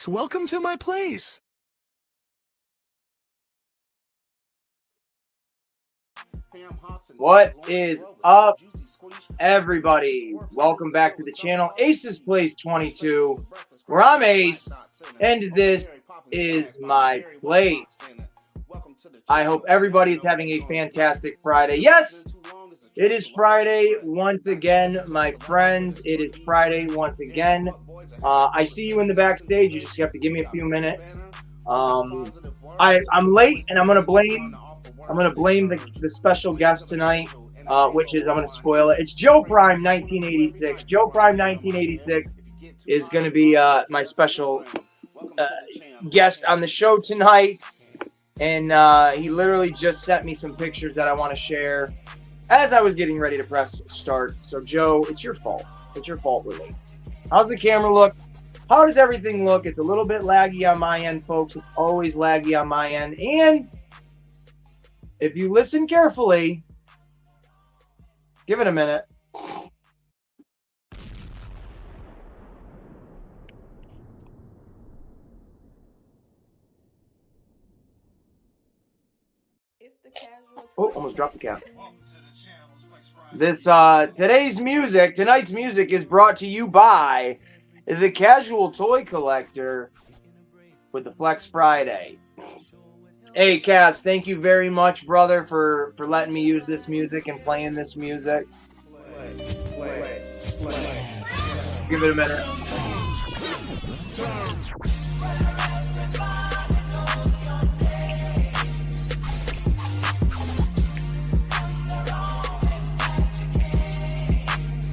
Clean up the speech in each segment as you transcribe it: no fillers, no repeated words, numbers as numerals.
Alex, welcome to my place. What is up, everybody? Welcome back to the channel, Ace's Place 22, where I'm Ace, and this is my place. I hope everybody is having a fantastic Friday. Yes, it is Friday once again, my friends. It is Friday once again. I see you in the backstage. You just have to give me a few minutes. I'm late, and I'm gonna blame the special guest tonight, which is, I'm gonna spoil it. It's Joe Prime 1986. Joe Prime 1986 is gonna be my special guest on the show tonight, and he literally just sent me some pictures that I want to share as I was getting ready to press start. So Joe, it's your fault. It's your fault, really. How's the camera look? How does everything look? It's a little bit laggy on my end, folks. It's always laggy on my end. And if you listen carefully, give it a minute. Oh, almost dropped the cap. This tonight's music is brought to you by the Casual Toy Collector with the Flex Friday. Hey, Kaz, thank you very much, brother, for letting me use this music and playing this music. Give it a minute.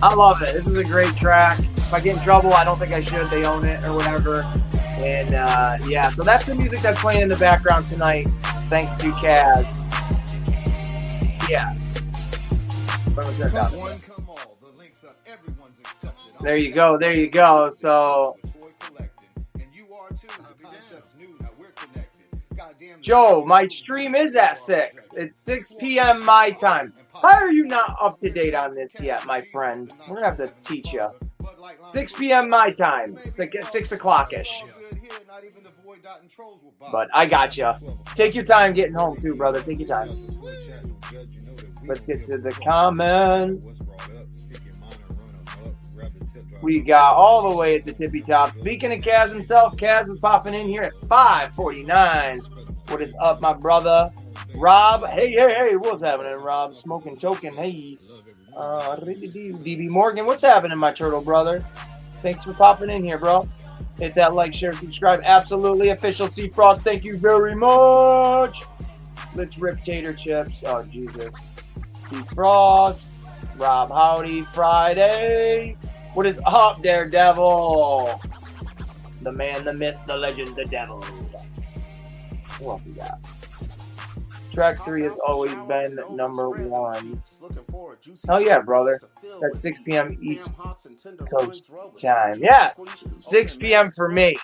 I love it. This is a great track. If I get in trouble, I don't think I should. They own it or whatever. And yeah, so that's the music that's playing in the background tonight. Thanks to Kaz. Yeah. There you go. There you go. So, Joe, my stream is at 6. It's 6 p.m. my time. How are you not up to date on this yet, my friend? We're going to have to teach you. 6 p.m. my time. It's like 6 o'clock-ish. But I got you. Take your time getting home, too, brother. Take your time. Let's get to the comments. We got all the way at the tippy top. Speaking of Kaz himself, Kaz is popping in here at 5:49. What is up, my brother? Rob, hey, what's happening, Rob? Smoking, choking, hey. DB Morgan, what's happening, my turtle brother? Thanks for popping in here, bro. Hit that like, share, subscribe. Absolutely. Official C Frost, thank you very much. Let's rip tater chips. Oh, Jesus. C Frost, Rob Howdy, Friday. What is up, Daredevil? The man, the myth, the legend, the devil. What else we got? Track 3 has always been number 1. Hell yeah, brother. That's 6 p.m. East Coast time. Yeah, 6 p.m. for me.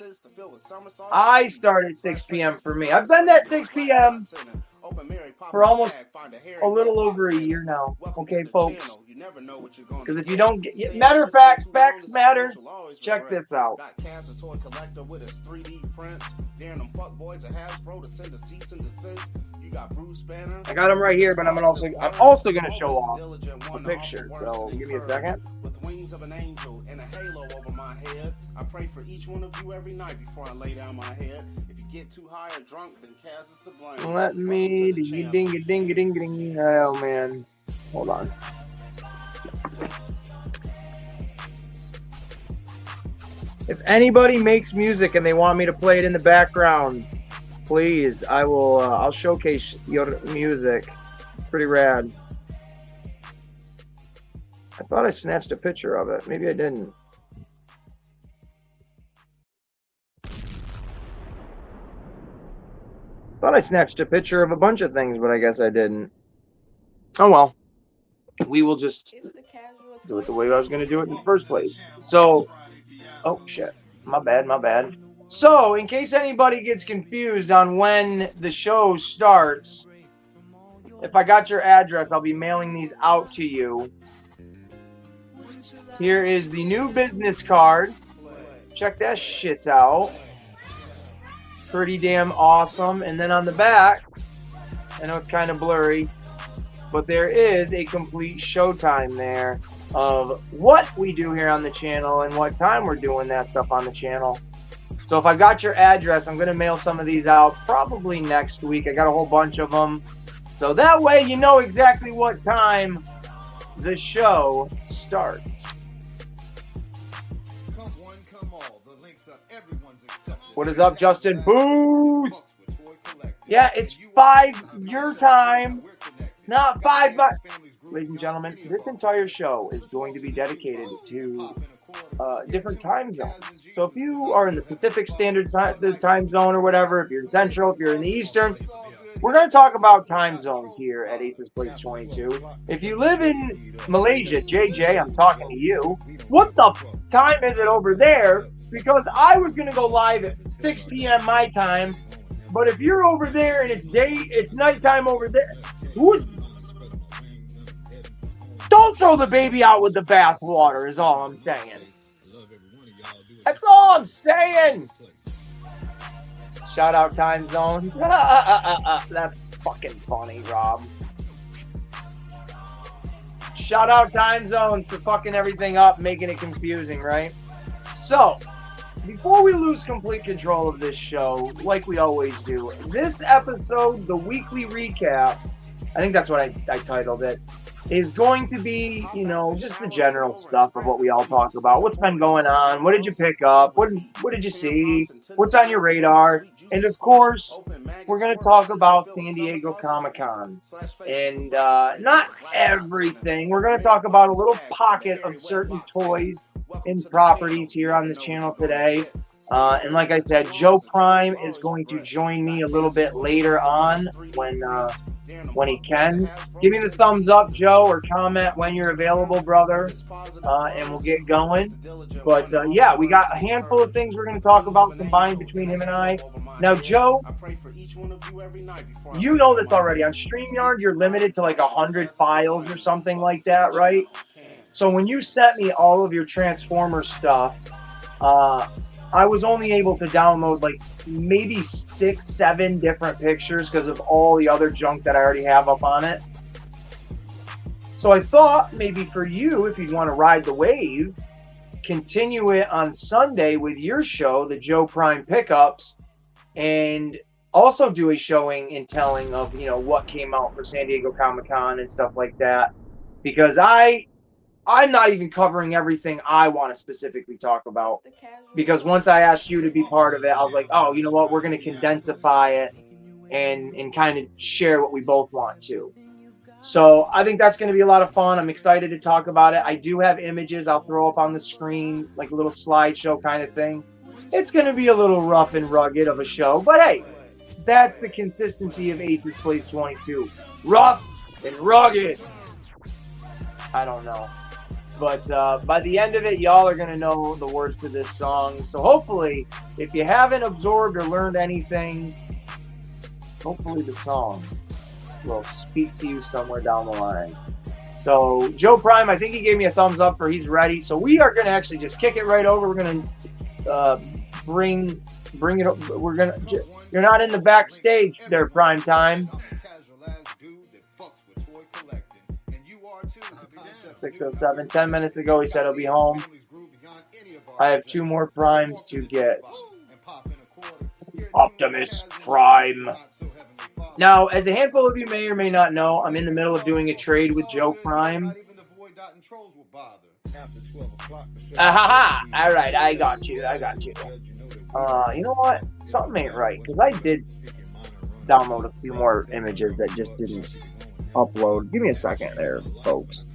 I started 6 p.m. for me. I've been at 6 p.m. for almost a little over a year now. Okay, folks? Because if you don't get... Matter of fact, facts matter. Check this out. I got him right here, but I'm also going to show off a picture. So give me a second. With wings of an angel and a halo over my head, I pray for each one of you every night before I lay down my head. If you get too high or drunk, then Kaz is to blame. Let me ding. Oh man, hold on. If anybody makes music and they want me to play it in the background, please, I will. I'll showcase your music. Pretty rad. I thought I snatched a picture of it. Maybe I didn't. Thought I snatched a picture of a bunch of things, but I guess I didn't. Oh well. We will just do it the way I was going to do it in the first place. So, oh shit. My bad. So, in case anybody gets confused on when the show starts, if I got your address, I'll be mailing these out to you. Here is the new business card. Check that shit out. Pretty damn awesome. And then on the back, I know it's kind of blurry, but there is a complete showtime there of what we do here on the channel and what time we're doing that stuff on the channel. So if I got your address, I'm going to mail some of these out probably next week. I got a whole bunch of them. So that way you know exactly what time the show starts. What is up, Justin Booth? Yeah, it's 5 your time, not 5 my... Ladies and gentlemen, this entire show is going to be dedicated to different time zones. So if you are in the Pacific Standard Time Zone or whatever, if you're in Central, if you're in the Eastern, we're going to talk about time zones here at Aces Place 22. If you live in Malaysia, JJ, I'm talking to you. What the time is it over there? Because I was going to go live at 6 p.m. my time, but if you're over there and it's nighttime over there, don't throw the baby out with the bathwater is all I'm saying. That's all I'm saying. Shout out time zones. That's fucking funny, Rob. Shout out time zones for fucking everything up, making it confusing, right? So, before we lose complete control of this show, like we always do, this episode, the weekly recap, I think that's what I titled it, is going to be, you know, just the general stuff of what we all talk about. What's been going on? What did you pick up? What did you see? What's on your radar? And, of course, we're going to talk about San Diego Comic-Con. And not everything. We're going to talk about a little pocket of certain toys and properties here on the channel today. And like I said, Joe Prime is going to join me a little bit later on when he can. Give me the thumbs up, Joe, or comment when you're available, brother, and we'll get going. But yeah, we got a handful of things we're going to talk about combined between him and I. Now, Joe, you know this already. On StreamYard, you're limited to like 100 files or something like that, right? So when you sent me all of your Transformers stuff, I was only able to download like maybe 6, 7 different pictures because of all the other junk that I already have up on it. So I thought maybe for you, if you'd want to ride the wave, continue it on Sunday with your show, the Joe Prime Pickups, and also do a showing and telling of, you know, what came out for San Diego Comic-Con and stuff like that. Because I'm not even covering everything I want to specifically talk about. Because once I asked you to be part of it, I was like, oh, you know what? We're going to condensify it and kind of share what we both want to. So I think that's going to be a lot of fun. I'm excited to talk about it. I do have images I'll throw up on the screen, like a little slideshow kind of thing. It's going to be a little rough and rugged of a show. But hey, that's the consistency of Aces Place 22. Rough and rugged. I don't know. But by the end of it, y'all are going to know the words to this song. So hopefully, if you haven't absorbed or learned anything, hopefully the song will speak to you somewhere down the line. So Joe Prime, I think he gave me a thumbs up for he's ready. So we are going to actually just kick it right over. We're going to bring it. We're going to. You're not in the backstage there, Prime Time. 6:07. 10 minutes ago, he said he'll be home. I have 2 more primes to get. Optimus Prime. Now, as a handful of you may or may not know, I'm in the middle of doing a trade with Joe Prime. Ahaha! All right, I got you. You know what? Something ain't right, because I did download a few more images that just didn't upload. Give me a second there, folks.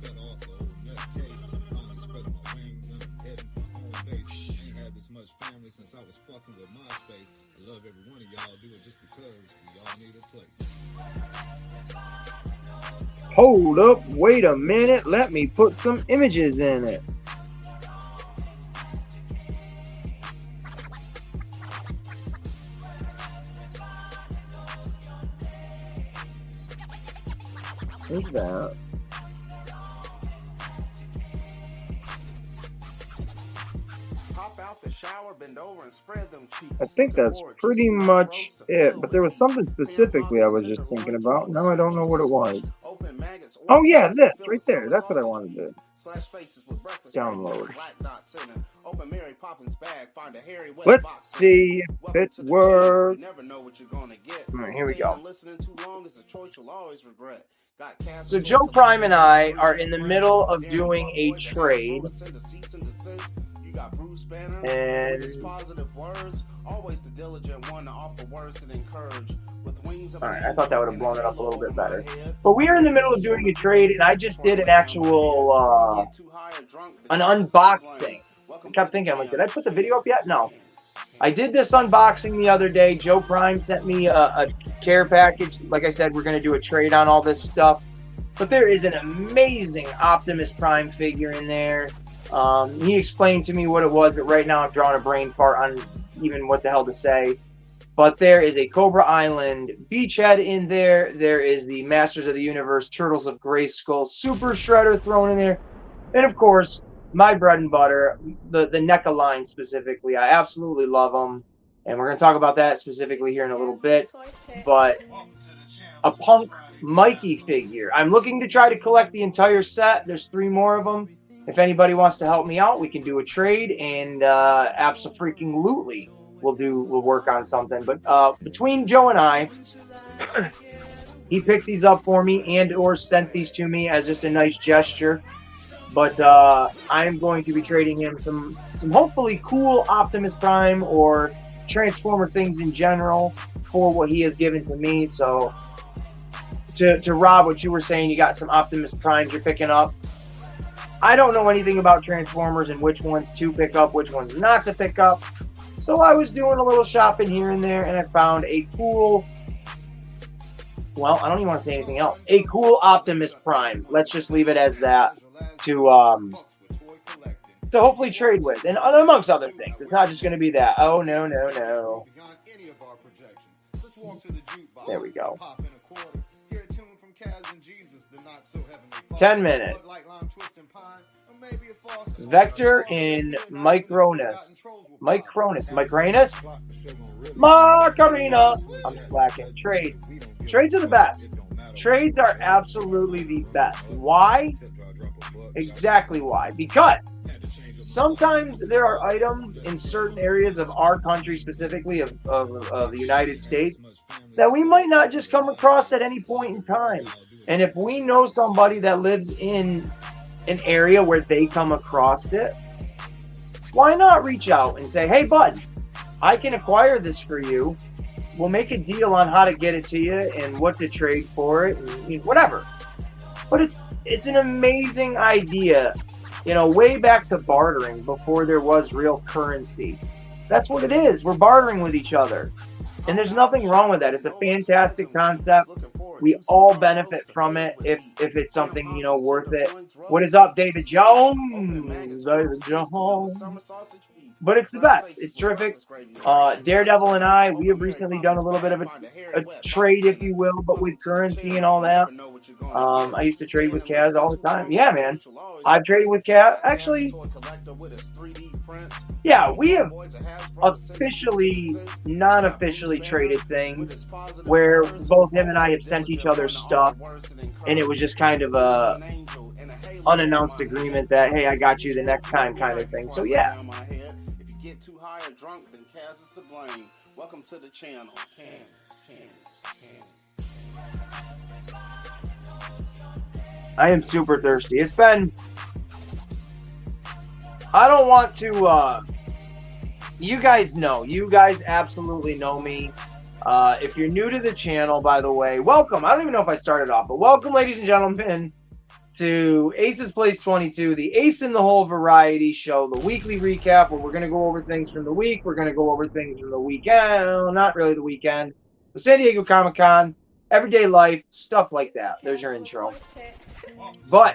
Hold up, wait a minute, let me put some images in it. What's that? Pop out the shower I think that's pretty much it. But there was something specifically I was just thinking about. Now I don't know what it was. Oh yeah, this right there. That's what I wanted to download. Let's see if it works. All right, here we go. So Joe Prime and I are in the middle of doing a trade. And alright, I thought that would have blown it up a little bit better. But we are in the middle of doing a trade, and I just did an actual an unboxing. I kept thinking, I'm like, did I put the video up yet? No. I did this unboxing the other day. Joe Prime sent me a care package. Like I said, we're going to do a trade on all this stuff. But there is an amazing Optimus Prime figure in there. He explained to me what it was, but right now I'm drawing a brain fart on even what the hell to say. But there is a Cobra Island Beachhead in there. There is the Masters of the Universe Turtles of Grayskull Super Shredder thrown in there. And of course, my bread and butter, the NECA line specifically. I absolutely love them. And we're going to talk about that specifically here in a little bit. But a Punk Mikey figure. I'm looking to try to collect the entire set. There's 3 more of them. If anybody wants to help me out, we can do a trade, and abso-freaking-lutely we'll work on something. But between Joe and I, he picked these up for me and or sent these to me as just a nice gesture. But I am going to be trading him some hopefully cool Optimus Prime or Transformer things in general for what he has given to me. So to Rob, what you were saying, you got some Optimus Primes you're picking up. I don't know anything about Transformers and which ones to pick up, which ones not to pick up. So I was doing a little shopping here and there, and I found a cool, well, I don't even want to say anything else, a cool Optimus Prime. Let's just leave it as that to hopefully trade with, and amongst other things. It's not just going to be that. Oh, no, no, no. There we go. 10 minutes. Vector in Micronus. Macarena. I'm slacking. Trades are the best. Trades are absolutely the best. Why? Exactly why. Because sometimes there are items in certain areas of our country, specifically of the United States, that we might not just come across at any point in time. And if we know somebody that lives in an area where they come across it, why not reach out and say, hey, bud, I can acquire this for you. We'll make a deal on how to get it to you and what to trade for it and whatever. But it's an amazing idea, you know, way back to bartering before there was real currency. That's what it is. We're bartering with each other. And there's nothing wrong with that. It's a fantastic concept. We all benefit from it if it's something, you know, worth it. What is up, David Jones? David Jones. But it's the best. It's terrific. Daredevil and I, we have recently done a little bit of a trade, if you will, but with currency and all that. I used to trade with Kaz all the time. Yeah, man. I've traded with Kaz. Actually, yeah, we have officially, non-officially traded things where both him and I have sent each other stuff, and it was just kind of a unannounced agreement that, hey, I got you the next time kind of thing. So, yeah. Too high or drunk, then Kaz is to blame. Welcome to the channel. I am super thirsty. It's been... I don't want to... you guys know. You guys absolutely know me. If you're new to the channel, by the way, welcome. I don't even know if I started off, but welcome, ladies and gentlemen, to Ace's Place 22, the Ace in the Hole variety show, the weekly recap where we're going to go over things from the week. We're going to go over things from the weekend. Well, not really the weekend. The San Diego Comic-Con, everyday life, stuff like that. There's your intro. But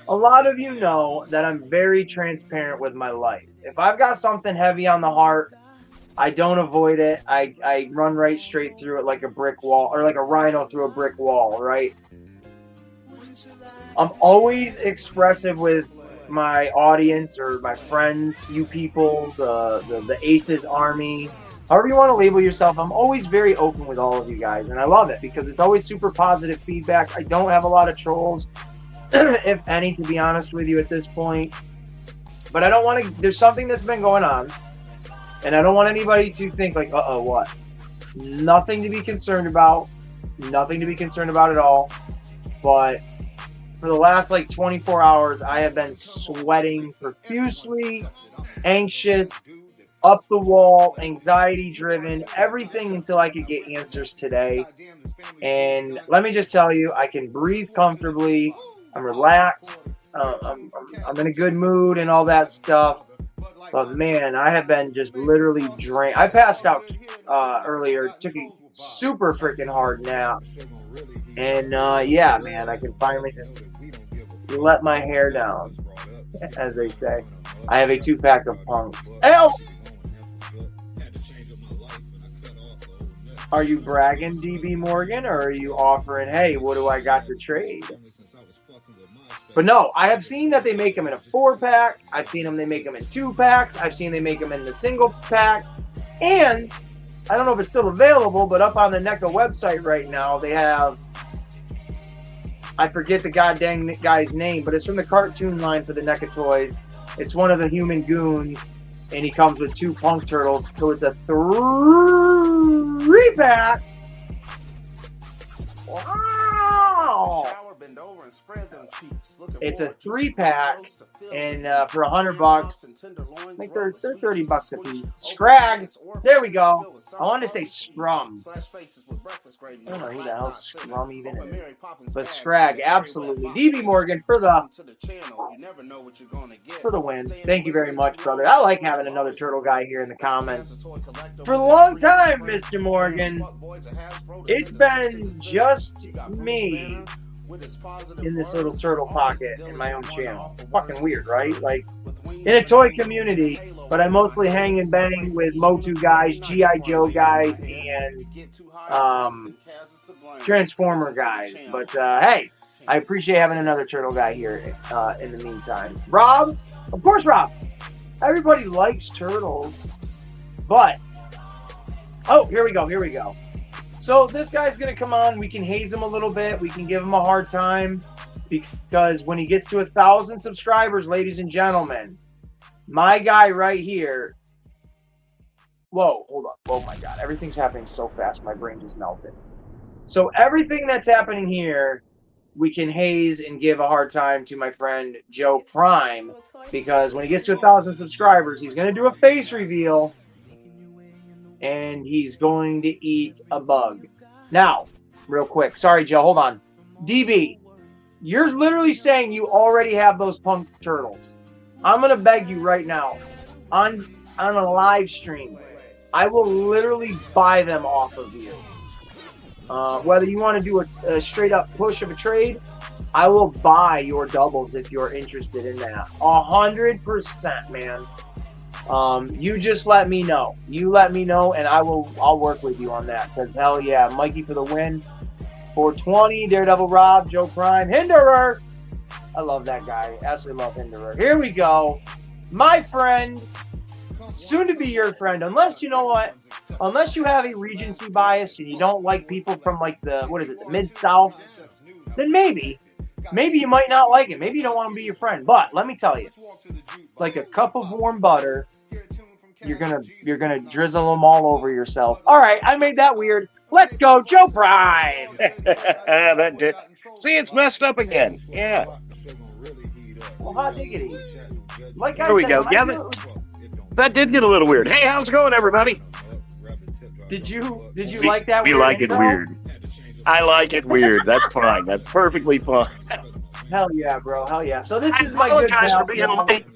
a lot of you know that I'm very transparent with my life. If I've got something heavy on the heart, I don't avoid it. I run right straight through it like a brick wall, or like a rhino through a brick wall, right? I'm always expressive with my audience or my friends, you people, the Aces Army, however you want to label yourself, I'm always very open with all of you guys, and I love it because it's always super positive feedback. I don't have a lot of trolls, if any, to be honest with you at this point. But I don't want to, there's something that's been going on, and I don't want anybody to think like, uh-oh, what? Nothing to be concerned about. Nothing to be concerned about at all. But for the last like 24 hours, I have been sweating profusely, anxious, up the wall, anxiety driven, everything until I could get answers today. And let me just tell you, I can breathe comfortably. I'm relaxed. I'm in a good mood and all that stuff. But man, I have been just literally drained. I passed out earlier, took a super freaking hard nap. And yeah, man, I can finally just let my hair down, as they say. I have a 2-pack of punks. Hell! Are you bragging, DB Morgan, or are you offering, hey, what do I got to trade? But no, I have seen that they make them in a 4-pack. I've seen them, they make them in 2-packs. I've seen they make them in the single pack. And I don't know if it's still available, but up on the NECA website right now, they have, I forget the goddamn guy's name, but it's from the cartoon line for the NECA toys. It's one of the human goons, and he comes with 2 punk turtles. So it's a 3-pack. Wow! It's a 3-pack, and for $100, I think they're $30 a piece. Scrag, there we go. I wanted to say Scrum. I don't know who the hell Scrum even is, but Scrag, absolutely. DB Morgan for the win. Thank you very much, brother. I like having another turtle guy here in the comments. For a long time, Mr. Morgan, it's been just me in this little turtle pocket in my own channel. Fucking weird, right? Like, in a toy community, but I mostly hang and bang with Motu guys, G.I. Joe guys, and Transformer guys. But hey, I appreciate having another turtle guy here in the meantime. Rob, of course, Rob. Everybody likes turtles, but oh, here we go. So this guy's going to come on. We can haze him a little bit. We can give him a hard time because when he gets to 1,000 subscribers, ladies and gentlemen, my guy right here. Whoa, hold up. Oh, my God. Everything's happening so fast. My brain just melted. So everything that's happening here, we can haze and give a hard time to my friend Joe Prime because when he gets to 1,000 subscribers, he's going to do a face reveal. And he's going to eat a bug. Now, real quick. Sorry, Joe. Hold on. DB, you're literally saying you already have those punk turtles. I'm going to beg you right now. On a live stream, I will literally buy them off of you. Whether you want to do a straight-up push of a trade, I will buy your doubles if you're interested in that. 100%, man. You just let me know. You let me know, and I'll work with you on that. Because hell yeah, Mikey for the win. 420, Daredevil Rob, Joe Prime, Hinderer. I love that guy. Absolutely love Hinderer. Here we go. My friend, soon to be your friend. Unless you know what? Unless you have a Regency bias and you don't like people from like the Mid-South, then maybe you might not like it. Maybe you don't want to be your friend. But let me tell you, like a cup of warm butter, you're gonna drizzle them all over yourself. All right, I made that weird. Let's go, Joe Prime. That did. See, it's messed up again. Yeah. Well, hot diggity. Like there we go. Yeah, that did get a little weird. Hey, how's it going, everybody? Did you like that? We like it weird. I like it weird. That's fine. That's perfectly fine. Hell yeah, bro. Hell yeah. So this is my good pal. For being late.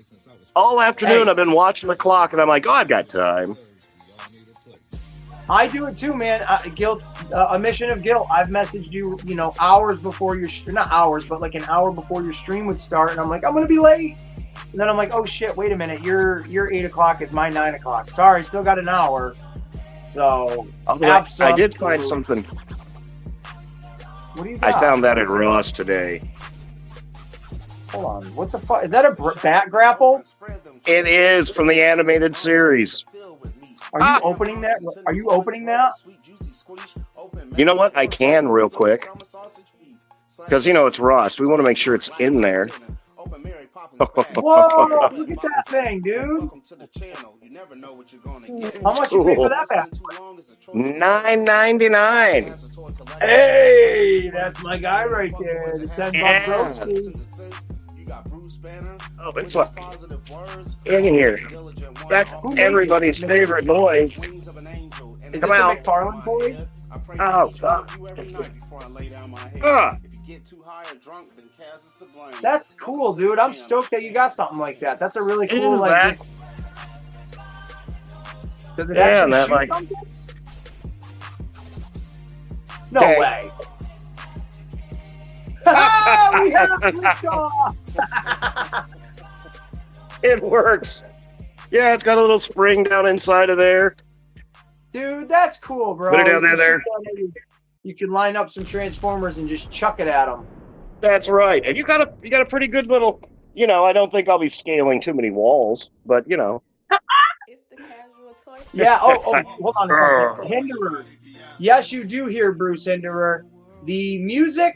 All afternoon, I've been watching the clock, and I'm like, oh, I've got time. I do it too, man. Guilt, a mission of guilt. I've messaged you, hours before your not hours, but like an hour before your stream would start, and I'm like, I'm gonna be late. And then I'm like, oh shit, wait a minute, your 8 o'clock is my 9 o'clock. Sorry, still got an hour. So I did find something. What do you got? I found that at Ross today. Hold on. What the fuck? Is that a bat grapple? It is from the animated series. Are you opening that? Are you opening that? You know what? I can real quick. Because, you know, it's Ross. We want to make sure it's in there. Whoa, look at that thing, dude. How much you pay for that bat? $9.99. Hey, that's my guy right there. The $10 Oh, it's like in here. That's everybody's favorite noise. Is Come this out. a McFarlane toy? Oh, God. That's cool, dude. I'm stoked that you got something like that. That's a really cool, Is like, that? just... Does it Yeah, actually that, shoot like- something? No Okay. way. Ah, we have liftoff! It works. Yeah, it's got a little spring down inside of there. Dude, that's cool, bro. Put it down there. You can line up some Transformers and just chuck it at them. That's right. And you got a pretty good little, you know, I don't think I'll be scaling too many walls, but you know. It's the casual toy. Yeah, hold on a second. Hinderer. Yes, you do hear Bruce Hinderer. The music,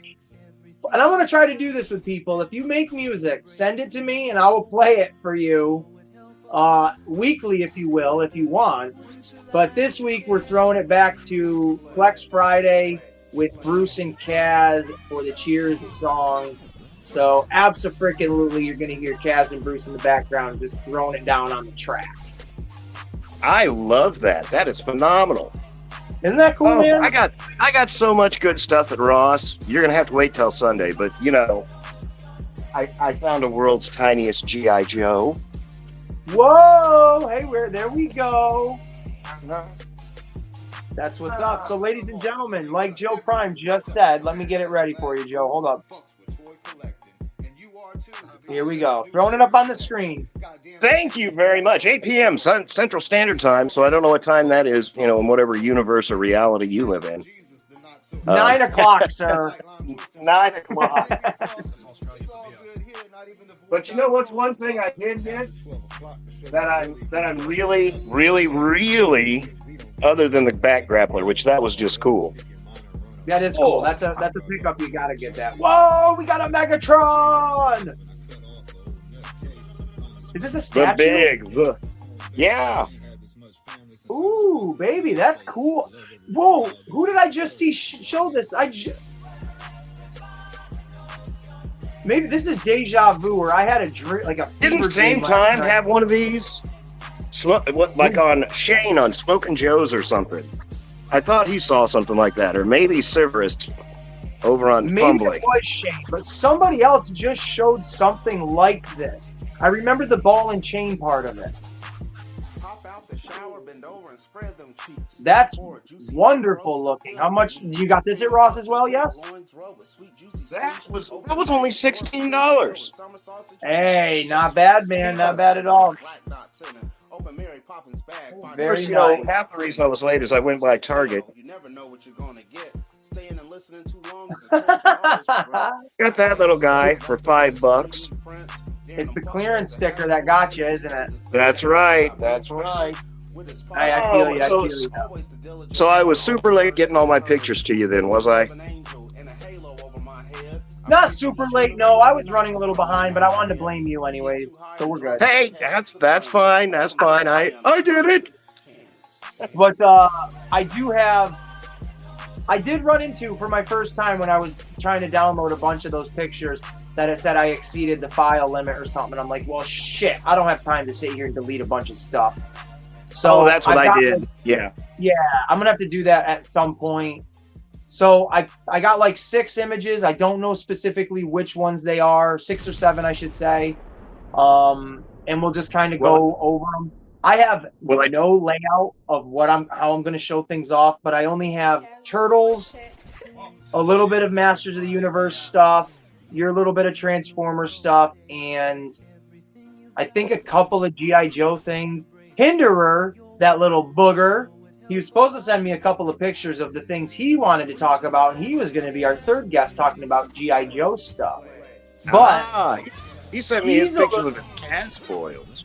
and I'm going to try to do this with people. If you make music, send it to me and I will play it for you weekly, if you will, if you want. But this week we're throwing it back to Flex Friday with Bruce and Kaz for the Cheers song. So abso-freaking-lutely, you're going to hear Kaz and Bruce in the background just throwing it down on the track. I love that. That is phenomenal. Isn't that cool, man? I got so much good stuff at Ross. You're gonna have to wait till Sunday, but you know, I found a world's tiniest G.I. Joe. Whoa! Hey, there we go. That's what's up. So, ladies and gentlemen, like Joe Prime just said, let me get it ready for you, Joe. Hold up. Here we go. Throwing it up on the screen. Thank you very much. 8 p.m. Central Standard Time, so I don't know what time that is, you know, in whatever universe or reality you live in. 9 o'clock, sir. 9 o'clock. But you know what's one thing I did get that I'm really, really, really, other than the back grappler, which that was just cool. That is cool. That's a pickup. You gotta get that. Whoa! We got a Megatron. Is this a statue? Yeah. Ooh, baby, that's cool. Whoa! Who did I just see show this? Maybe this is deja vu, or I had a dream, like a. Didn't Same Time have one of these? Like on Shane on Smoking Joe's or something. I thought he saw something like that, or maybe Severus over on Maybe Fumbly. it was Shane, but somebody else just showed something like this. I remember the ball and chain part of it. That's wonderful looking. How much you got this at Ross as well? Yes. That was only $16. Hey, not bad, man. Not bad at all. Very You know, nice. half the reason I was late is I went by Target. Got that little guy for $5. It's the clearance sticker that got you, isn't it? That's right. That's right. I feel you. I feel you. So I was super late getting all my pictures to you then, was I? Not super late, no. I was running a little behind, but I wanted to blame you anyways, so we're good. Hey, that's fine. That's fine. I did it. But I did run into, for my first time when I was trying to download a bunch of those pictures, that it said I exceeded the file limit or something. I'm like, well, shit, I don't have time to sit here and delete a bunch of stuff. So that's what I did. Yeah. Yeah, I'm going to have to do that at some point. So I got like 6 images. I don't know specifically which ones they are. 6 or 7, I should say. And we'll just kind of go over them. I have no layout of how I'm going to show things off, but I only have Turtles, a little bit of Masters of the Universe stuff, your little bit of Transformers stuff, and I think a couple of G.I. Joe things. Hinderer, that little booger, he was supposed to send me a couple of pictures of the things he wanted to talk about, and he was going to be our third guest talking about G.I. Joe stuff. But he sent me his he's a picture little- with his cat spoils.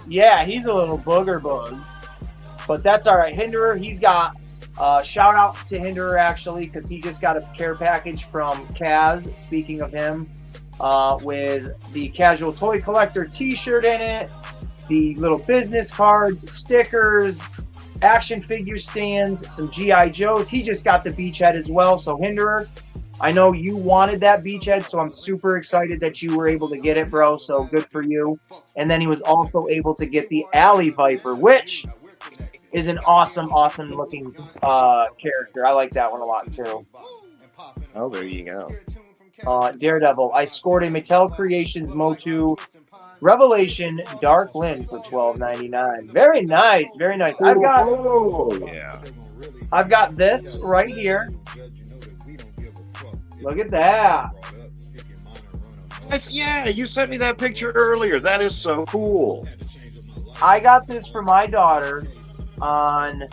yeah, he's a little booger bug. But that's all right. Hinderer, he's got shout out to Hinderer actually, because he just got a care package from Kaz. Speaking of him, with the Casual Toy Collector T-shirt in it, the little business cards, stickers, action figure stands, some G.I. Joes. He just got the Beachhead as well. So Hinderer, I know you wanted that Beachhead, so I'm super excited that you were able to get it, bro. So good for you. And then he was also able to get the Alley Viper, which is an awesome looking character. I like that one a lot too. Oh, there you go. Daredevil. I scored a Mattel Creations Motu Revelation Dark Lynn for $12.99. Very nice, very nice. I've got this right here. Look at that. Yeah, you sent me that picture earlier. That is so cool. I got this for my daughter on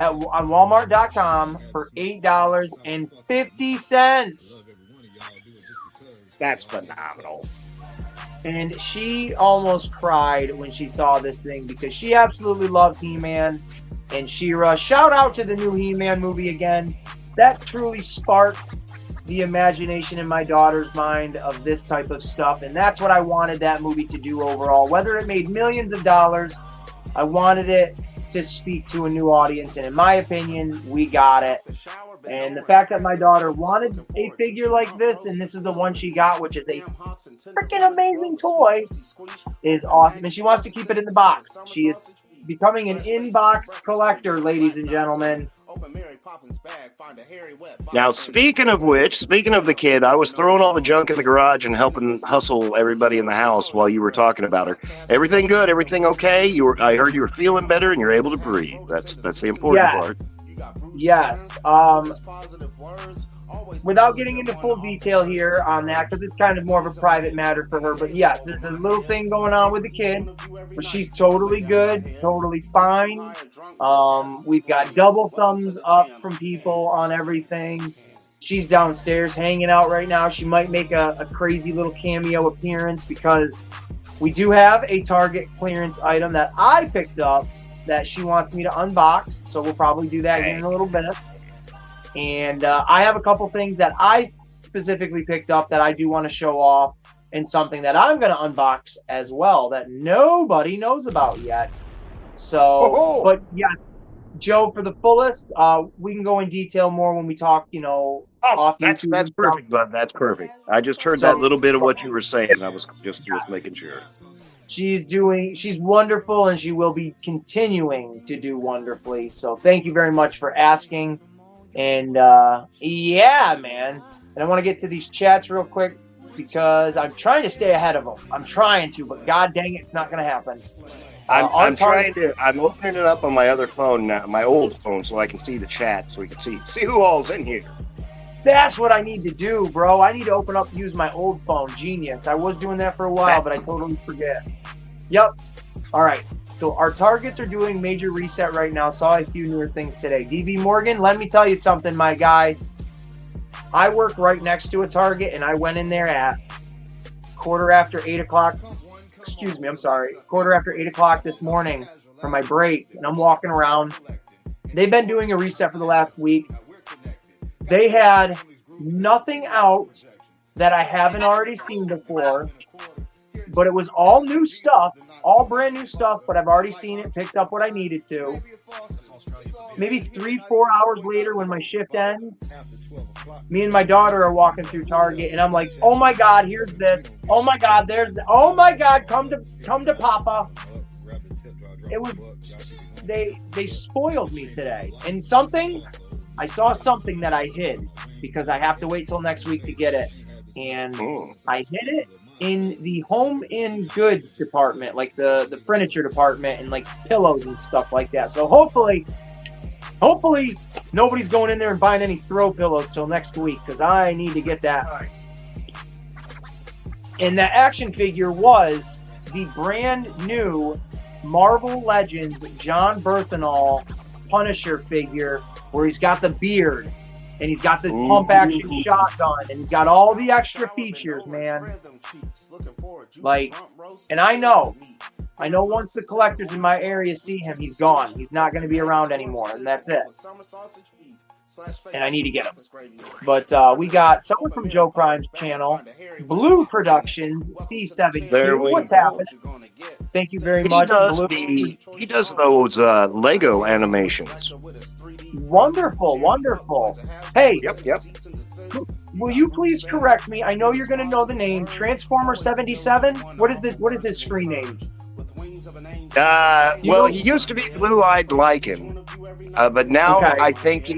Walmart.com for $8.50. That's phenomenal. And she almost cried when she saw this thing because she absolutely loves He-Man and She-Ra. Shout out to the new He-Man movie again. That truly sparked the imagination in my daughter's mind of this type of stuff. And that's what I wanted that movie to do overall. Whether it made millions of dollars, I wanted it to speak to a new audience. And in my opinion, we got it. And the fact that my daughter wanted a figure like this, and this is the one she got, which is a freaking amazing toy, is awesome. And she wants to keep it in the box. She is becoming an in-box collector, ladies and gentlemen. Now, speaking of the kid, I was throwing all the junk in the garage and helping hustle everybody in the house while you were talking about her. Everything good? Everything okay? I heard you were feeling better and you're able to breathe. That's the important part. Yes. Without getting into full detail here on that, because it's kind of more of a private matter for her, but yes, there's a little thing going on with the kid, but she's totally good, totally fine. We've got double thumbs up from people on everything. She's downstairs hanging out right now. She might make a crazy little cameo appearance because we do have a Target clearance item that I picked up that she wants me to unbox, so we'll probably do that in a little bit. And I have a couple things that I specifically picked up that I do want to show off, and something that I'm going to unbox as well that nobody knows about yet. So, but yeah, Joe, for the fullest, we can go in detail more when we talk, off that's YouTube. perfect, bud. That's perfect. I just heard that little bit of what you were saying. I was just making sure. She's wonderful, and she will be continuing to do wonderfully. So thank you very much for asking. And yeah, man. And I want to get to these chats real quick because I'm trying to stay ahead of them. I'm trying to, but god dang it, it's not going to happen. I'm opening it up on my other phone now, my old phone, so I can see the chat, so we can see who all's in here. That's what I need to do, bro. I need to use my old phone. Genius. I was doing that for a while, but I totally forget. Yep. All right. So our Targets are doing major reset right now. Saw a few newer things today. DB Morgan, let me tell you something, my guy. I work right next to a Target, and I went in there at quarter after 8 o'clock this morning for my break, and I'm walking around. They've been doing a reset for the last week. They had nothing out that I haven't already seen before, but it was all new stuff, all brand new stuff, but I've already seen it, picked up what I needed to. Maybe 3-4 hours later when my shift ends, me and my daughter are walking through Target, and I'm like, oh my God, here's this. Oh my God, oh my God, come to Papa. It was, they spoiled me today. And I saw something that I hid because I have to wait till next week to get it. And I hid it in the home and goods department, like the furniture department and like pillows and stuff like that. So hopefully nobody's going in there and buying any throw pillows till next week because I need to get that. And that action figure was the brand new Marvel Legends John Berthenol Punisher figure where he's got the beard. And he's got the pump action shotgun, and he's got all the extra features, man. Like, and I know once the collectors in my area see him, he's gone. He's not going to be around anymore, and that's it. And I need to get him. But we got someone from Joe Prime's channel, Blue Productions, C72. What's happening? Thank you very much. He does those Lego animations. Wonderful, wonderful. Hey, Yep. will you please correct me? I know you're going to know the name. Transformer 77? What is his screen name? Well, he used to be Blue-Eyed Lycan, but now Okay. I think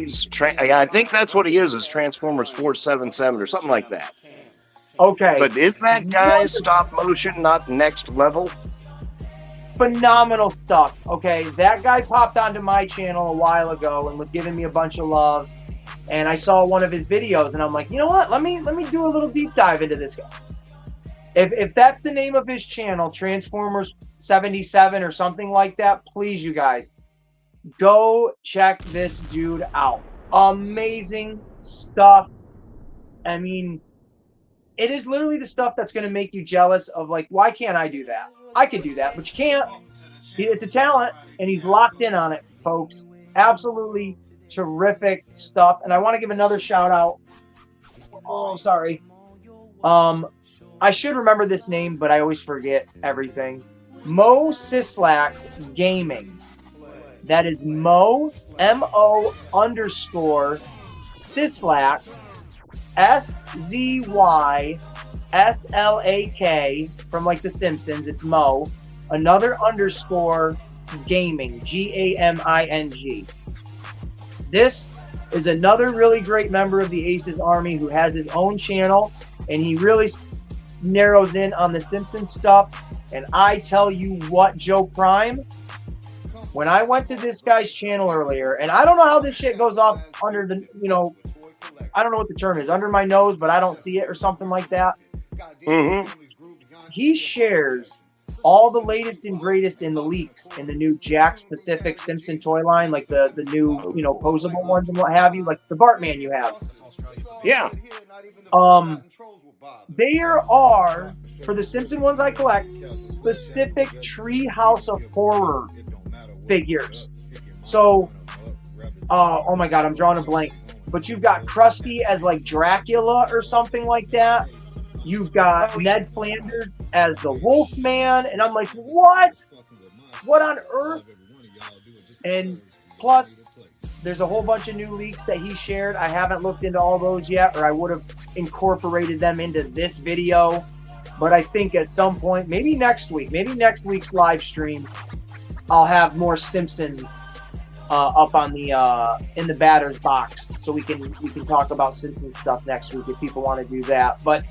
I think that's what he is Transformers 477 or something like that. Okay. But is that guy's stop motion not next level? Phenomenal stuff. Okay, that guy popped onto my channel a while ago and was giving me a bunch of love, and I saw one of his videos, and I'm like, you know what? Let me do a little deep dive into this guy. If that's the name of his channel, Transformers 77 or something like that, please, you guys, go check this dude out. Amazing stuff. I mean, it is literally the stuff that's going to make you jealous of, like, why can't I do that? I could do that, but you can't. It's a talent, and he's locked in on it, folks. Absolutely terrific stuff. And I want to give another shout out. Oh, sorry. I should remember this name, but I always forget everything. Mo Sislak Gaming. That is Mo, M-O _ Sislak, SZYSLAK, from like The Simpsons. It's Mo. Another _ gaming, GAMING. This is another really great member of the Aces Army who has his own channel, and he really narrows in on the Simpsons stuff. And I tell you what, Joe Prime, when I went to this guy's channel earlier, and I don't know how this shit goes off under the, I don't know what the term is, under my nose, but I don't see it or something like that. Mm-hmm. He shares all the latest and greatest in the leaks in the new Jack's Pacific Simpson toy line, like the new, posable ones and what have you, like the Bartman you have. Yeah. There are, for the Simpson ones I collect, specific Treehouse of Horror figures. So, oh my God, I'm drawing a blank. But you've got Krusty as like Dracula or something like that. You've got Ned Flanders as the Wolfman. And I'm like, what? What on earth? And plus, there's a whole bunch of new leaks that he shared. I haven't looked into all those yet, or I would have incorporated them into this video. But I think at some point, maybe next week's live stream, I'll have more Simpsons up on the in the batter's box, so we can talk about Simpsons stuff next week if people want to do that. But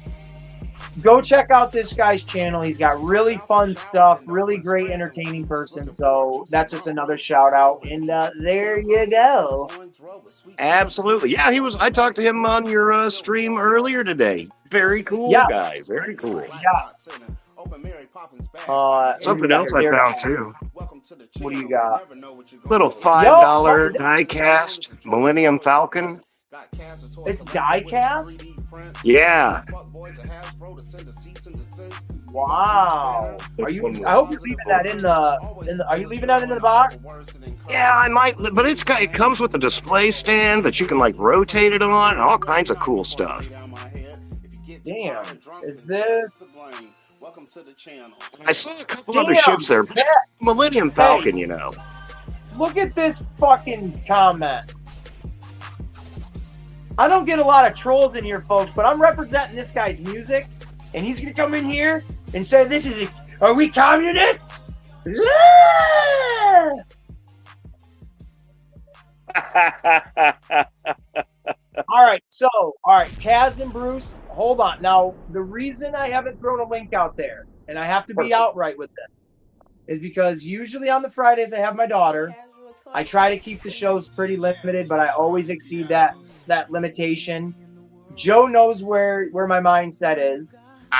go check out this guy's channel. He's got really fun stuff, really great, entertaining person. So that's just another shout out. And there you go. Absolutely. Yeah, I talked to him on your stream earlier today. Very cool guy. Very cool. Yeah. Something else I found too. What do you got? Little $5 die-cast Millennium Falcon. It's die-cast? Yeah. Wow. I hope you're leaving that in the. Are you leaving that in the box? Yeah, I might, but it comes with a display stand that you can like rotate it on, and all kinds of cool stuff. Damn. Is this? Welcome to the channel. I saw a couple other ships there. Millennium Falcon, Look at this fucking comment. I don't get a lot of trolls in here, folks, but I'm representing this guy's music, and he's gonna come in here and say, are we communists? All right, Kaz and Bruce, hold on. Now, the reason I haven't thrown a link out there, and I have to be outright with this, is because usually on the Fridays I have my daughter. I try to keep the shows pretty limited, but I always exceed that limitation. Joe knows where my mindset is.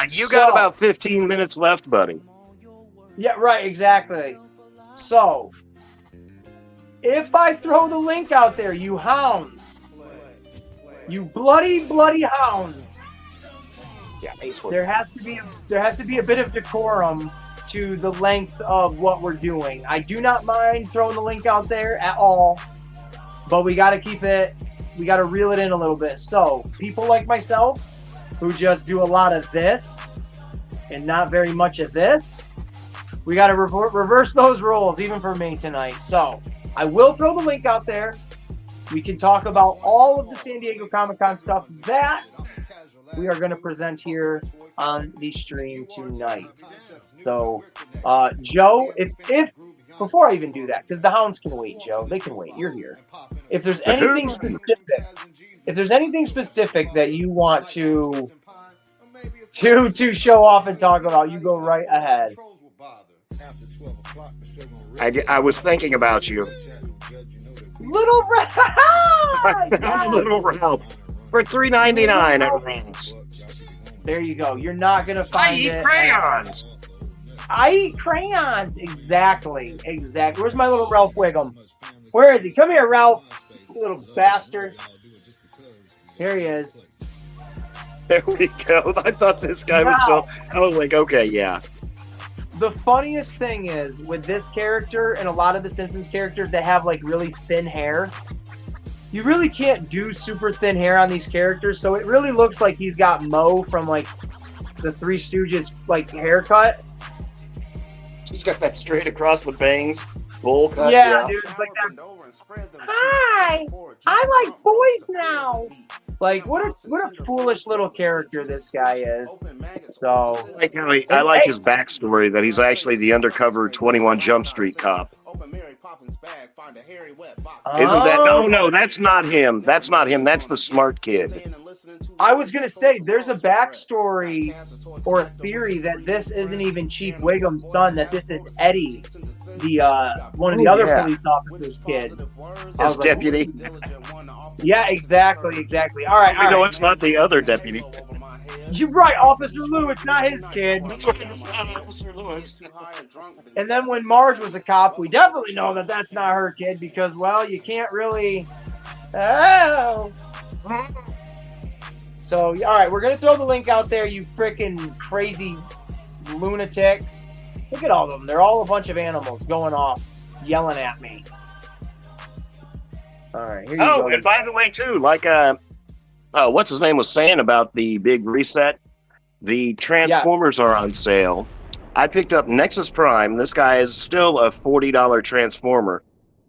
You got about 15 minutes left, buddy. Yeah, right, exactly. So, if I throw the link out there, you hounds, You bloody hounds. Yeah, Ace was. There has to be a bit of decorum to the length of what we're doing. I do not mind throwing the link out there at all, but we got to keep it. We got to reel it in a little bit. So people like myself, who just do a lot of this and not very much of this, we got to reverse those roles, even for me tonight. So I will throw the link out there. We can talk about all of the San Diego Comic-Con stuff that we are going to present here on the stream tonight. So, Joe, if before I even do that, because the hounds can wait, Joe, they can wait. You're here. If there's anything specific, that you want to show off and talk about, you go right ahead. I was thinking about you. Little Ralph! Little Ralph. For $3.99 at Ralph's. There you go. You're not going to find it. I eat crayons. I eat crayons. Exactly. Where's my little Ralph Wiggum? Where is he? Come here, Ralph. You little bastard. Here he is. There we go. I thought this guy was so... I was like, okay, yeah. The funniest thing is, with this character and a lot of the Simpsons characters that have, like, really thin hair, you really can't do super thin hair on these characters, so it really looks like he's got Moe from, like, the Three Stooges, like, haircut. He's got that straight across the bangs bowl cut. Yeah, dude, it's like that. Hi, I like boys now. Like, what a foolish little character this guy is. So, I like his backstory that he's actually the undercover 21 Jump Street cop. Isn't that? No, that's not him. That's not him. That's the smart kid. I was going to say, there's a backstory or a theory that this isn't even Chief Wiggum's son, that this is Eddie, the one of the other police officers' kid. His deputy. Yeah, exactly. All right. No, it's not the other deputy. You're right, Officer Lou. It's not his kid. Officer Lewis. And then when Marge was a cop, we definitely know that that's not her kid because, well, you can't really. Oh. So, all right, we're gonna throw the link out there. You freaking crazy lunatics! Look at all of them. They're all a bunch of animals going off, yelling at me. All right, here you go. Oh, and by the way, too, like what's his name was saying about the big reset, the Transformers are on sale. I picked up Nexus Prime. This guy is still a $40 Transformer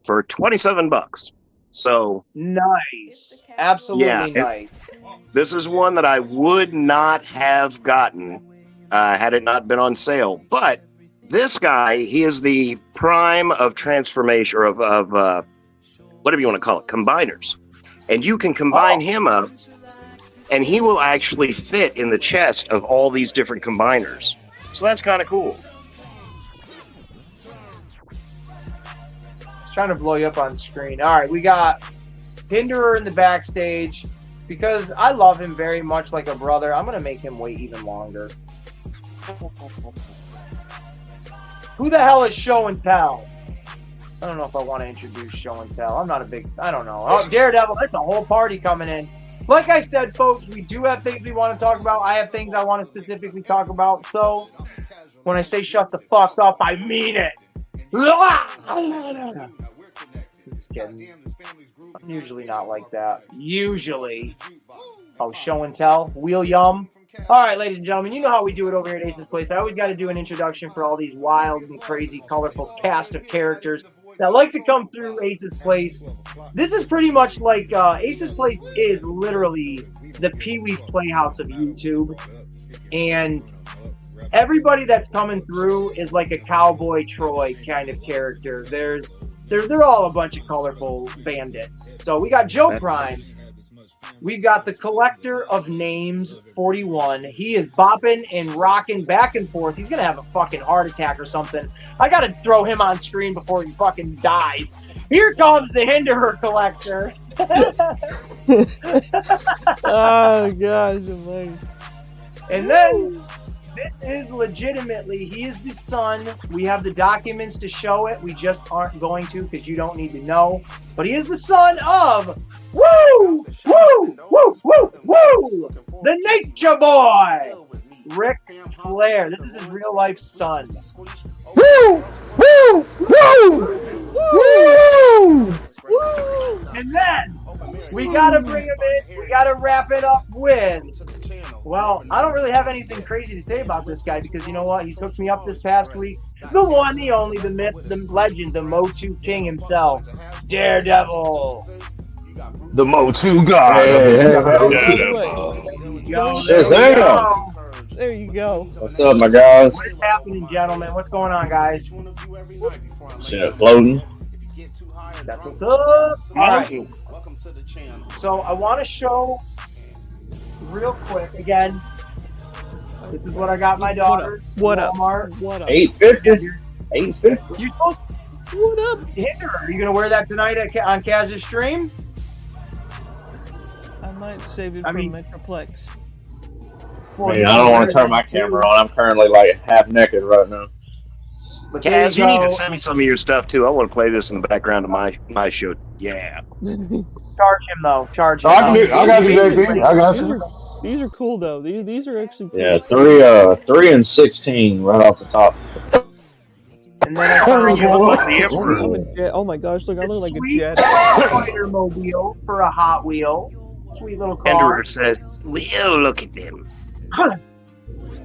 for $27. So nice, absolutely nice. This is one that I would not have gotten had it not been on sale. But this guy, he is the prime of transformation, or of whatever you want to call it, combiners. And you can combine him up, and he will actually fit in the chest of all these different combiners. So that's kind of cool. Trying to blow you up on screen. All right, we got Hinderer in the backstage. Because I love him very much like a brother, I'm going to make him wait even longer. Who the hell is Show and Tell? I don't know if I want to introduce Show and Tell. I'm not a big... I don't know. Oh, Daredevil, that's a whole party coming in. Like I said, folks, we do have things we want to talk about. I have things I want to specifically talk about. So, when I say shut the fuck up, I mean it. Just kidding. I'm usually not like that. Usually. Oh, Show and Tell. William. All right, ladies and gentlemen, you know how we do it over here at Ace's Place. I always got to do an introduction for all these wild and crazy, colorful cast of characters that like to come through Ace's Place. This is pretty much like Ace's Place is literally the Pee-wee's Playhouse of YouTube. And everybody that's coming through is like a Cowboy Troy kind of character. They're all a bunch of colorful bandits. So we got Joe Prime. We've got the Collector of Names, 41. He is bopping and rocking back and forth. He's going to have a fucking heart attack or something. I got to throw him on screen before he fucking dies. Here comes the Hinderer Collector. Oh, gosh. And then This is legitimately, he is the son. We have the documents to show it. We just aren't going to because you don't need to know. But he is the son of, woo, woo, woo, woo, woo, the Nature Boy, Ric Flair. This is his real life son. Woo! Woo! Woo! Woo! And then we gotta bring him in. We gotta wrap it up with. Well, I don't really have anything crazy to say about this guy because you know what? He took me up this past week. The one, the only, the myth, the legend, the Motu King himself, Daredevil. The Motu God. There you go. What's up, my guys? What is happening, gentlemen? What's going on, guys? Shit, floating. That's what's up. All right. So I want to show real quick again. This is what I got my daughter. What up? What up? 850. 850. You supposed What up? Hinder, are you gonna wear that tonight on Kaz's stream? I might save it for Metroplex. Man, I don't want to turn my camera on. I'm currently like half naked right now. Kaz, you need to send me some of your stuff too. I want to play this in the background of my show. Yeah. Charge him though. Charge him. I got you, JP. I got you. These are cool though. These are actually cool. Yeah, 3 and 16 right off the top. And then I found oh my gosh! Look, I look like a jet. Spider mobile for a Hot Wheel. Sweet little car. Henderer says, "Leo, look at them."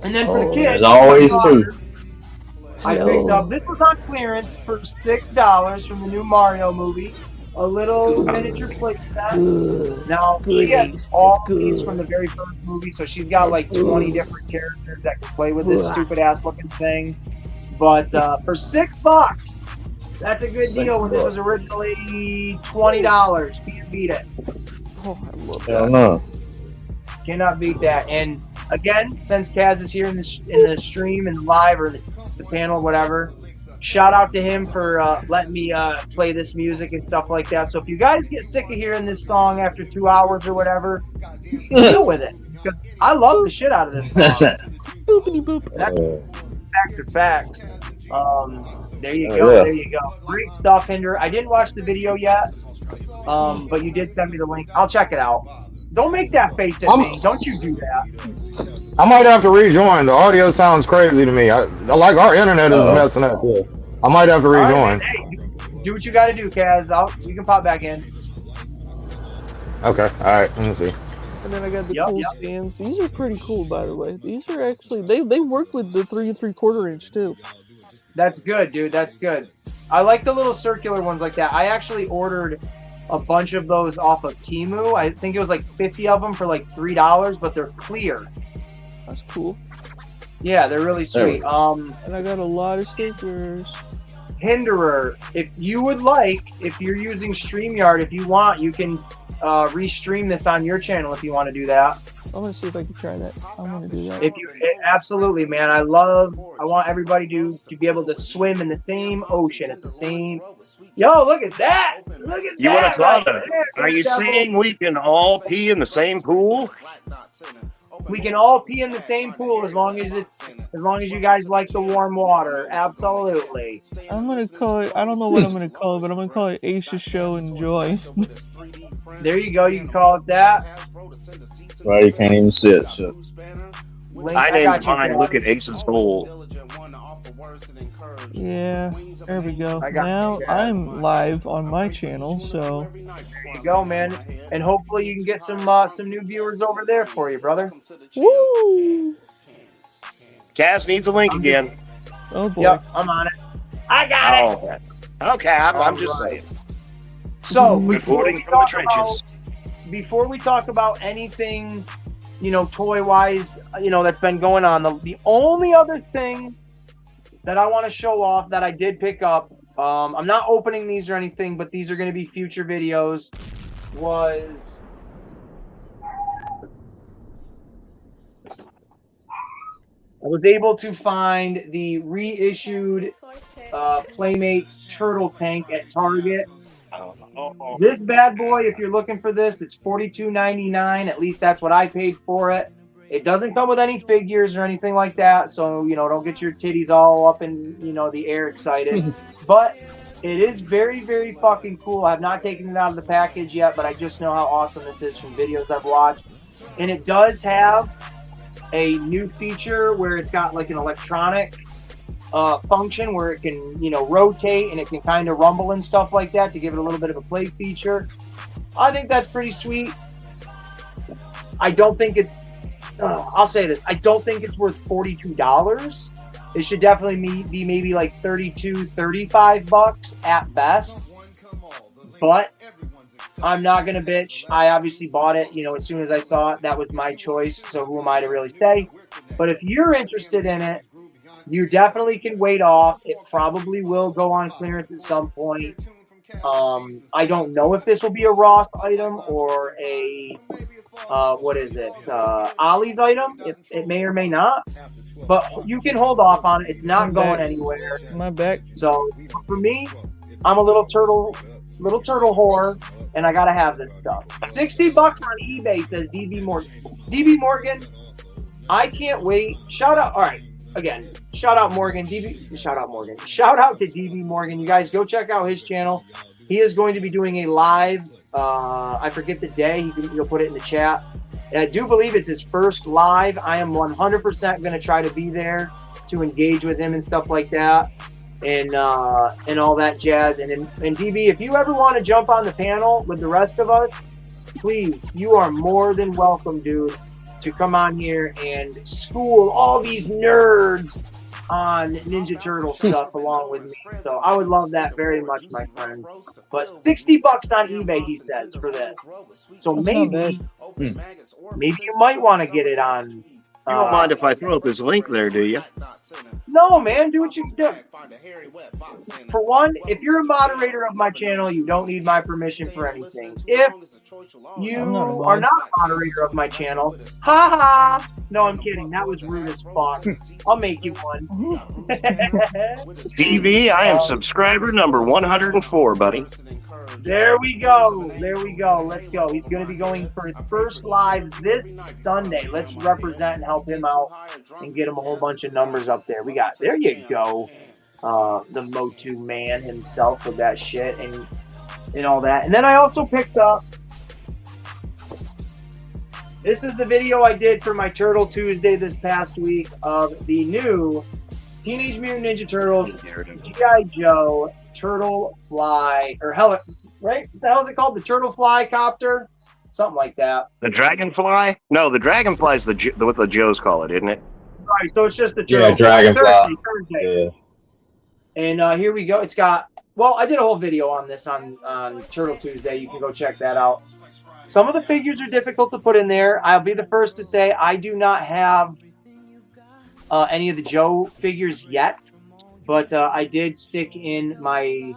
And then for the kids, as always, too. I picked up. This was on clearance for $6 from the new Mario movie. A little miniature playset. Now she gets all these from the very first movie, so she's got like 20 different characters that can play with this stupid ass looking thing. But for $6, that's a good deal when this was originally $20. Can't beat it. Oh, I love Hell no. Cannot beat that. And again, since Kaz is here in the stream and live or the panel, whatever, shout out to him for letting me play this music and stuff like that. So if you guys get sick of hearing this song after 2 hours or whatever, deal with it. Because I love the shit out of this song. Boopity boop. That's facts are facts. There you go. There you go. Great stuff, Hinder. I didn't watch the video yet, but you did send me the link. I'll check it out. Don't make that face at me. Don't you do that. I might have to rejoin. The audio sounds crazy to me. I like our internet is messing up. I might have to rejoin. Right, hey, do what you got to do, Kaz. You can pop back in. Okay. All right. Let me see. And then I got the cool stands. These are pretty cool, by the way. These are actually they work with the 3 3/4 inch too. That's good, dude. That's good. I like the little circular ones like that. I actually ordered a bunch of those off of Temu. I think it was like 50 of them for like $3, but they're clear. That's cool. Yeah, they're really sweet. And I got a lot of stickers. Hinderer, if you would like, if you're using StreamYard, if you want, you can restream this on your channel if you want to do that. I'm gonna see if I can try that. I'm gonna do that. If you absolutely, man, I want everybody to be able to swim in the same ocean at the same. Yo, look at that! Look at You that! want to talk? Are you saying we can all pee in the same pool? We can all pee in the same pool as long as you guys like the warm water. Absolutely. I'm gonna call it. I don't know what I'm gonna call it, but I'm gonna call it Aisha's Show Enjoy. There you go. You can call it that. Well, you can't even sit. So. I named mine. Look at Ace's Bowl. Yeah, there we go. Now I'm live on my channel, so there you go, man. And hopefully you can get some new viewers over there for you, brother. Woo! Kaz needs a link again. Oh boy. Yep, I'm on it. I got it. Okay, I'm just saying. So reporting from the trenches. Before we talk about anything, toy wise, that's been going on, the only other thing that I want to show off that I did pick up, I'm not opening these or anything, but these are going to be future videos, was I was able to find the reissued Playmates Turtle Tank at Target. This bad boy, if you're looking for this, it's $42.99. At least that's what I paid for it. It doesn't come with any figures or anything like that, so don't get your titties all up in the air excited. But it is very, very fucking cool. I have not taken it out of the package yet, but I just know how awesome this is from videos I've watched. And it does have a new feature where it's got like an electronic function where it can rotate and it can kind of rumble and stuff like that to give it a little bit of a play feature. I think that's pretty sweet. I don't think it's I'll say this, I don't think it's worth $42. It should definitely be maybe like $32, $35 at best. But I'm not gonna bitch. I obviously bought it, as soon as I saw it. That was my choice, so who am I to really say? But if you're interested in it, you definitely can wait off. It probably will go on clearance at some point. I don't know if this will be a Ross item or a Ollie's item. It may or may not, but you can hold off on it. It's not going anywhere. My back. So for me, I'm a little turtle whore, and I gotta have this stuff. $60 on eBay, says DB Morgan. DB Morgan, I can't wait. Shout out. All right. Again, shout out Morgan. Shout out to DB Morgan. You guys go check out his channel. He is going to be doing a live. I forget the day. He'll put it in the chat. And I do believe it's his first live. I am 100% going to try to be there to engage with him and stuff like that, and all that jazz. And DB, if you ever want to jump on the panel with the rest of us, please, you are more than welcome, dude, to come on here and school all these nerds on Ninja Turtle stuff along with me. So I would love that very much, my friend. But $60 on eBay, he says, for this. So maybe you might want to get it on. You don't mind if I throw up his link there, do you? No, man, do what you do. For one, if you're a moderator of my channel, you don't need my permission for anything. If you are not a moderator of my channel, ha! No, I'm kidding. That was rude as fuck. I'll make you one. DV, I am subscriber number 104, buddy. There we go. Let's go. He's going to be going for his first live this Sunday. Let's represent and help him out and get him a whole bunch of numbers up there. There you go. The Motu man himself with that shit and all that. And then I also picked up, this is the video I did for my Turtle Tuesday this past week of the new Teenage Mutant Ninja Turtles G.I. Joe Turtle Fly, or hell, right? What the hell is it called? The Turtle Fly Copter? Something like that. The Dragonfly? No, the Dragonfly's what the Joes call it, isn't it? Right, so it's just the Turtle. Yeah, Dragonfly. Thursday. Yeah. And here we go. It's got, well, I did a whole video on this on Turtle Tuesday. You can go check that out. Some of the figures are difficult to put in there. I'll be the first to say I do not have any of the Joe figures yet. But I did stick in my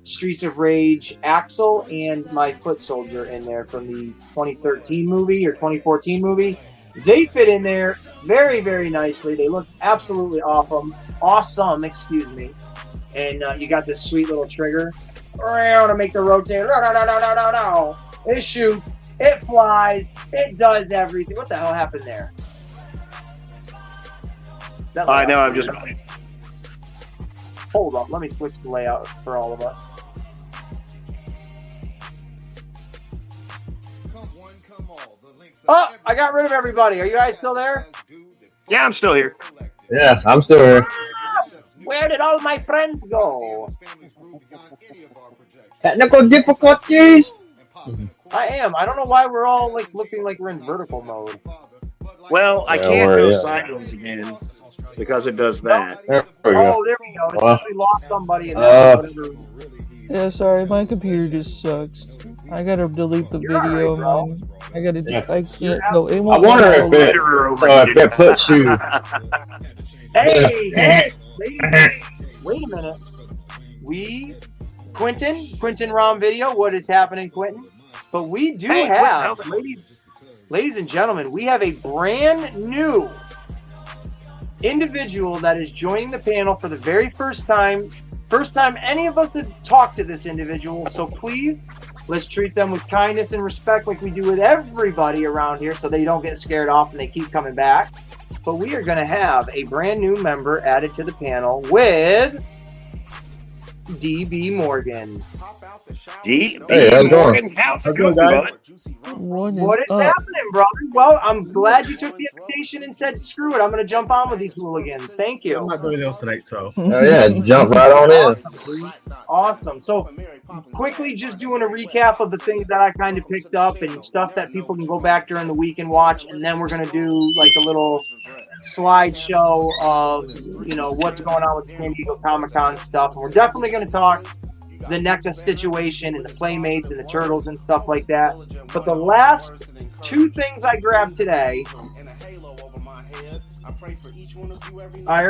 Streets of Rage Axel and my Foot Soldier in there from the 2013 movie or 2014 movie. They fit in there very, very nicely. They look absolutely awesome, excuse me. And you got this sweet little trigger to make the rotate. No. It shoots, it flies, it does everything. What the hell happened there? I know, I'm just... Hold on, let me switch the layout for all of us. Oh, I got rid of everybody. Are you guys still there? Yeah, I'm still here. Yeah, I'm still here. Where did all my friends go? Technical difficulties? I am. I don't know why we're all like looking like we're in vertical mode. Well, I can't go sideways again because it does that. There we go. Oh, there we go. It's like we lost somebody. And yeah, sorry, my computer just sucks. I gotta delete the video. Right, I gotta. Yeah. I can't. No, it I won't. wonder if it puts you. Hey, wait a minute. Quentin Rom video. What is happening, Quentin? But we do have, ladies and gentlemen, we have a brand new individual that is joining the panel for the very first time. First time any of us have talked to this individual. So please, Let's treat them with kindness and respect like we do with everybody around here so they don't get scared off and they keep coming back. But we are going to have a brand new member added to the panel with DB Morgan. Hey, how's it Morgan, how's it going, guys? bud? What is happening, brother? Well, I'm glad you took the invitation and said, screw it, I'm going to jump on with these hooligans. Thank you. I'm not doing anything else tonight, so. Oh yeah, jump right on in. Awesome. So, quickly just doing a recap of the things that I kind of picked up and stuff that people can go back during the week and watch, and then we're going to do like a little slideshow of, you know, what's going on with the San Diego Comic-Con stuff. And we're definitely going to talk the NECA situation and the Playmates and the Turtles and stuff like that. But the last two things I grabbed today, I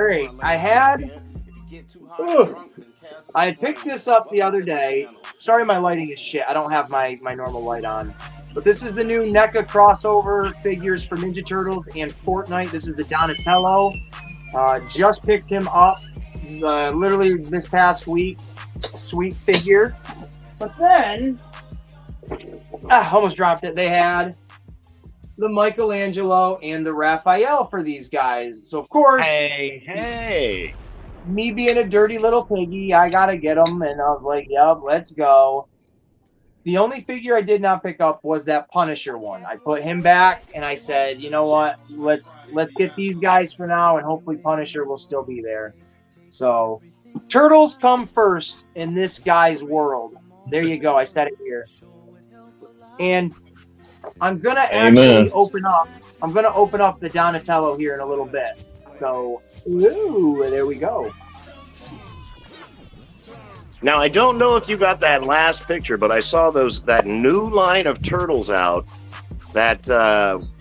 had picked this up the other day. Sorry, my lighting is shit. I don't have my normal light on. But this is the new NECA crossover figures for Ninja Turtles and Fortnite. This is the Donatello. Just picked him up literally this past week. Sweet figure. But then, almost dropped it. They had the Michelangelo and the Raphael for these guys. So, of course, Hey. me being a dirty little piggy, I got to get them. And I was like, yep, let's go. The only figure I did not pick up was that Punisher one. I put him back, and I said, you know what? Let's get these guys for now, and hopefully Punisher will still be there. So, Turtles come first in this guy's world. There you go. I said it here. And I'm going to actually open up. I'm going to open up the Donatello here in a little bit. So, ooh, there we go. Now, I don't know if you got that last picture, but I saw that new line of turtles out that,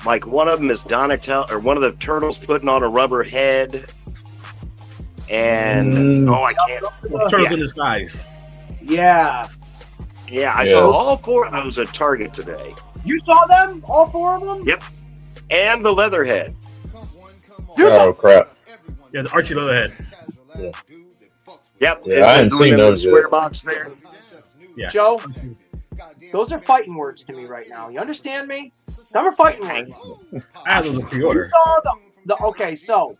like, one of them is Donatello, or one of the turtles putting on a rubber head. And, I can't. Turtles in disguise. Yeah. Yeah, I saw all four of those at Target today. You saw them? All four of them? Yep. And the Leatherhead. Oh crap. Yeah, the Archie Leatherhead. Yeah. Yep. Yeah, I haven't seen those square yet. box there. Yeah. Joe, those are fighting words to me right now. You understand me? Them are fighting words. I have those in You pre-order. saw okay, so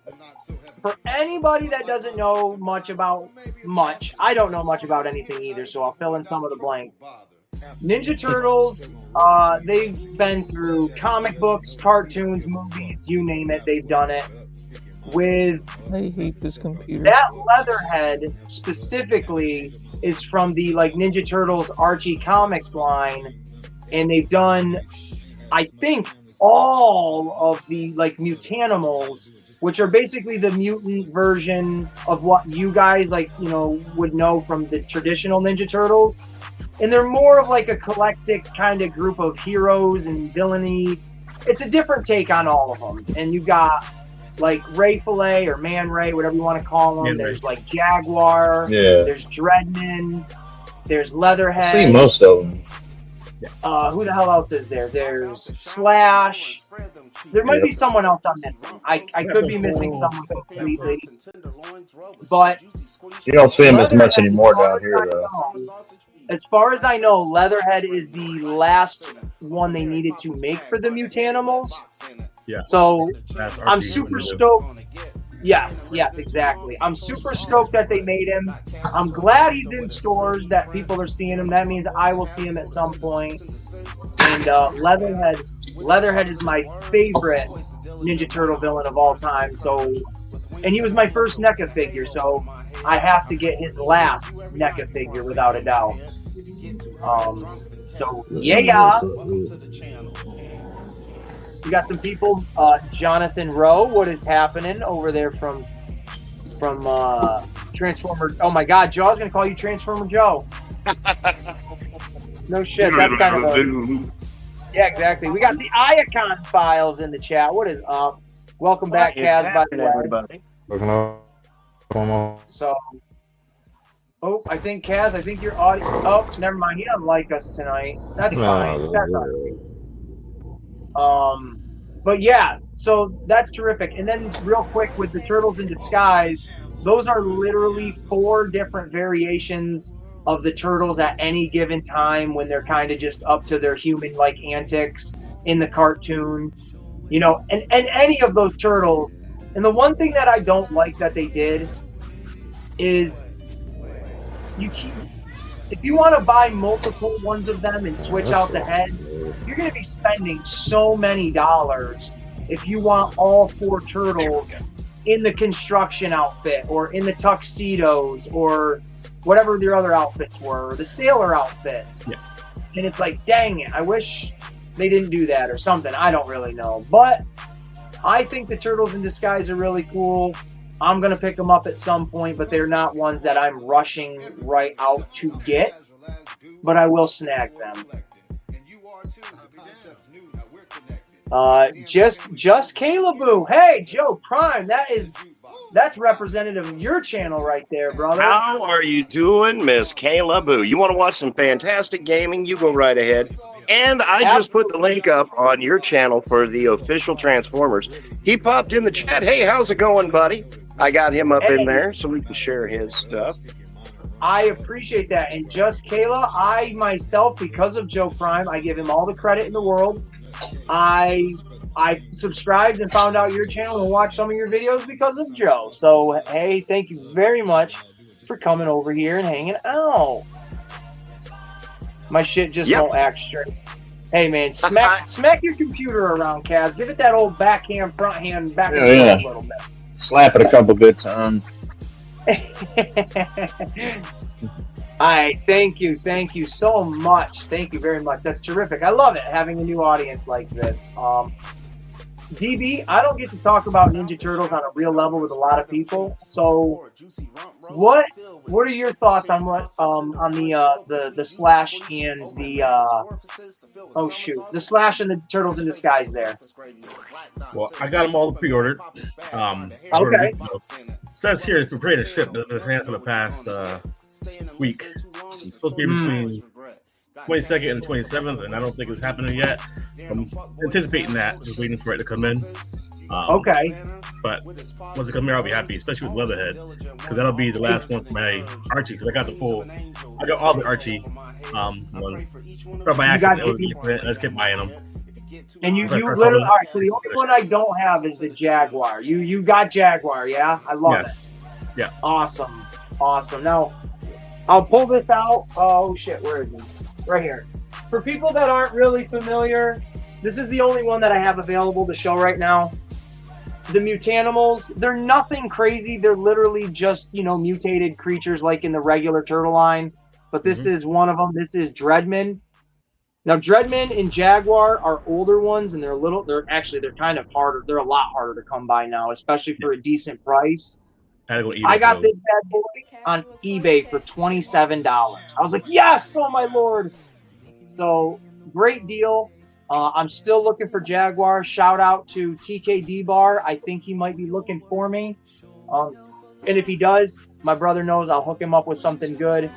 for anybody that doesn't know much, I don't know much about anything either, so I'll fill in some of the blanks. Ninja Turtles, they've been through comic books, cartoons, movies, you name it, they've done it. With I hate this computer. that Leatherhead specifically is from the like Ninja Turtles Archie Comics line, and they've done, I think, all of the like Mutanimals, which are basically the mutant version of what you guys would know from the traditional Ninja Turtles. And they're more of like a collective kind of group of heroes and villainy. It's a different take on all of them. And you got like Ray Fillet or Man Ray, whatever you want to call them. There's like Jaguar. Yeah. There's Dreadman. There's Leatherhead. I've seen most of them. Who the hell else is there? There's Slash. There might be someone else I'm missing. I could be missing someone completely. But You don't see them as much anymore down here, though. as far as I know, Leatherhead is the last one they needed to make for the Mutanimals. Yeah. So That's I'm Archie super Leatherhead. stoked. Yes, exactly. I'm super stoked that they made him. I'm glad he's in stores, that people are seeing him. That means I will see him at some point. And Leatherhead is my favorite Ninja Turtle villain of all time. So, and he was my first NECA figure, so I have to get his last NECA figure without a doubt. So yeah. We got some people. Jonathan Rowe, what is happening over there from Transformer? Oh my God, Joe! I was gonna call you Transformer Joe. No shit, that's kind of a. Yeah, exactly. We got the Iacon Files in the chat. What is up? Welcome back, Kaz. By the way, everybody. so. Oh, I think Kaz. I think your audio. Oh, never mind. He doesn't like us tonight. That's fine. That's all right. But yeah, so that's terrific. And then real quick with the Turtles in Disguise, those are literally 4 different variations of the turtles at any given time when they're kind of just up to their human-like antics in the cartoon, you know, and any of those turtles. And the one thing that I don't like that they did is if you want to buy multiple ones of them and switch out the head, you're going to be spending so many dollars if you want all 4 turtles in the construction outfit or in the tuxedos or whatever their other outfits were, or the sailor outfits. Yeah. And it's like, dang it, I wish they didn't do that or something. I don't really know. But I think the Turtles in Disguise are really cool. I'm going to pick them up at some point, but they're not ones that I'm rushing right out to get. But I will snag them. Just Caleboo. Hey, Joe Prime, that's representative of your channel right there, brother. How are you doing, Miss Caleboo? You want to watch some fantastic gaming? You go right ahead. And I just put the link up on your channel for the official Transformers. He popped in the chat. Hey, how's it going, buddy? I got him up in there so we can share his stuff. I appreciate that. And just Kayla, I myself, because of Joe Prime, I give him all the credit in the world. I subscribed and found out your channel and watched some of your videos because of Joe. So, hey, thank you very much for coming over here and hanging out. My shit just won't act straight. Hey, man, smack your computer around, Kaz. Give it that old backhand, front hand, back and forth a little bit. Slap it a couple good times. All right, thank you so much. Thank you very much. That's terrific. I love it, having a new audience like this. DB, I don't get to talk about Ninja Turtles on a real level with a lot of people. So, what are your thoughts on what on the Slash and the the Slash and the Turtles in Disguise there? Well, I got them all pre-ordered. Okay. It says here it's prepared to ship. It's hand for the past week. It's supposed to be between 22nd and 27th, and I don't think it's happening yet. I'm anticipating that, just waiting for it to come in. Okay. But once it comes here, I'll be happy, especially with Leatherhead, because that'll be the last one for my Archie, because I got all the Archie ones. But by accident, I just kept buying them. And you literally, all right, so the only one I don't have is the Jaguar. You got Jaguar, yeah? I love it. Yeah. Awesome. Now, I'll pull this out. Oh, shit, where is it? Right here. For people that aren't really familiar, this is the only one that I have available to show right now. The Mutanimals, they're nothing crazy. They're literally just, mutated creatures like in the regular turtle line. But this is one of them. This is Dreadman. Now, Dreadman and Jaguar are older ones, and they're kind of harder. They're a lot harder to come by now, especially for a decent price. I got this bad boy on eBay for $27. I was like, yes, oh my lord. So, great deal. I'm still looking for Jaguar. Shout out to TKD Bar. I think he might be looking for me. And if he does, my brother knows I'll hook him up with something good.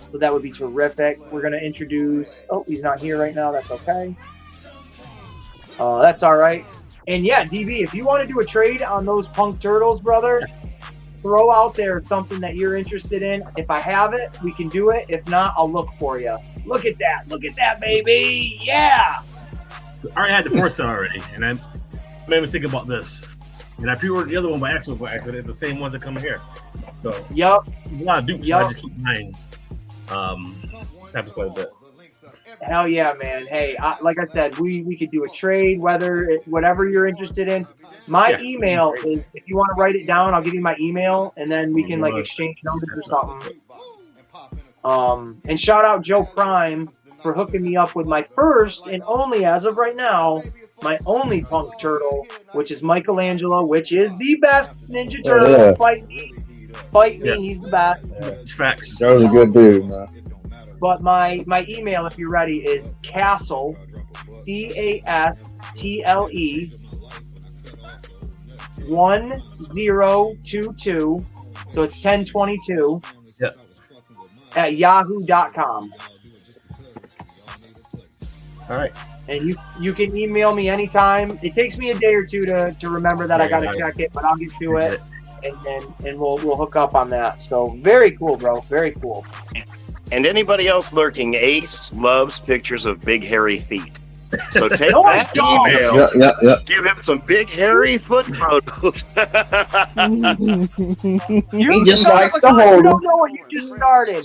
So that would be terrific. We're going to introduce... Oh, he's not here right now. That's okay. That's all right. And yeah, DB, if you want to do a trade on those Punk Turtles, brother, throw out there something that you're interested in. If I have it, we can do it. If not, I'll look for you. Look at that. Look at that, baby. Yeah. I already had the first set already, and I made me think about this. And I pre-ordered the other one by accident. It's the same ones that come in here. So, yep. There's a lot of dupes. I just keep buying. Happens quite a bit. Hell yeah, man. Hey, like I said, we could do a trade, whatever you're interested in. My email is, if you want to write it down, I'll give you my email, and then we can exchange numbers or something. And shout out Joe Prime for hooking me up with my first and only, as of right now, my only Punk Turtle, which is Michelangelo, which is the best Ninja Turtle. Yeah. Fight me, he's the best. It's facts. Joe's a good dude, man. But my email, if you're ready, is Castle, CASTLE 1022. So it's 1022. Yeah. At yahoo.com. All right. And you can email me anytime. It takes me a day or two to remember that I got to check it, but I'll get to it. and we'll hook up on that. So very cool, bro. Very cool. And anybody else lurking, Ace loves pictures of big hairy feet. So take No, I that don't. email. Yep. Give him some big hairy foot photos. You just likes to you hold don't know what you just started.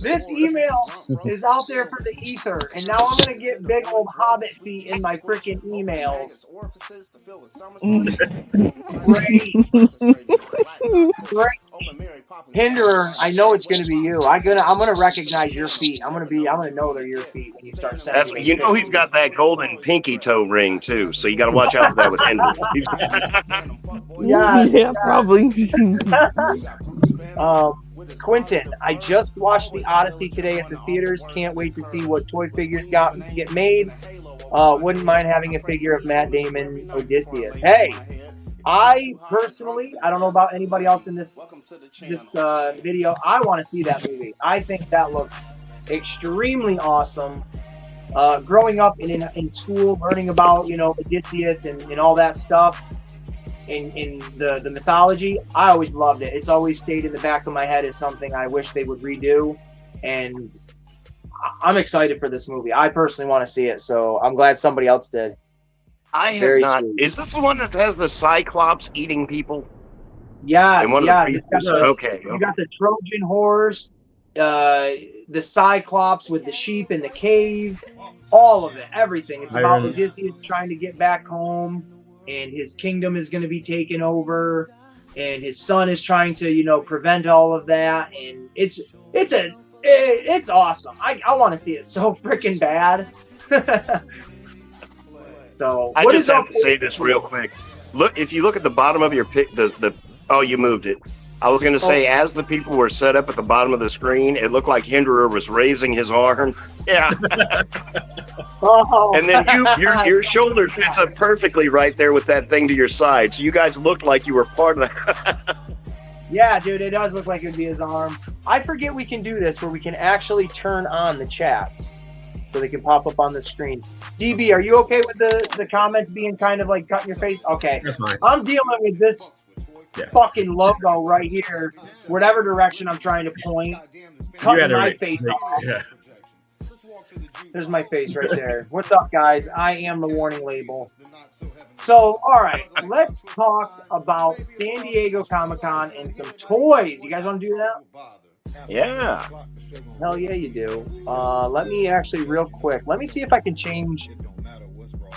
This email is out there for the ether, and now I'm gonna get big old hobbit feet in my freaking emails. Great. Hinderer, I know it's gonna be you. I'm gonna recognize your feet. I'm gonna know they're your feet when you start sending. That's you know he's got that golden pinky toe ring too, so you got to watch out for that with Hendry. Yeah, probably. Quentin, I just watched the Odyssey today at the theaters. Can't wait to see what toy figures get made. Wouldn't mind having a figure of Matt Damon Odysseus. Hey, I personally, I don't know about anybody else in this video. I want to see that movie. I think that looks extremely awesome. Growing up in school, learning about Odysseus and all that stuff. In the mythology, I always loved it. It's always stayed in the back of my head as something I wish they would redo, and I'm excited for this movie. I personally want to see it, so I'm glad somebody else did. I have Very not. sweet. Is this the one that has the Cyclops eating people? Yes, And one of yes. the It's got pieces- you got the Trojan horse, the Cyclops with the sheep in the cave, all of it, everything. It's about Odysseus trying to get back home, and his kingdom is going to be taken over, and his son is trying to, prevent all of that, and it's awesome. I want to see it so freaking bad. So I just have to say this real quick. Look, if you look at the bottom of your pic, you moved it. I was going to say, as the people were set up at the bottom of the screen, it looked like Hinderer was raising his arm. Yeah. And then your shoulder fits up perfectly right there with that thing to your side. So you guys looked like you were part of that. Yeah, dude, it does look like it would be his arm. I forget we can do this where we can actually turn on the chats so they can pop up on the screen. DB, are you okay with the comments being kind of like cutting your face? Okay. That's fine. I'm dealing with this fucking logo right here, whatever direction I'm trying to point. Cutting my face off. Yeah. There's my face right there. What's up, guys? I am the warning label. So, all right, let's talk about San Diego Comic-Con and some toys. You guys want to do that? Yeah. Hell yeah, you do. Let me actually real quick. Let me see if I can change.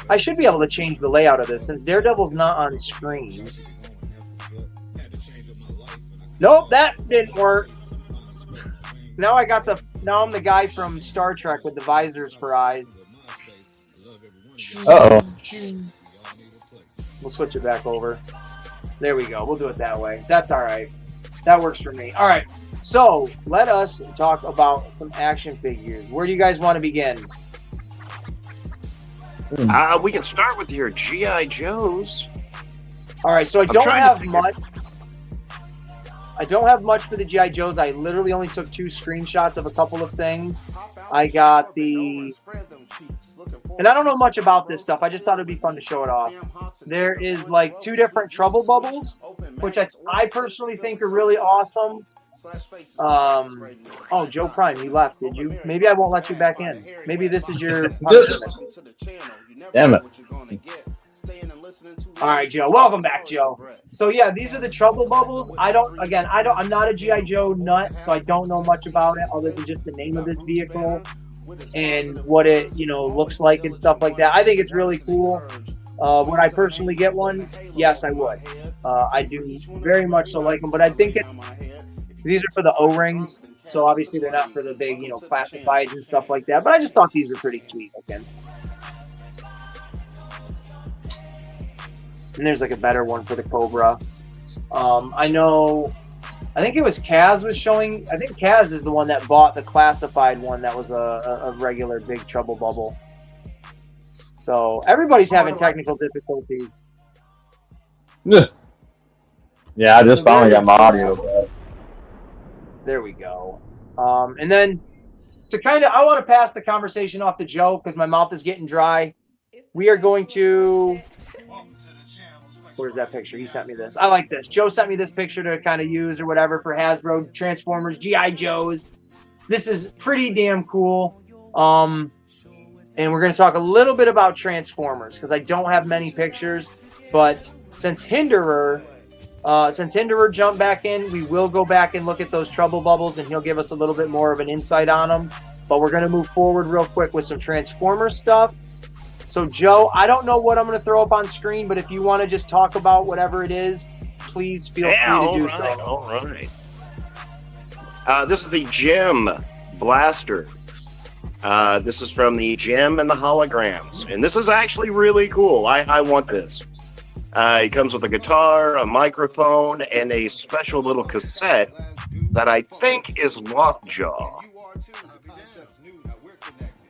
I should be able to change the layout of this since Daredevil's not on screen. Nope, that didn't work. Now I'm the guy from Star Trek with the visors for eyes. Uh-oh. We'll switch it back over. There we go. We'll do it that way. That's all right. That works for me. All right. So let us talk about some action figures. Where do you guys want to begin? We can start with your G.I. Joes. All right. So I don't have much. I don't have much for the G.I. Joes. I literally only took 2 screenshots of a couple of things. I got the... And I don't know much about this stuff. I just thought it'd be fun to show it off. There is like 2 different trouble bubbles, which I personally think are really awesome. Oh, Joe Prime, you left, did you? Maybe I won't let you back in. Maybe this is your punishment. Damn it. All right, Joe. Welcome back, Joe. So yeah, these are the trouble bubbles. I'm not a G.I. Joe nut, so I don't know much about it other than just the name of this vehicle and what it, looks like and stuff like that. I think it's really cool. Would I personally get one? Yes, I would. I do very much so like them, but I think these are for the O-rings, so obviously they're not for the big, classifieds and stuff like that. But I just thought these were pretty sweet looking. And there's like a better one for the Cobra. I think it was Kaz was showing. I think Kaz is the one that bought the classified one that was a regular Big Trouble bubble. So everybody's having technical difficulties. Yeah, I just finally got my audio back. There we go. And then I want to pass the conversation off to Joe because my mouth is getting dry. We are going to Where's that picture? He sent me this. I like this. Joe sent me this picture to kind of use or whatever for Hasbro, Transformers, G.I. Joes. This is pretty damn cool. And we're going to talk a little bit about Transformers because I don't have many pictures. But since Hinderer jumped back in, we will go back and look at those Trouble Bubbles, and he'll give us a little bit more of an insight on them. But we're going to move forward real quick with some Transformers stuff. So, Joe, I don't know what I'm going to throw up on screen, but if you want to just talk about whatever it is, please feel free to do so. All right. This is the Gem Blaster. This is from the Gem and the Holograms. And this is actually really cool. I want this. It comes with a guitar, a microphone, and a special little cassette that I think is Lockjaw.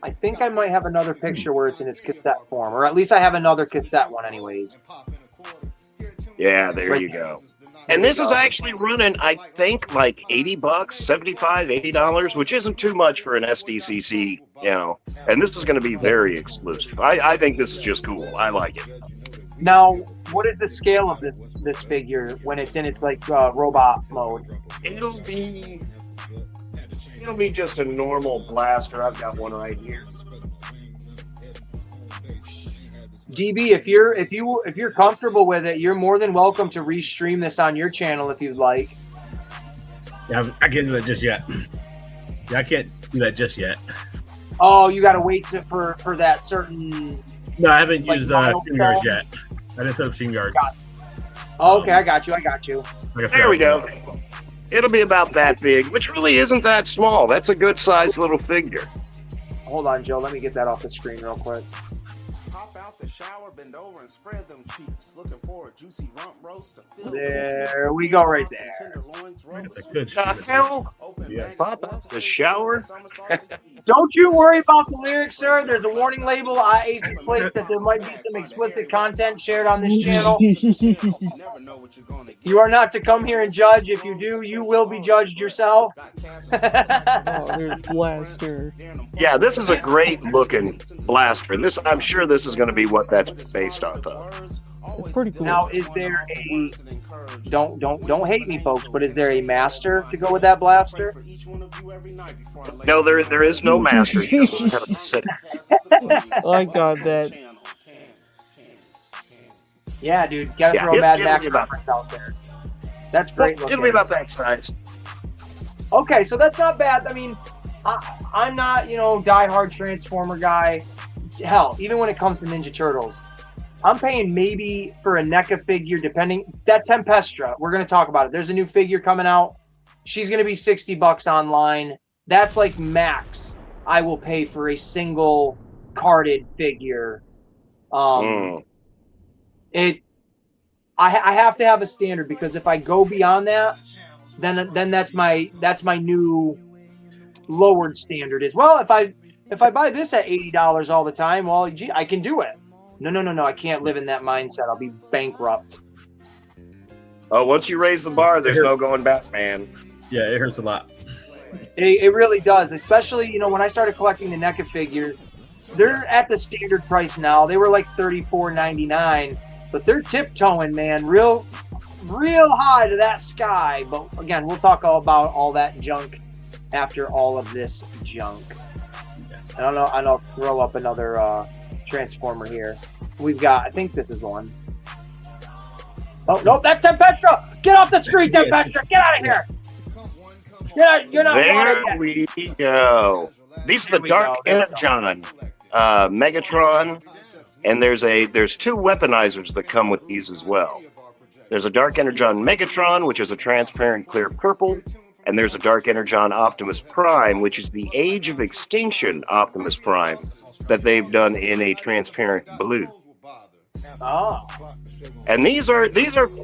I think I might have another picture where it's in its cassette form, or at least I have another cassette one anyways. Yeah, there you go. And this is actually running, I think, like $80, $75, $80, which isn't too much for an SDCC, you know. And this is going to be very exclusive. I think this is just cool. I like it. Now, what is the scale of this figure when it's in its like robot mode? It'll be just a normal blaster. I've got one right here. DB, if you're comfortable with it, you're more than welcome to restream this on your channel if you'd like. Yeah, I can't do that just yet. Yeah, I can't do that just yet. Oh, you got to wait for that certain. No, I haven't used file StreamYard yet. I didn't set up StreamYard. Okay, I got you. There we go. It'll be about that big, which really isn't that small. That's a good sized little figure. Hold on, Joe. Let me get that off the screen real quick. Hop out the shower, bend over and spread them cheeks. Looking for a juicy rump roast to fill. There we go, right there. Good The hell? Yes. Pop out the shower? Don't you worry about the lyrics, sir. There's a warning label I placed that there might be some explicit content shared on this channel. You are not to come here and judge. If you do, you will be judged yourself. Oh, there's Blaster. Yeah, this is a great looking blaster. And this, I'm sure this is going to be what that's based off of. It's pretty cool. Now, is there a don't hate me, folks, but is there a master to go with that blaster? No, there is no master. I got that. Yeah, dude, gotta throw a Mad Max reference out there. That's great. It'll be about that size. Okay, so that's not bad. I mean, I'm not, diehard Transformer guy. Hell, even when it comes to Ninja Turtles, I'm paying maybe for a NECA figure, depending. That Tempestra, we're going to talk about it. There's a new figure coming out. She's going to be $60 online. That's like max I will pay for a single carded figure. I have to have a standard, because if I go beyond that, then that's my new lowered standard is, well, if I buy this at $80 all the time, well, gee, I can do it. No, I can't live in that mindset. I'll be bankrupt. Oh, once you raise the bar, there's no going back, man. Yeah, it hurts a lot. It really does, especially, when I started collecting the NECA figures, they're at the standard price now. They were like $34.99, but they're tiptoeing, man, real high to that sky. But again, we'll talk all about all that junk after all of this junk. I don't know. I'll throw up another Transformer here. We've got, I think this is one. Oh, nope, that's Tempestra! Get off the street, Tempestra! Get out of here! You're not there we go. These are the Dark Energon Megatron, and there's two weaponizers that come with these as well. There's a Dark Energon Megatron, which is a transparent clear purple, and there's a Dark Energon Optimus Prime, which is the Age of Extinction Optimus Prime that they've done in a transparent blue. Oh. And these are,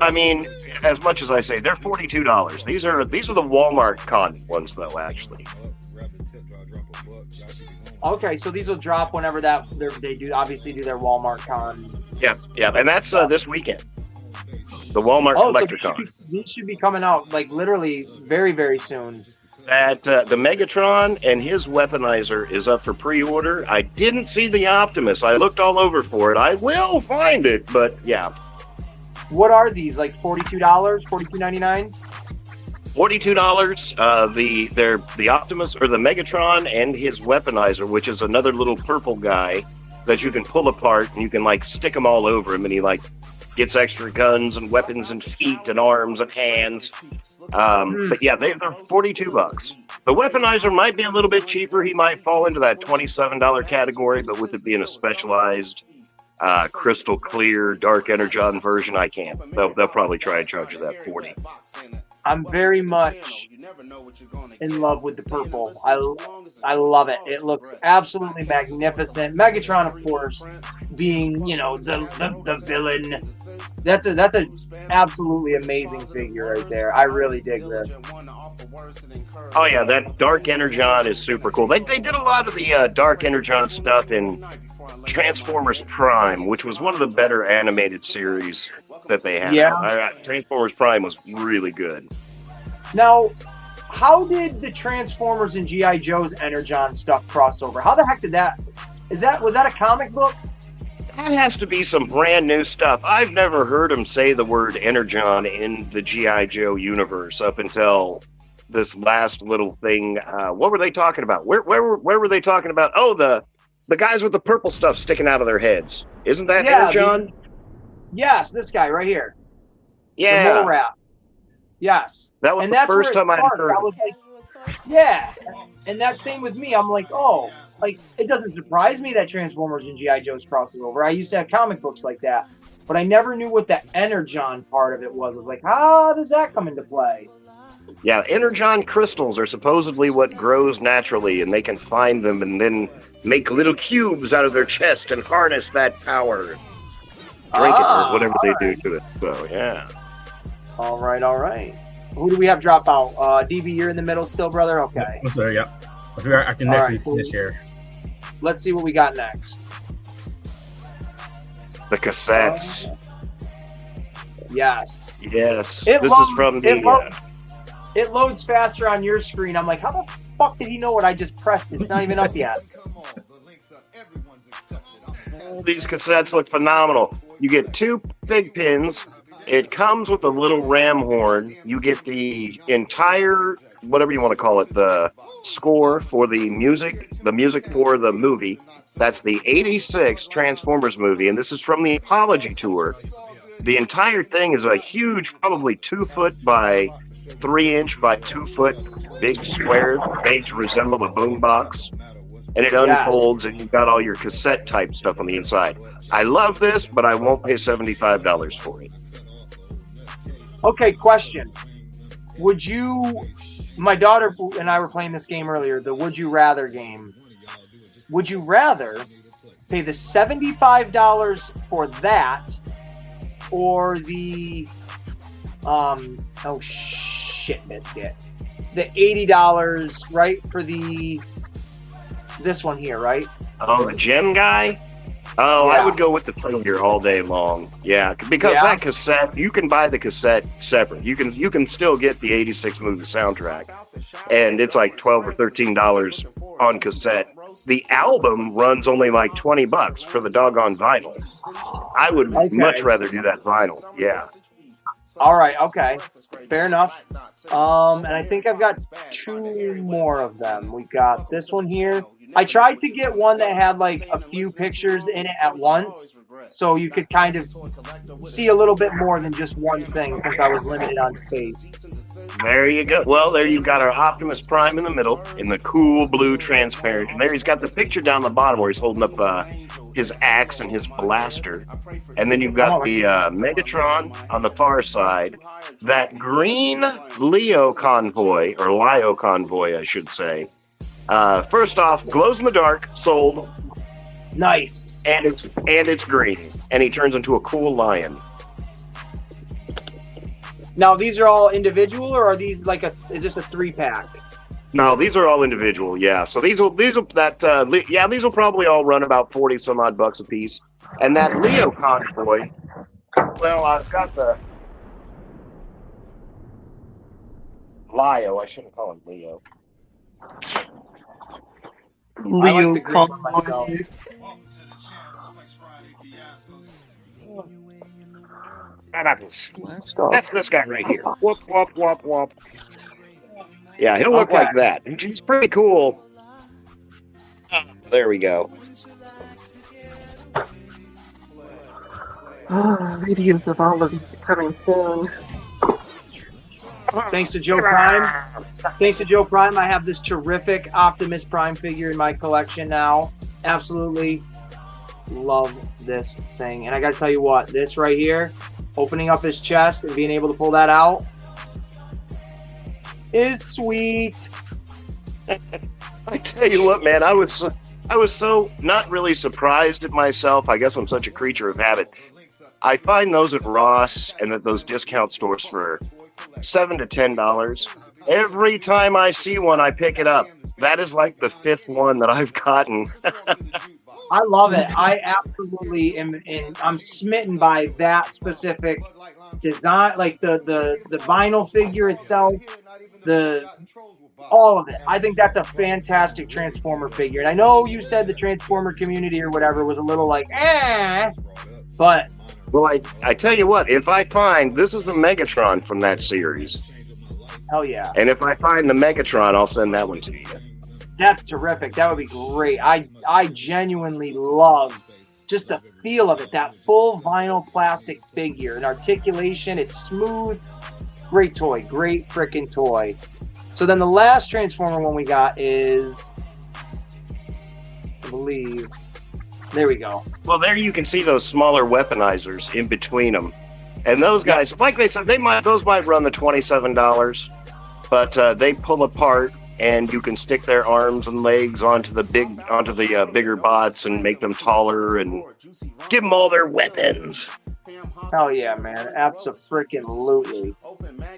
I mean, as much as I say, they're $42. These are the Walmart con ones, though, actually. Okay, so these will drop whenever they do their Walmart con. Yeah, and that's this weekend. The Walmart Collector Con. These should be coming out like literally very, very soon. That the Megatron and his weaponizer is up for pre-order. I didn't see the Optimus. I looked all over for it. I will find it, but yeah. What are these? Like $42, $42.99? $42. They're the Optimus or the Megatron and his weaponizer, which is another little purple guy that you can pull apart and you can like stick them all over him, and he like gets extra guns and weapons and feet and arms and hands. But yeah, they're $42. The weaponizer might be a little bit cheaper. He might fall into that $27 category, but with it being a specialized crystal clear dark energon version, I can't. They'll probably try and charge you that $40. I'm very much in love with the purple. I love it. It looks absolutely magnificent. Megatron, of course, being, you know, the villain. That's a absolutely amazing figure right there. I really dig this. Oh yeah, that Dark Energon is super cool. They did a lot of the Dark Energon stuff in Transformers Prime, which was one of the better animated series that they had. Yeah. Transformers Prime was really good. Now, how did the Transformers and G.I. Joe's Energon stuff cross over? How the heck did that? Was that a comic book? That has to be some brand new stuff. I've never heard him say the word Energon in the G.I. Joe universe up until this last little thing. What were they talking about? Where were they talking about? Oh, the guys with the purple stuff sticking out of their heads. Isn't that Energon? Yes, this guy right here. Yeah. The mole rat. Yes. That was and the first time I heard. I was like, yeah. And that's same with me. I'm like, oh, like, it doesn't surprise me that Transformers and G.I. Joe's crosses over. I used to have comic books like that, but I never knew what the Energon part of it was. I was like, how does that come into play? Yeah, Energon crystals are supposedly what grows naturally, and they can find them and then make little cubes out of their chest and harness that power. Drink it or whatever they do to it. So, yeah. All right. Who do we have drop out? DB, you're in the middle still, brother? Okay. I'm sorry, yeah. I figure I can next finish here. Let's see what we got next. The cassettes. Yes. Yes. This is from the... It loads faster on your screen. I'm like, how the fuck did he know what I just pressed? It's not even up yet. These cassettes look phenomenal. You get 2 big pins. It comes with a little ram horn. You get the entire, whatever you want to call it, the score for the music for the movie. That's the 86 Transformers movie, and this is from the Apology Tour. The entire thing is a huge, probably 2-foot by 3-inch by 2-foot big square made to resemble a boombox. And it unfolds, and you've got all your cassette type stuff on the inside. I love this, but I won't pay $75 for it. Okay, question. Would you, my daughter and I were playing this game earlier, the Would You Rather game. Would you rather pay the $75 for that or the, oh shit, biscuit. The $80, right, for this one here, right? Oh, the gem guy? Oh, yeah. I would go with the figure all day long. Yeah, because that cassette, you can buy the cassette separate. You can still get the 86 movie soundtrack. And it's like $12 or $13 on cassette. The album runs only like $20 for the doggone vinyl. I would much rather do that vinyl. Yeah. All right, okay. Fair enough. And I think I've got 2 more of them. We got this one here. I tried to get one that had like a few pictures in it at once, so you could kind of see a little bit more than just one thing since I was limited on space. There you go. Well, there you've got our Optimus Prime in the middle in the cool blue transparent. And there he's got the picture down the bottom where he's holding up his axe and his blaster. And then you've got the Megatron on the far side. That green Leo convoy, or Lio convoy, I should say. First off, glows in the dark, sold. Nice. And it's green. And he turns into a cool lion. Now, these are all individual, or are these like is this a 3-pack? No, these are all individual. Yeah, so these will probably all run about 40 some odd bucks a piece. And that Leo convoy, well, I've got the Lio. I shouldn't call him Leo. Leo convoy. How about this? Blast off. That's this guy right here. Whoop, whoop, whoop, whoop. Yeah, he'll look Okay. like that. He's pretty cool. There we go. Videos of all of these coming soon. Thanks to Joe Prime. Thanks to Joe Prime, I have this terrific Optimus Prime figure in my collection now. Absolutely love this thing. And I gotta tell you what, this right here, opening up his chest and being able to pull that out is sweet. I tell you what, man, I was so not really surprised at myself. I guess I'm such a creature of habit. I find those at Ross and at those discount stores for $7 to $10. Every time I see one, I pick it up. That is like the fifth one that I've gotten. I love it. I absolutely am. I'm smitten by that specific design, like the vinyl figure itself, all of it. I think that's a fantastic Transformer figure. And I know you said the Transformer community or whatever was a little like, but Well, I tell you what, if I find, this is the Megatron from that series. hell yeah. And if I find the Megatron, I'll send that one to you. That's terrific. That would be great. I genuinely love just the feel of it. That full vinyl plastic figure. And articulation, it's smooth. Great toy. Great freaking toy. So then the last Transformer one we got is, I believe, there we go. Well, there you can see those smaller weaponizers in between them. And those guys, like they said, those might run the $27, but they pull apart, and you can stick their arms and legs onto the bigger bots and make them taller and give them all their weapons. Hell yeah, man. Abso-freaking-lutely.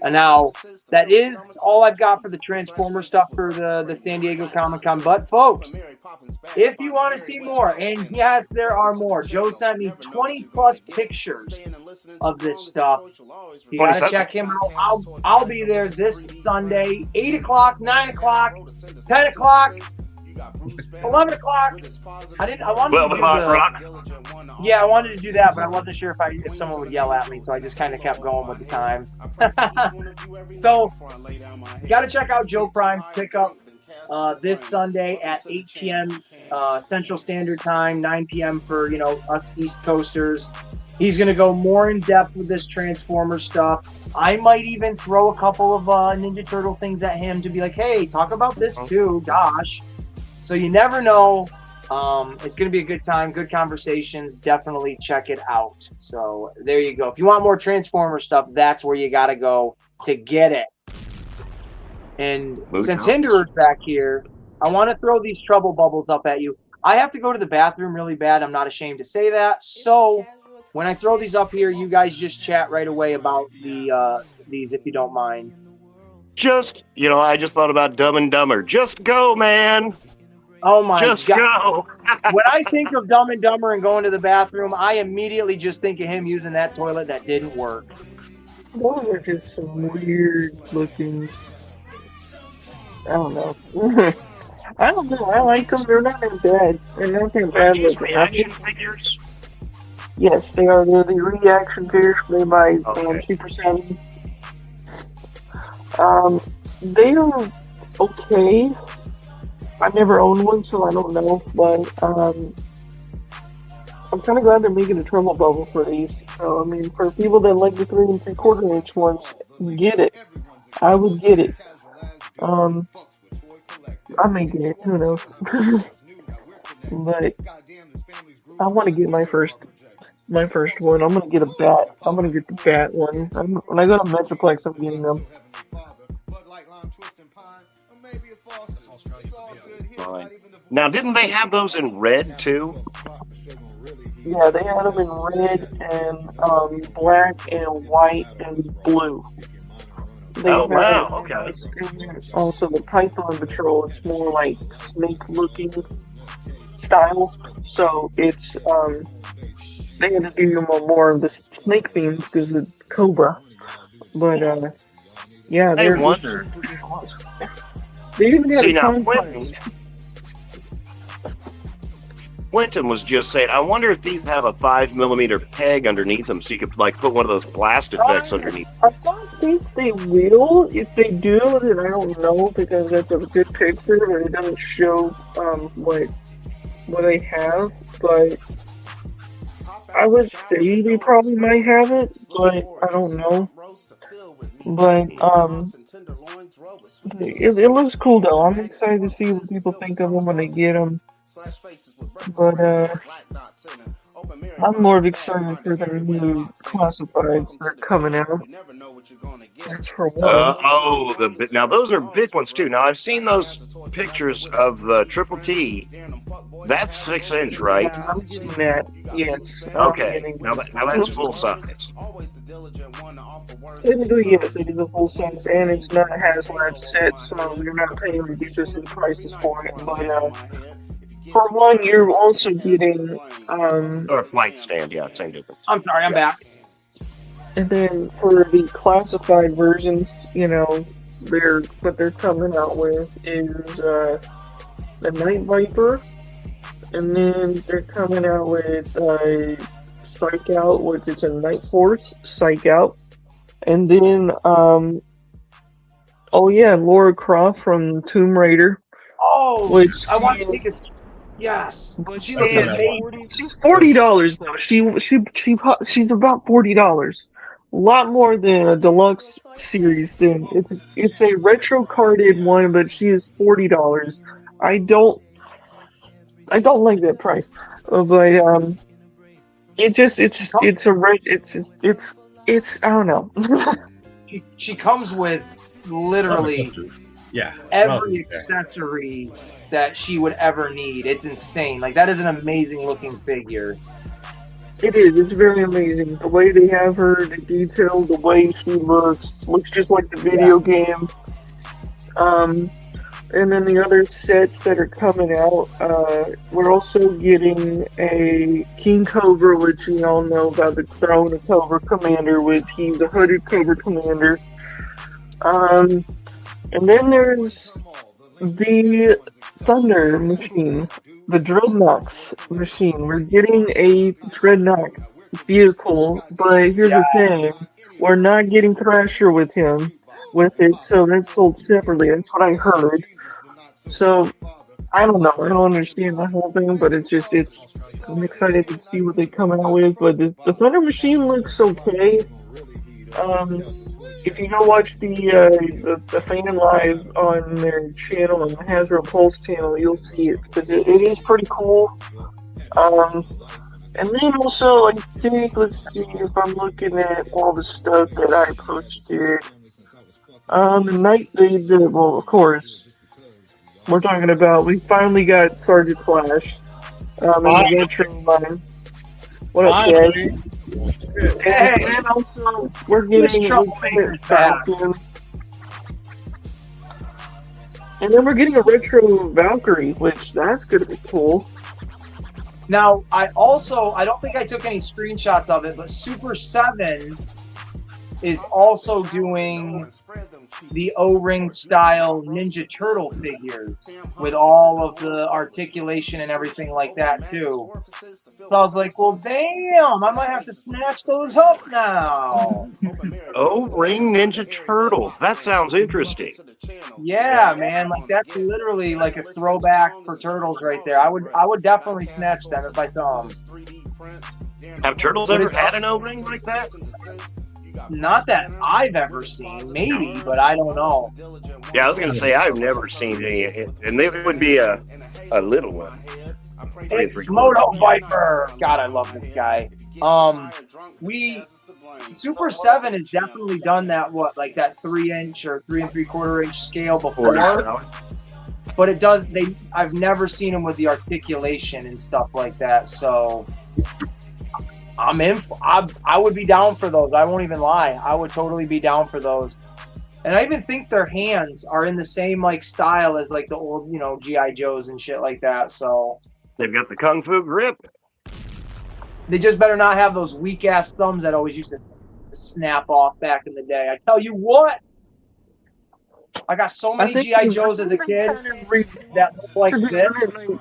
And now, that is all I've got for the Transformer stuff for the San Diego Comic-Con. But, folks, if you want to see more, and yes, there are more. Joe sent me 20-plus pictures of this stuff. You got to check him out. I'll be there this Sunday, 8 o'clock, 9 o'clock, 10 o'clock, 11 o'clock. I wanted to do that, but I wasn't sure if someone would yell at me, so I just kind of kept going with the time. So, you got to check out Joe Prime's pickup this Sunday at 8 p.m. Central Standard Time, 9 p.m. for us East Coasters. He's going to go more in depth with this Transformer stuff. I might even throw a couple of Ninja Turtle things at him to be like, hey, talk about this too, gosh. So you never know. It's going to be a good time, good conversations. Definitely check it out. So there you go. If you want more Transformer stuff, that's where you got to go to get it. And since Hinderer's back here, I want to throw these trouble bubbles up at you. I have to go to the bathroom really bad. I'm not ashamed to say that. So when I throw these up here, you guys just chat right away about these, if you don't mind. I just thought about Dumb and Dumber. Just go, man. Oh my God. Just go. When I think of Dumb and Dumber and going to the bathroom, I immediately just think of him using that toilet that didn't work. Those are just some weird looking. I don't know. I don't know. I like them. They're not that bad. They're not that bad. Reaction figures? Yes, they are. They're the reaction figures made by Super 7. They are okay. I never owned one, so I don't know. But I'm kind of glad they're making a trouble bubble for these. So I mean, for people that like the 3 3/4 inch ones, get it. I would get it. I may get it. Who knows? But I want to get my first one. I'm gonna get a bat. I'm gonna get the bat one. When I go to Metroplex, I'm getting them. Now, didn't they have those in red too? Yeah, they had them in red and black and white and blue. Wow, okay. Also, the Python Patrol, it's more like snake-looking style. So it's they had to do more of the snake theme because of Cobra. But yeah, I wonder. They even got a Quentin was just saying, I wonder if these have a 5mm peg underneath them, so you could like put one of those blast effects underneath. I don't think they will. If they do, then I don't know because that's a good picture, but it doesn't show what they have. But I would say they probably might have it, but I don't know. But it looks cool though. I'm excited to see what people think of them when they get them. But I'm more excited for their new classifieds that are coming out. That's for one. Now those are big ones too. Now I've seen those pictures of the Triple T. That's 6-inch, right? Yeah, I'm getting that. Yes. Okay. Now that's full size. Technically, yes, it is a full size, and it's not HasLab set, so you're not paying ridiculous prices for it. But for one, you're also getting or a flight stand, yeah, same difference. I'm sorry, I'm back. And then for the classified versions, you know, what they're coming out with is the Night Viper, and then they're coming out with Psych Out, which is a Night Force Psych Out, and then Lara Croft from Tomb Raider. Oh, which I want to take a. Yes, but she's $40 though. She's about $40. A lot more than a deluxe series. Then it's a retro carded one, but she is $40. I don't like that price, but it's I don't know. she comes with literally every accessory that she would ever need. It's insane. Like, that is an amazing looking figure. It is. It's very amazing. The way they have her, the detail, the way she looks just like the video game. And then the other sets that are coming out, we're also getting a King Cobra, which you all know about the Throne of Cobra Commander, which he's a hooded Cobra Commander. And then there's the Thunder machine, the Dreadnoughts machine. We're getting a Dreadnought vehicle, but here's the thing: we're not getting Thrasher with it, so that's sold separately. That's what I heard. So I don't know. I don't understand the whole thing, but I'm excited to see what they come out with. But the Thunder machine looks okay. If you go watch the fan live on their channel, on the Hasbro Pulse channel, you'll see it because it is pretty cool. And then also, I think, let's see if I'm looking at all the stuff that I posted. Well, of course, we're talking about, we finally got Sergeant Flash in the retro line. What up, guys? And also, we're getting Falcon. And then we're getting a retro Valkyrie, which that's going to be cool. Now, I don't think I took any screenshots of it, but Super 7 is also doing the O-ring style Ninja Turtle figures with all of the articulation and everything like that too. So I was like, well, damn, I might have to snatch those up now. O-ring Ninja Turtles. That sounds interesting. Yeah, man, like that's literally like a throwback for Turtles right there. I would definitely snatch them if I saw them. Have Turtles ever had an O-ring like that? Not that I've ever seen, maybe, but I don't know. Yeah, I was gonna say I've never seen any, and they would be a little one. It's Moto Viper. God, I love this guy. Super 7 has definitely done that. Like that 3-inch or 3 3/4 inch scale before. But it does. I've never seen them with the articulation and stuff like that. So. I'm in. I would be down for those. I won't even lie. I would totally be down for those. And I even think their hands are in the same like style as like the old, G.I. Joes and shit like that. So they've got the kung fu grip. They just better not have those weak ass thumbs that always used to snap off back in the day. I tell you what, I got so many G.I. Joes as a kid that look like this.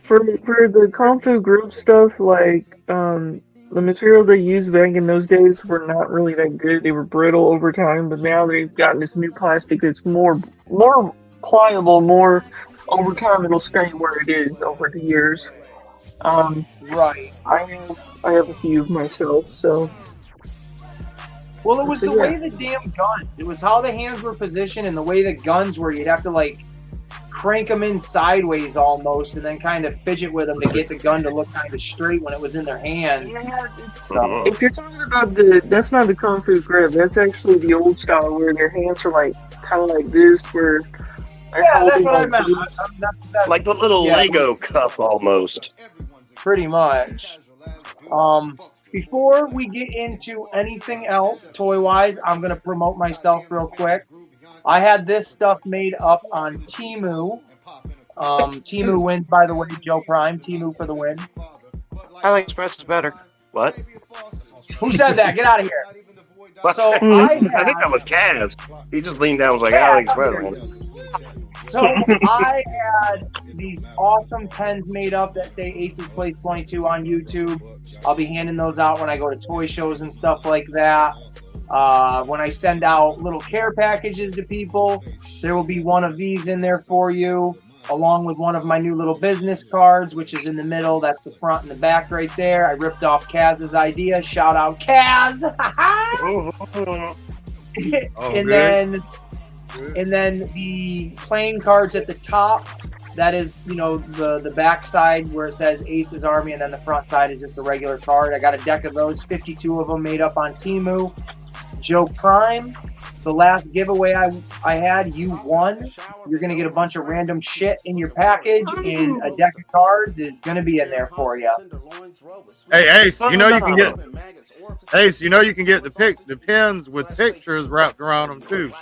For the Kung Fu group stuff, like the material they used back in those days were not really that good. They were brittle over time, but now they've gotten this new plastic that's more pliable, more over time it'll stay where it is over the years. Right. I have a few myself, so. Well, it was So, the yeah. way the damn guns. It was how the hands were positioned and the way the guns were. You'd have to like crank them in sideways almost, and then kind of fidget with them to get the gun to look kind of straight when it was in their hand. Yeah, So if you're talking about that's not the Kung Fu grip. That's actually the old style where their hands are like kind of like this, where they're yeah, that's holding what I like meant. this. That's Like the little Yeah. Lego cup almost. pretty much. Before we get into anything else toy-wise, I'm going to promote myself real quick. I had this stuff made up on Temu. Temu wins, by the way, Joe Prime. Temu for the win. I like Express better. What? Who said that? Get out of here. What? So I think that was Kaz. He just leaned down and was like, Yeah, Alex Express. So I had these awesome pens made up that say Aces Place 22 on YouTube. I'll be handing those out when I go to toy shows and stuff like that. When I send out little care packages to people, there will be one of these in there for you, along with one of my new little business cards, which is in the middle. That's the front and the back right there. I ripped off Kaz's idea. Shout out Kaz! And then the playing cards at the top, that is, the back side where it says Aces Army, and then the front side is just a regular card. I got a deck of those, 52 of them made up on Temu. Joe Prime, the last giveaway I had, you won. You're going to get a bunch of random shit in your package, and a deck of cards is going to be in there for you. Hey, Ace, you know you can get the pins with pictures wrapped around them too.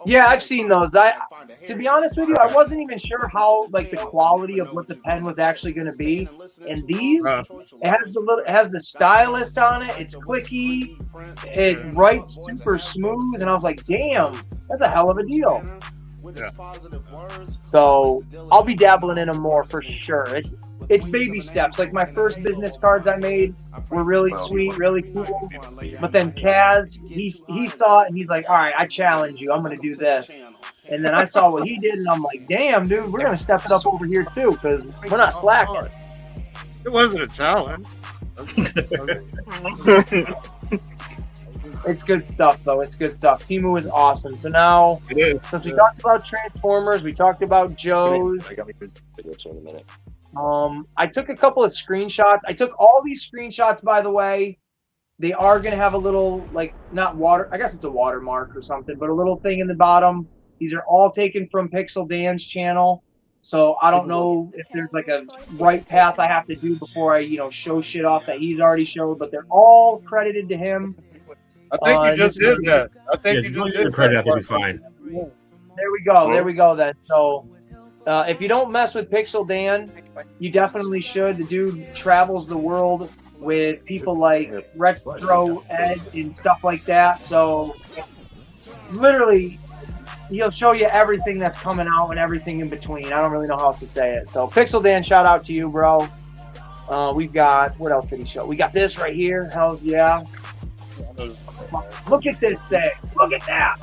Yeah, I've seen those. To be honest with you, I wasn't even sure how the quality of what the pen was actually going to be. And these, it has the stylus on it. It's clicky. It writes super smooth, and I was like, damn, that's a hell of a deal. Yeah. So I'll be dabbling in them more for sure. It's baby steps. Like my first business cards I made were really sweet, really cool. But then Kaz, he saw it and he's like, all right, I challenge you. I'm going to do this. And then I saw what he did and I'm like, damn, dude, we're going to step it up over here too because we're not slacking. It wasn't a challenge. It's good stuff, though. It's good stuff. Temu is awesome. So now, since we talked about Transformers, we talked about Joe's. I took a couple of screenshots. I took all these screenshots, by the way. They are going to have a little, not water. I guess it's a watermark or something, but a little thing in the bottom. These are all taken from Pixel Dan's channel. So I don't know if there's a right path I have to do before I, show shit off that he's already showed, but they're all credited to him. I think you just did that. I think you just did the credit. I think that. it's fine. There we go. There we go then. So if you don't mess with Pixel Dan, you definitely should. The dude travels the world with people like Retro Ed and stuff like that. So literally, he'll show you everything that's coming out and everything in between. I don't really know how else to say it. So Pixel Dan, shout out to you, bro. We've got, what else did he show? We got this right here. Hells yeah. Look at this thing. Look at that.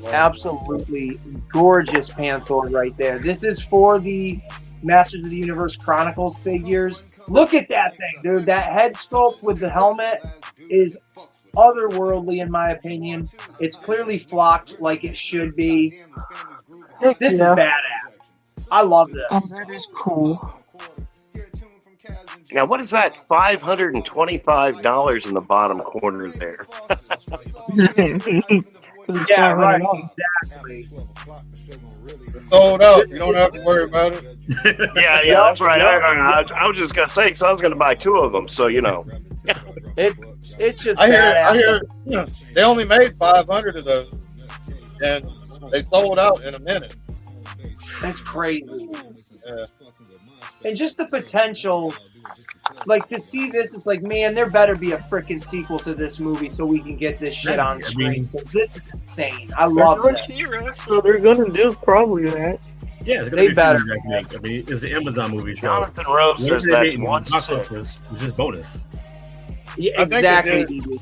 Absolutely gorgeous Panther right there. This is for the Masters of the Universe Chronicles figures. Look at that thing, dude. That head sculpt with the helmet is otherworldly in my opinion. It's clearly flocked like it should be. This is badass. I love this. That is cool. Now, what is that? $525 in the bottom corner there. Yeah, right. Exactly. It's sold out. You don't have to worry about it. Yeah, that's right. I was just gonna say, because I was gonna buy two of them, so It's just. I hear. They only made 500 of those, and they sold out in a minute. That's crazy. Yeah. And just the potential, to see this, it's like, man, there better be a freaking sequel to this movie so we can get this shit on screen. This is insane. I love this. So they're gonna do probably that. Yeah, it's gonna They be a better. few movies I can make. I mean, it's an Amazon movie, so Jonathan Rose whatever says they that's make in one box to office is just bonus. Yeah, I think it exactly. did.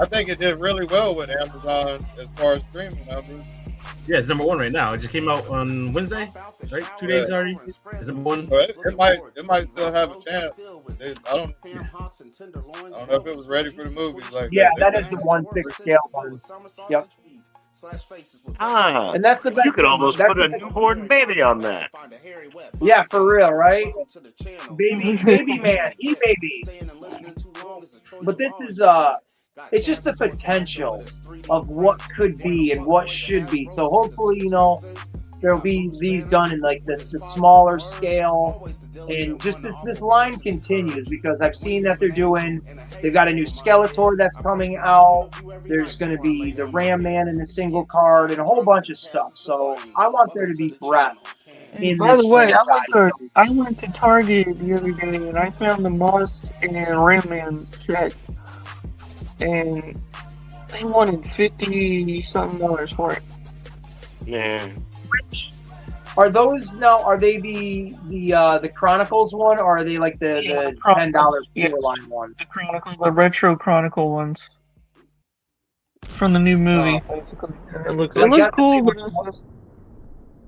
I think it did really well with Amazon as far as streaming numbers. Yeah, it's number one right now. It just came out on Wednesday, right? 2 days already. It's number one. But it might still have a chance. I don't know if it was ready for the movies. Like Yeah, that is the 1/6 scale one. Yep. Ah, And that's the best. you could almost that's put a the- newborn baby on that. Yeah, for real, right? Baby man, baby. But this is it's just the potential of what could be and what should be. So hopefully, you know, there'll be these done in like the smaller scale, and just this line continues because I've seen that they've got a new Skeletor that's coming out. There's going to be the Ram Man in the single card and a whole bunch of stuff. So I want there to be breadth. By the way, I went to Target the other day and I found the Moss and Ram Man set, and they wanted $50-something for it. Yeah. Are those now? Are they the Chronicles one, or are they like the $10 Yes. line one? The Chronicle, the retro Chronicle ones from the new movie, basically. And it looks cool, but it's just...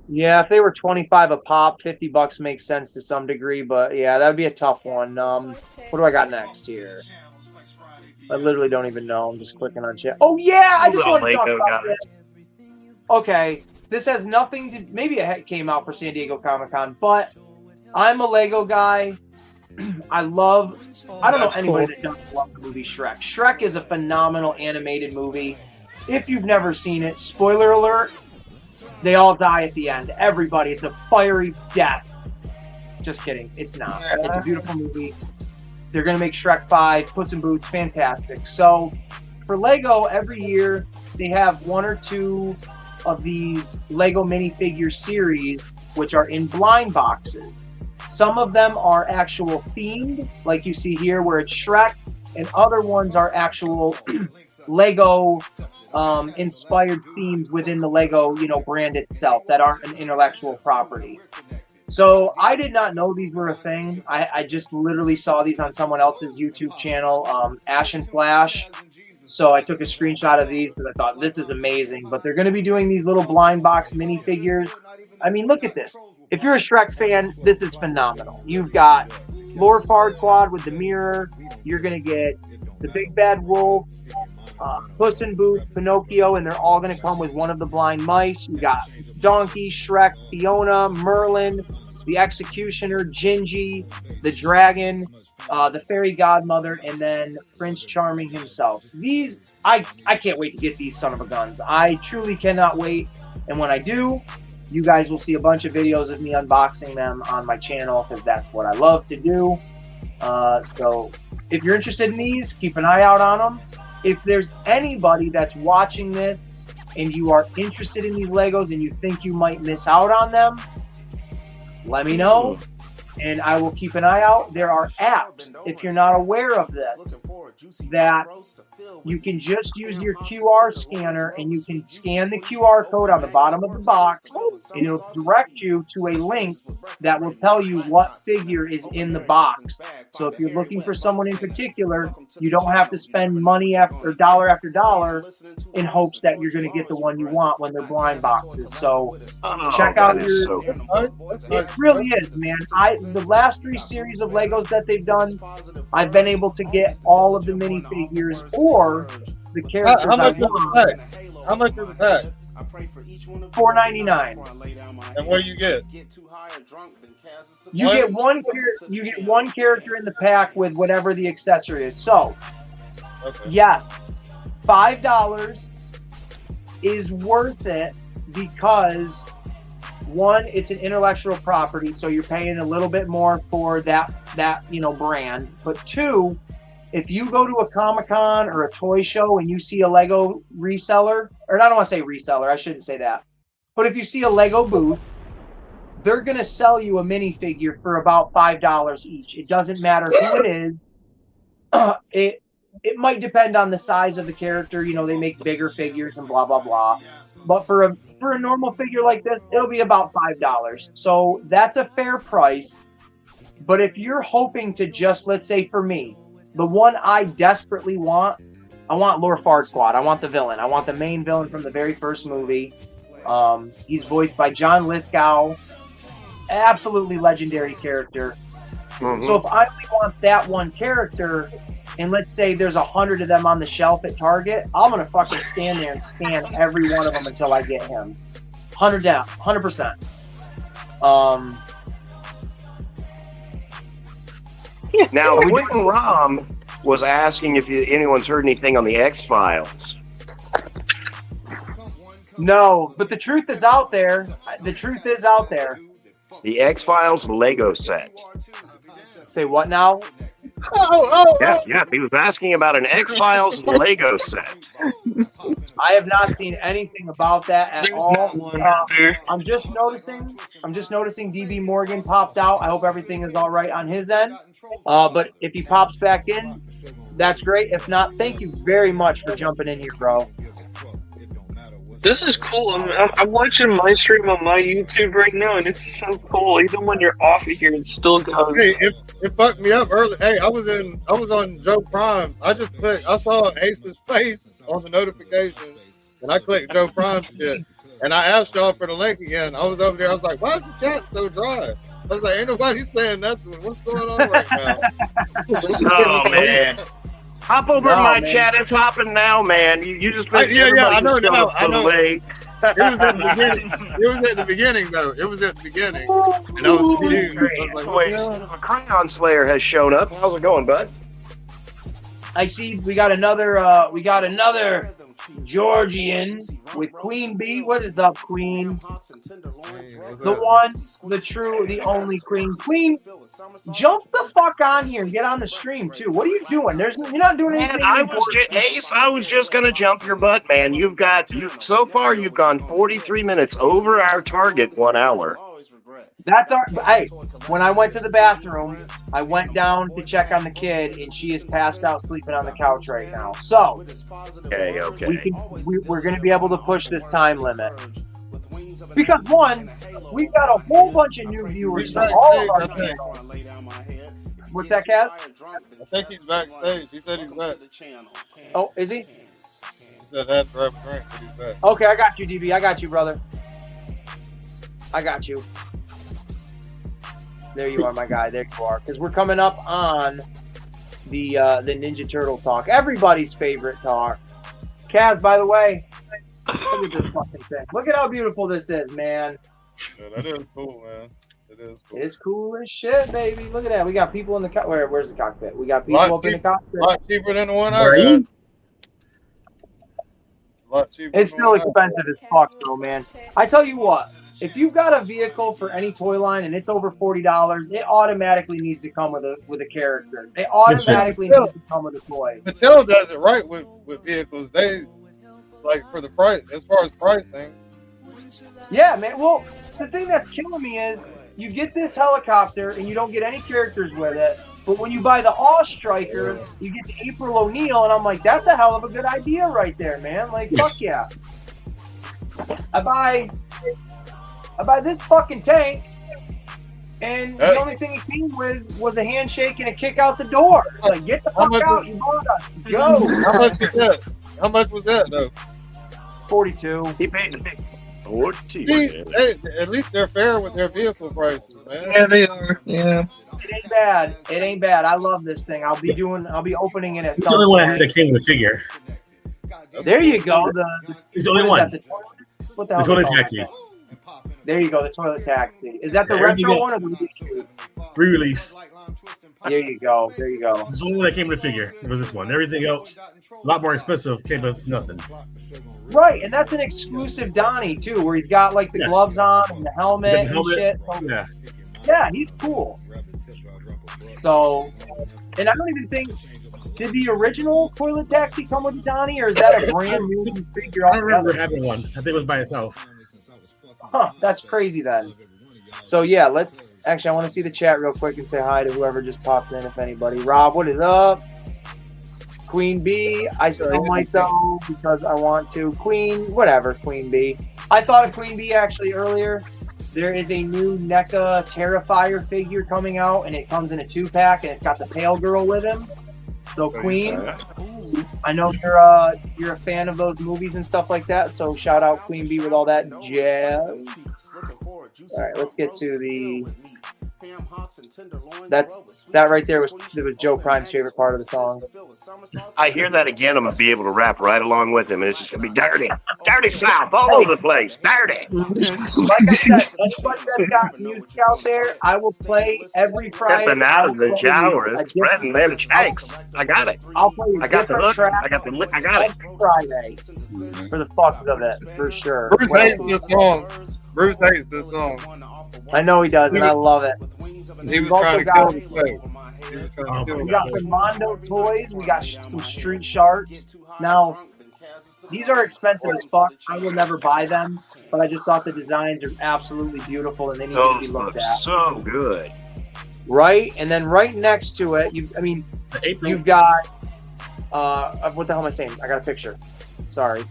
Yeah, if they were 25 a pop, $50 makes sense to some degree, but yeah, that would be a tough one. What do I got next here? I literally don't even know. I'm just clicking on chat. Oh yeah, I just want to talk about this. Okay, this has nothing to. Maybe it came out for San Diego Comic-Con, but I'm a Lego guy. I don't know anybody that doesn't love the movie Shrek. Shrek is a phenomenal animated movie. If you've never seen it, spoiler alert. They all die at the end. Everybody. It's a fiery death. Just kidding. It's not. It's a beautiful movie. They're going to make Shrek 5. Puss in Boots. Fantastic. So, for Lego, every year, they have one or two of these Lego minifigure series, which are in blind boxes. Some of them are actual themed, like you see here, where it's Shrek, and other ones are actual Lego inspired themes within the Lego, brand itself that aren't an intellectual property. So I did not know these were a thing. I just literally saw these on someone else's YouTube channel, Ash and Flash. So I took a screenshot of these because I thought this is amazing. But they're going to be doing these little blind box minifigures. I mean, look at this. If you're a Shrek fan, this is phenomenal. You've got Lord Farquaad with the mirror. You're going to get the Big Bad Wolf, Puss in Boots, Pinocchio, and they're all going to come with one of the blind mice. You got Donkey, Shrek, Fiona, Merlin, the Executioner, Gingy, the Dragon, the Fairy Godmother, and then Prince Charming himself. These, I can't wait to get these son of a guns. I truly cannot wait. And when I do, you guys will see a bunch of videos of me unboxing them on my channel because that's what I love to do. So if you're interested in these, keep an eye out on them. If there's anybody that's watching this and you are interested in these Legos and you think you might miss out on them, let me know, and I will keep an eye out. There are apps, if you're not aware of this, that you can just use your QR scanner and you can scan the QR code on the bottom of the box and it'll direct you to a link that will tell you what figure is in the box. So if you're looking for someone in particular, you don't have to spend money after dollar in hopes that you're going to get the one you want when they're blind boxes. So check out your... It really is, man. The last 3 series of Legos that they've done, I've been able to get all of the minifigures or the characters I want. How much is the pack? $4.99. And what do you get? You get one character in the pack with whatever the accessory is. So, yes, $5 is worth it because one, it's an intellectual property, so you're paying a little bit more for that brand. But two, if you go to a Comic-Con or a toy show and you see a Lego reseller, or I don't want to say reseller, I shouldn't say that. But if you see a Lego booth, they're going to sell you a minifigure for about $5 each. It doesn't matter who it is. It might depend on the size of the character. They make bigger figures and blah, blah, blah. But for a normal figure like this, it'll be about $5. So that's a fair price. But if you're hoping to just, let's say for me, the one I desperately want, I want Lord Farquaad. I want the villain. I want the main villain from the very first movie. He's voiced by John Lithgow. Absolutely legendary character. Mhm. So if I only want that one character, and let's say there's 100 of them on the shelf at Target, I'm going to fucking stand there and scan every one of them until I get him. 100 down, 100%. Now, Quentin Rom was asking if anyone's heard anything on the X-Files. No, but the truth is out there. The truth is out there. The X-Files Lego set. Say what now? Yeah, he was asking about an X-Files Lego set. I have not seen anything about that at all. I'm just noticing DB Morgan popped out. I hope everything is all right on his end. But if he pops back in, that's great. If not, thank you very much for jumping in here, bro. This is cool. I'm watching my stream on my YouTube right now, and it's so cool. Even when you're off of here, it still goes. Hey, it fucked me up early. Hey, I was on Joe Prime. I saw Ace's face on the notification, and I clicked Joe Prime shit. And I asked y'all for the link again. I was over there. I was like, why is the chat so dry? I was like, ain't nobody saying nothing. What's going on right now? Oh man. Hop over to my chat. It's hopping now, man. You just I know. Late. It was at the beginning. It was at the beginning, though. It was at the beginning. And I was confused. I was like, Wait, a Crayon Slayer has shown up. How's it going, bud? I see we got another Georgian with Queen Bee. What is up, Queen? The one, the true, the only Queen. Queen, jump the fuck on here and get on the stream too. What are you doing? You're not doing anything. Ace, I was just gonna jump your butt, man. So far you've gone 43 minutes over our target 1 hour. That's hey, when I went to the bathroom, I went down to check on the kid, and she is passed out sleeping on the couch right now. So, okay. We're going to be able to push this time limit. Because, one, we've got a whole bunch of new viewers from all of our channels. What's that, Cat? I think he's backstage. He said he's back. Oh, is he? He said that's right, but he's back. Okay, I got you, DB. I got you, brother. I got you. There you are, my guy. There you are. Because we're coming up on the Ninja Turtle talk. Everybody's favorite talk. Kaz, by the way, look at this fucking thing. Look at how beautiful this is, man. Yeah, that is cool, man. It is cool. It's cool as shit, baby. Look at that. We got people in the cockpit. Where's the cockpit? We got people up in the cockpit. A lot cheaper than the one I got. It's still expensive as fuck, though, man. I tell you what. If you've got a vehicle for any toy line and it's over $40, it automatically needs to come with a character. It automatically needs to come with a toy. Mattel does it right with vehicles. They like for the price as far as pricing. Yeah, man. Well, the thing that's killing me is you get this helicopter and you don't get any characters with it. But when you buy the Awe Striker, you get the April O'Neil, and I'm like, that's a hell of a good idea right there, man. Like, fuck yeah. I buy this fucking tank, and the only thing it came with was a handshake and a kick out the door. Like, get the fuck out, you bought us. Go. How much was that, though? 42. He paid me. 42. Hey, at least they're fair with their vehicle prices, man. Yeah, they are. Yeah. It ain't bad. I love this thing. I'll be opening it at It's the only one that came with a figure. There you go. It's the only one. What the hell? The toilet taxi. There you go, the toilet taxi. Is that the retro one or the reissue? Re-release. There you go. It's the only one that came with a figure. It was this one. Everything else, a lot more expensive, came with nothing. Right, and that's an exclusive Donnie too, where he's got like the gloves on and the helmet and shit. Yeah, he's cool. So, and I don't even think, did the original toilet taxi come with a Donnie, or is that a brand new figure? I don't remember having one. I think it was by itself. Huh, that's crazy then. So yeah, I want to see the chat real quick and say hi to whoever just popped in, if anybody. Rob, what is up? Queen Bee, I still might though because I want to. Whatever, Queen Bee. I thought of Queen Bee actually earlier. There is a new NECA Terrifier figure coming out, and it comes in a 2-pack, and it's got the Pale Girl with him. So Queen, I know you're a fan of those movies and stuff like that. So shout out Queen Bee with all that jazz. All right, let's get to the. That right there was Joe Prime's favorite part of the song. I hear that again, I'm gonna be able to rap right along with him, and it's just gonna be dirty South all over the place, dirty. Like I said, anybody that's got music out there, I will play every Friday. Stepping out of the shower, spreading them shakes. I got it. I'll play a I got the hook. track I got the. I got it. every Friday for the fuck of it, for sure. Bruce hates this song. Bruce hates this song. I know he does, and I love it. He was We've trying to also kill got- the play. He was trying to kill We the got play. the Mondo toys. We got some Street Sharks. Now, these are expensive as fuck. I will never buy them, but I just thought the designs are absolutely beautiful and they need to Those be look looked at. so good. Right? And then right next to it, you've got, what the hell am I saying? I got a picture. Sorry.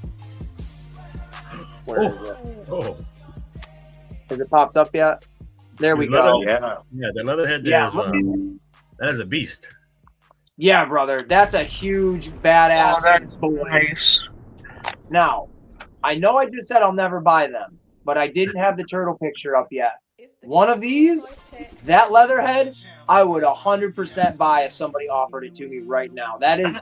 Where is it? Oh, Has it popped up yet? There we Leather- go. yeah, the Leatherhead there Yeah, is, look that is a beast. Yeah, brother. That's a huge, badass that's boy. nice. Now, I know I just said I'll never buy them, but I didn't have the turtle picture up yet. One of these, that Leatherhead, I would 100% buy if somebody offered it to me right now. That is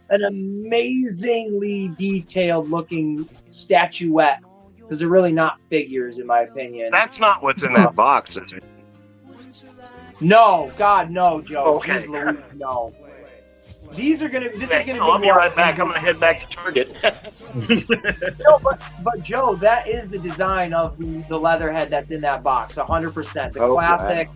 an amazingly detailed looking statuette, because they're really not figures, in my opinion. That's not what's in that box, is it? No, God, no, Joe. Okay. Jeez Louise, no. These are gonna. This is gonna I'll be be more right back. I'm gonna head back to Target. No, but Joe, that is the design of the Leatherhead that's in that box, 100%. The Okay. classic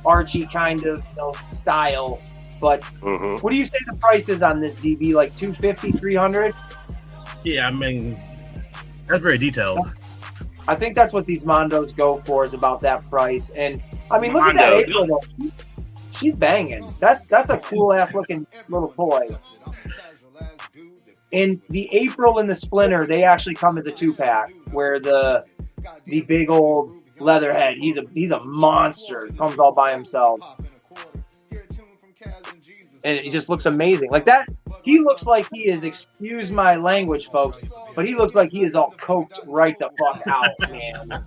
Archie kind of style. But Mhm. what do you say the price is on this DB? Like 250, 300? Yeah, I mean, that's very detailed. I think that's what these Mondos go for, is about that price. And I mean, look at that Mondo. April though. She's banging. That's a cool ass looking little toy. And the April and the Splinter, they actually come as a 2-pack, where the big old Leatherhead, he's a monster. Comes all by himself. And it just looks amazing. Like that, he looks like he is, excuse my language, folks, but he looks like he is all coked right the fuck out, man.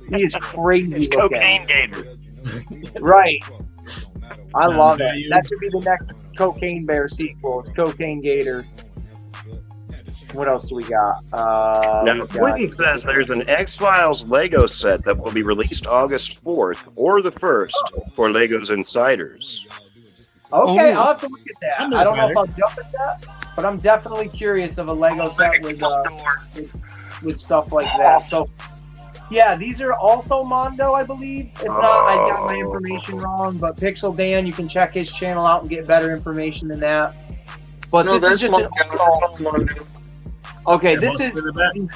He is crazy looking. Cocaine gator. Right. I love it. you- That should be the next Cocaine Bear sequel. It's Cocaine Gator. What else do we got? Now, we got- Quentin says there's an X-Files Lego set that will be released August 4th or the 1st for Legos Insiders. Okay, Ooh. I'll have to look at that. I'm I don't know if excited. I'll jump at that, but I'm definitely curious of a Lego set with stuff like that. So, yeah, these are also Mondo, I believe. If not, I got my information wrong. But Pixel Dan, you can check his channel out and get better information than that. But No, this is that's just an Mondo. okay. Yeah, This most is of the-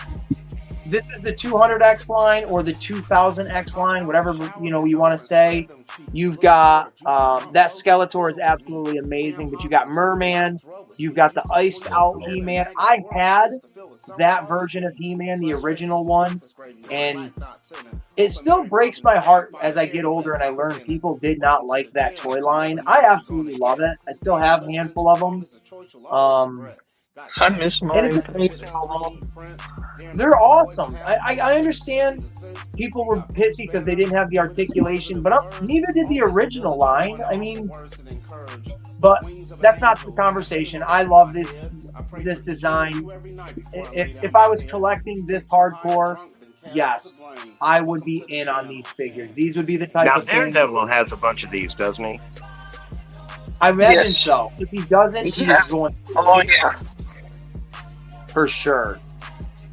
this is the 200X line or the 2000X line, whatever you want to say. You've got that Skeletor is absolutely amazing, but you got Merman, you've got the iced out He-Man. I had that version of He-Man, the original one, and it still breaks my heart as I get older and I learn people did not like that toy line. I absolutely love it. I still have a handful of them. I miss mine. They're awesome. I understand people were pissy because they didn't have the articulation, but neither did the original line. I mean, but that's not the conversation. I love this design. If I was collecting this hardcore, yes, I would be in on these figures. These would be the type Now, of thing. Daredevil has a bunch of these, doesn't he? I imagine Yes. so. If he doesn't, he's Yeah. going Oh yeah, for sure.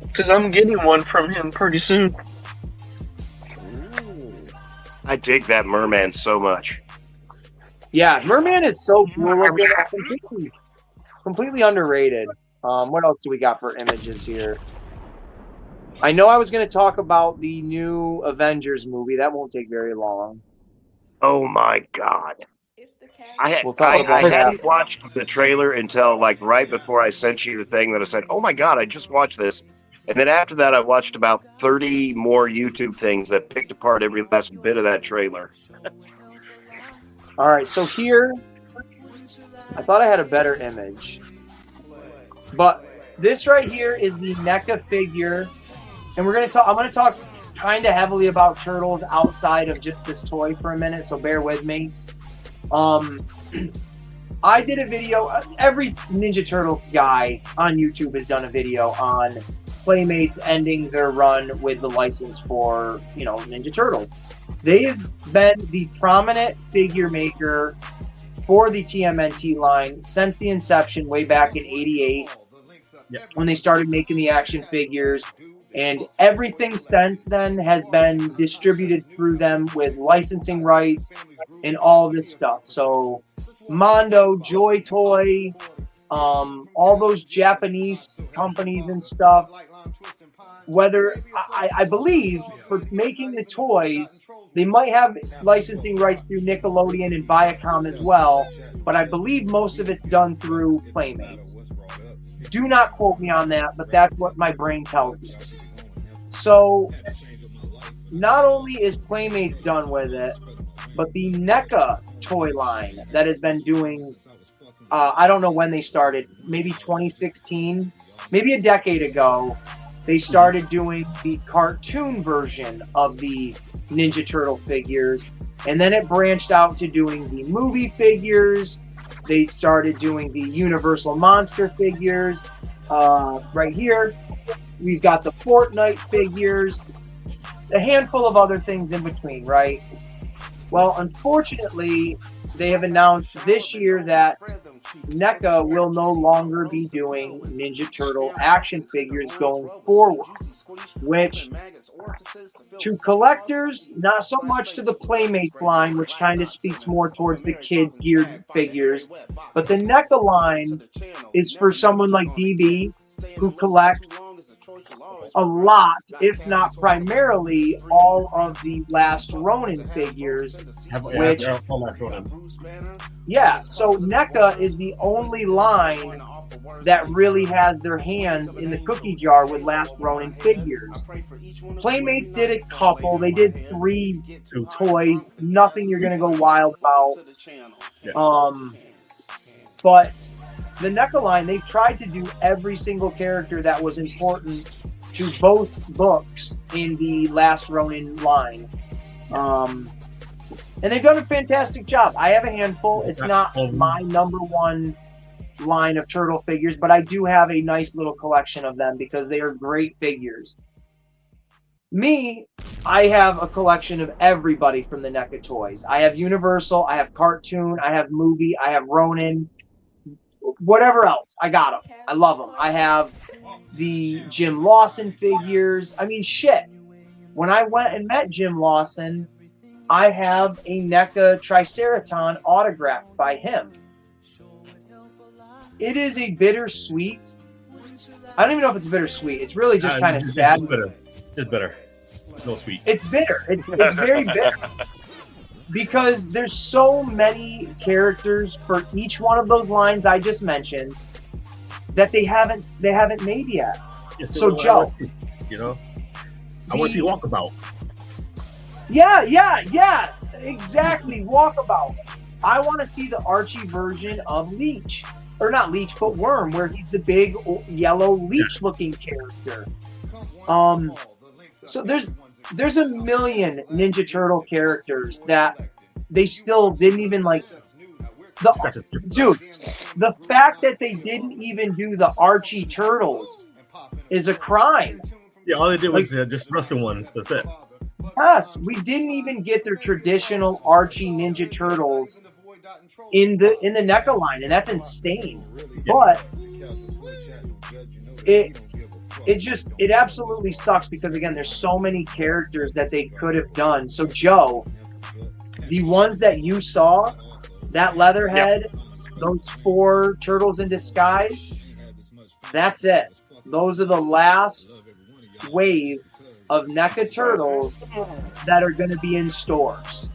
because I'm getting one from him pretty soon. I dig that Merman so much. Yeah, Merman is so cool looking. Completely underrated. What else do we got for images here? I know I was going to talk about the new Avengers movie. That won't take very long. Oh my God. I We'll talk about that. hadn't watched the trailer until like right before I sent you the thing that I said, "Oh my god, I just watched this," and then after that, I watched about 30 more YouTube things that picked apart every last bit of that trailer. All right, so here, I thought I had a better image, but this right here is the NECA figure, and we're gonna talk. I'm gonna talk kind of heavily about Turtles outside of just this toy for a minute, so bear with me. I did a video. Every Ninja Turtle guy on YouTube has done a video on Playmates ending their run with the license for, Ninja Turtles. They've been the prominent figure maker for the TMNT line since the inception way back in '88 when they started making the action figures. And everything since then has been distributed through them with licensing rights and all this stuff. So Mondo, Joy Toy, all those Japanese companies and stuff, whether I believe for making the toys, they might have licensing rights through Nickelodeon and Viacom as well, but I believe most of it's done through Playmates. Do not quote me on that, but that's what my brain tells me. So, not only is Playmates done with it, but the NECA toy line that has been doing, I don't know when they started, maybe 2016, maybe a decade ago, they started doing the cartoon version of the Ninja Turtle figures, and then it branched out to doing the movie figures. They started doing the Universal Monster figures. Right here, we've got the Fortnite figures, a handful of other things in between, right? Well, unfortunately, they have announced this year that NECA will no longer be doing Ninja Turtle action figures going forward, which to collectors, not so much to the Playmates line, which kind of speaks more towards the kid-geared figures, but the NECA line is for someone like DB who collects a lot, if not primarily, all of the Last Ronin figures. Which, yeah, so NECA is the only line that really has their hands in the cookie jar with Last Ronin figures. Playmates did a couple. They did 3 toys. Nothing you're going to go wild about. But the NECA line, they've tried to do every single character that was important to both books in the Last Ronin line. And they've done a fantastic job. I have a handful. It's not my number one line of turtle figures, but I do have a nice little collection of them because they are great figures. Me, I have a collection of everybody from the NECA toys. I have Universal, I have Cartoon, I have Movie, I have Ronin, whatever else. I got them. I love them. I have the Jim Lawson figures. I mean, shit. When I went and met Jim Lawson, I have a NECA Triceraton autographed by him. It is a bittersweet. I don't even know if it's bittersweet. It's really just kind of sad. It's bitter. It's bitter. No sweet. It's bitter. It's very bitter. Because there's so many characters for each one of those lines I just mentioned that they haven't made yet. So Joe, I want to see Walkabout. Yeah, exactly. Walkabout. I want to see the Archie version of Leech, or not Leech, but Worm, where he's the big yellow leech-looking character. So there's a million Ninja Turtle characters that they still didn't even dude, the fact that they didn't even do the Archie Turtles is a crime. Yeah, all they did was just Russian ones. That's it. Yes, we didn't even get their traditional Archie Ninja Turtles in the NECA line, and that's insane. But it absolutely sucks because again, there's so many characters that they could have done. So Joe, the ones that you saw, that Leatherhead, those 4 turtles in disguise, that's it. Those are the last wave of NECA turtles that are going to be in stores.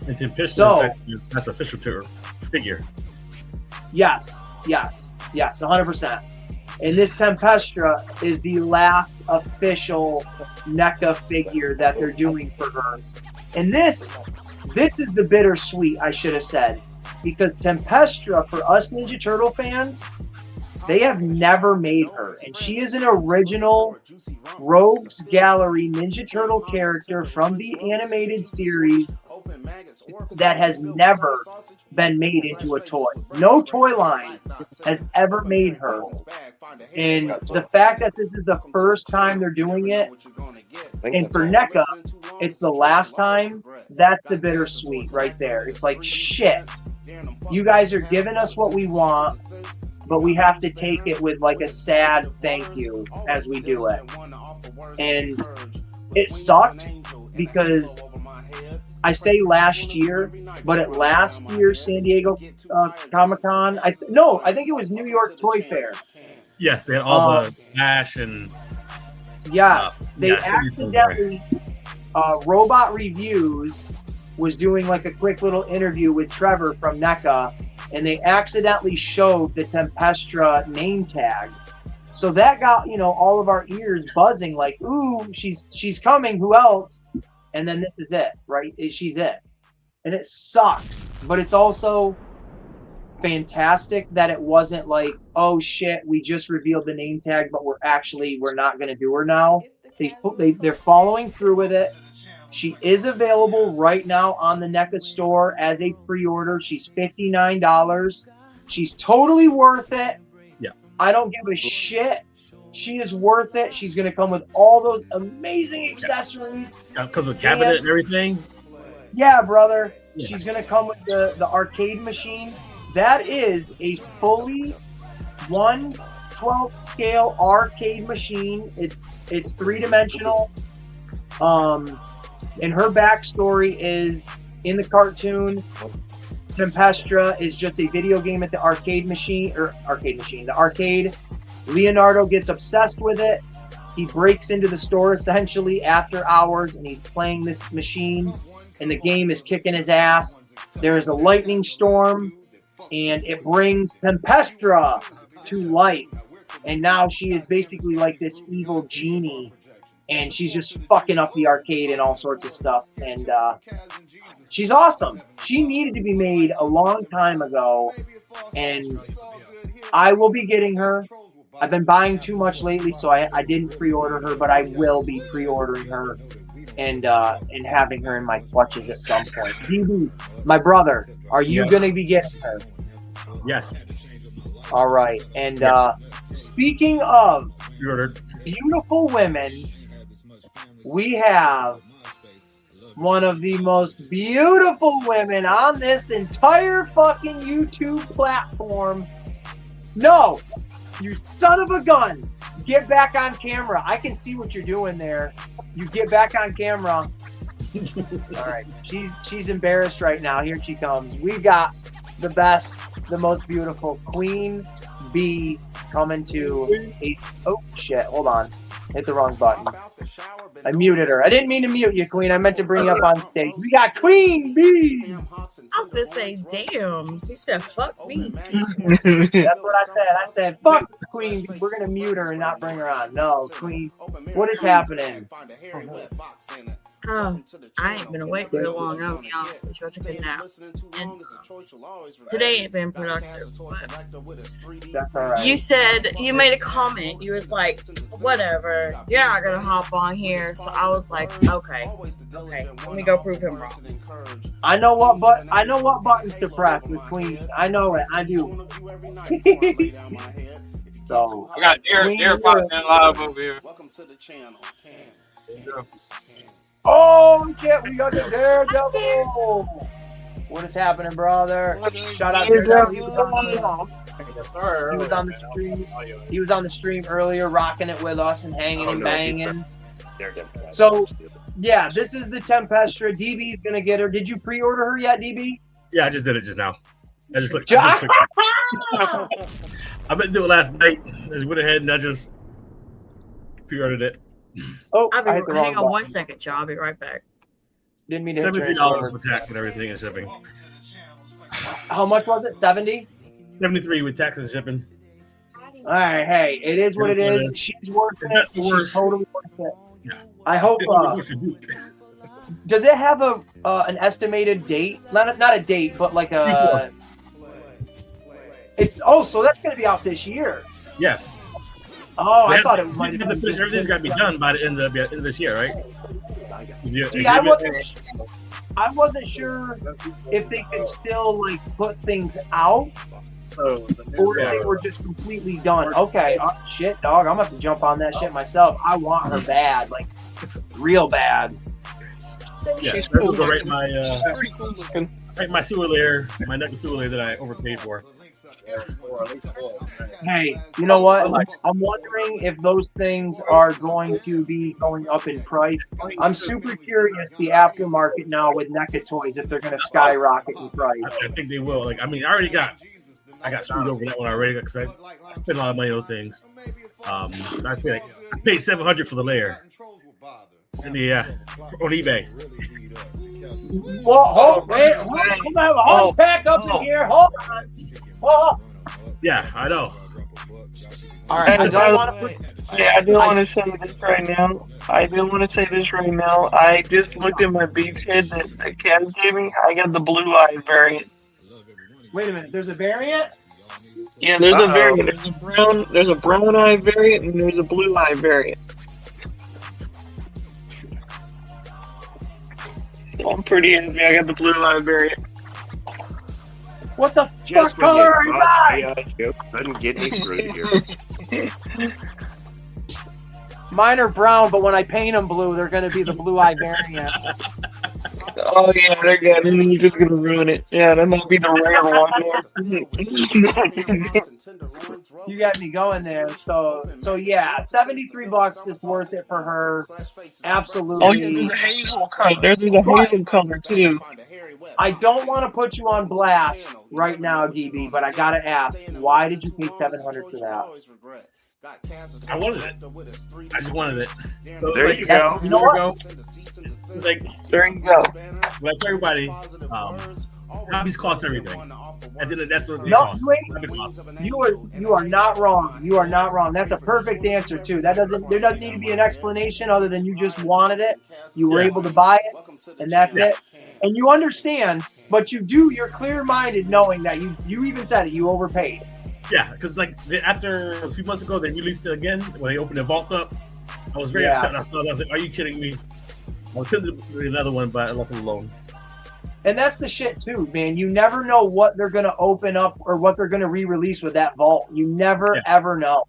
And Tempestra, So that's official tour figure. yes, 100%. And this Tempestra is the last official NECA figure that they're doing for her. And this is the bittersweet, I should have said, because Tempestra, for us Ninja Turtle fans, they have never made her, and she is an original Rogues Gallery Ninja Turtle character from the animated series that has never been made into a toy. No toy line has ever made her. And the fact that this is the first time they're doing it, and for NECA, it's the last time, that's the bittersweet right there. It's like, shit, you guys are giving us what we want, but we have to take it with like a sad thank you as we do it. And it sucks because I say last year, but at last year's San Diego Comic-Con, I think it was New York Toy Fair. Yes, they had all the Smash and... Yes, they accidentally... Robot Reviews was doing like a quick little interview with Trevor from NECA, and they accidentally showed the Tempestra name tag. So that got, all of our ears buzzing like, ooh, she's coming, who else? And then this is it, right? She's it. And it sucks, but it's also fantastic that it wasn't like, oh shit, we just revealed the name tag, but we're not going to do her now. They're following through with it. She is available right now on the NECA store as a pre-order. She's $59. She's totally worth it. Yeah. I don't give a shit. She is worth it. She's going to come with all those amazing accessories. Comes with cabinet and everything. Yeah, brother. Yeah. She's going to come with the arcade machine. That is a fully 1/12 scale arcade machine. It's three-dimensional. And her backstory is in the cartoon. Tempestra is just a video game at the arcade. Leonardo gets obsessed with it. He breaks into the store essentially after hours, and he's playing this machine, and the game is kicking his ass. There is a lightning storm, and it brings Tempestra to life. And now she is basically like this evil genie, and she's just fucking up the arcade and all sorts of stuff. And she's awesome. She needed to be made a long time ago, and I will be getting her. I've been buying too much lately, so I didn't pre-order her, but I will be pre-ordering her and having her in my clutches at some point. DB, my brother, are you going to be getting her? Yes. All right. And speaking of beautiful women, we have one of the most beautiful women on this entire fucking YouTube platform. No, you son of a gun. Get back on camera. I can see what you're doing there. You get back on camera. All right. She's embarrassed right now. Here she comes. We've got the best, the most beautiful Queen Bee coming to a... Oh, shit. Hold on. Hit the wrong button. I muted her. I didn't mean to mute you, Queen. I meant to bring you up on stage. We got Queen Bee. I was going to say, damn. She said, fuck me. That's what I said. I said, fuck Queen Bee. We're going to mute her and not bring her on. No, Queen. What is happening? Oh, I ain't been awake very long. I'll be honest with you. I took a nap. And today ain't been productive. But that's all right. You said, you made a comment. You was like, whatever. You're not going to hop on here. So I was like, okay. Let me go prove him wrong. I know what buttons to press with Queen. I know it. I do. So I got Deer popping in live over here. Welcome to the channel. Oh shit, we got the Daredevil. What is happening, brother? Shout out Daredevil. He was on the stream. He was on the stream earlier, rocking it with us and hanging and banging. So, yeah, this is the Tempestra. DB is gonna get her. Did you pre-order her yet, DB? Yeah, I just did it just now. I meant to do it last night. I just went ahead and I just pre-ordered it. Oh, hang on 1 second, y'all. I'll be right back. Didn't mean to hit $73 transfer. with tax and everything and shipping. How much was it? 70? 73 with tax and shipping. All right, hey, it is what it is. She's worth It's it. not the She's worst. totally worth it. Yeah. I hope. Does it have a an estimated date? Not a date, but like a. It's so that's going to be out this year. Yes. Oh, I thought it might have been. Everything's got to be done by the end of this year, right? See, I wasn't sure if they could still like put things out, or if they were just completely done. Okay, oh, shit, dog, I'm gonna have to jump on that shit myself. I want her bad, like real bad. Yeah, She's cool. cool. Go right my Pretty cool looking. right my sewer layer, my necklace sewer layer that I overpaid for. Hey, you know what? I'm wondering if those things are going to be going up in price. I'm super curious the aftermarket now with NECA toys if they're going to skyrocket in price. I think they will. Like, I mean, I got screwed over that one already because I spent a lot of money on those things. I think I paid $700 for the layer. And on eBay. Well, hold back up in here. Hold on. Oh. Yeah, I know. All right, I don't want to put. Yeah, I do want to say this right now. I just looked at my beach head that Kaz gave me. I got the blue eye variant. Wait a minute. There's a variant. Yeah, there's a variant. There's a brown eye variant, and there's a blue eye variant. So I'm pretty happy. I got the blue eye variant. What the fuck color are you guys? Doesn't get any through here. Mine are brown, but when I paint them blue, they're going to be the blue eye variant. Oh yeah, they're good. And then you're just gonna ruin it. Yeah, that might be the rare one. You got me going there. So yeah, $73 is worth it for her. Absolutely. Oh yeah, there's a hazel color. There's a hazel color too. I don't want to put you on blast right now, DB, but I gotta ask, why did you pay $700 for that? I wanted it. I just wanted it. So There you go. You know what? Like, there you go. Like everybody, hobbies cost everything. That's what they No, cost. you are not wrong. You are not wrong. That's a perfect answer too. There doesn't need to be an explanation other than you just wanted it. You were able to buy it, and that's it. And you understand, but you're clear-minded knowing that you even said it. You overpaid. Yeah, because like after a few months ago, they released it again when they opened the vault up. I was very upset. I was like, "Are you kidding me?" I was going to do another one, but I left it alone. And that's the shit too, man. You never know what they're going to open up or what they're going to re-release with that vault. You never ever know.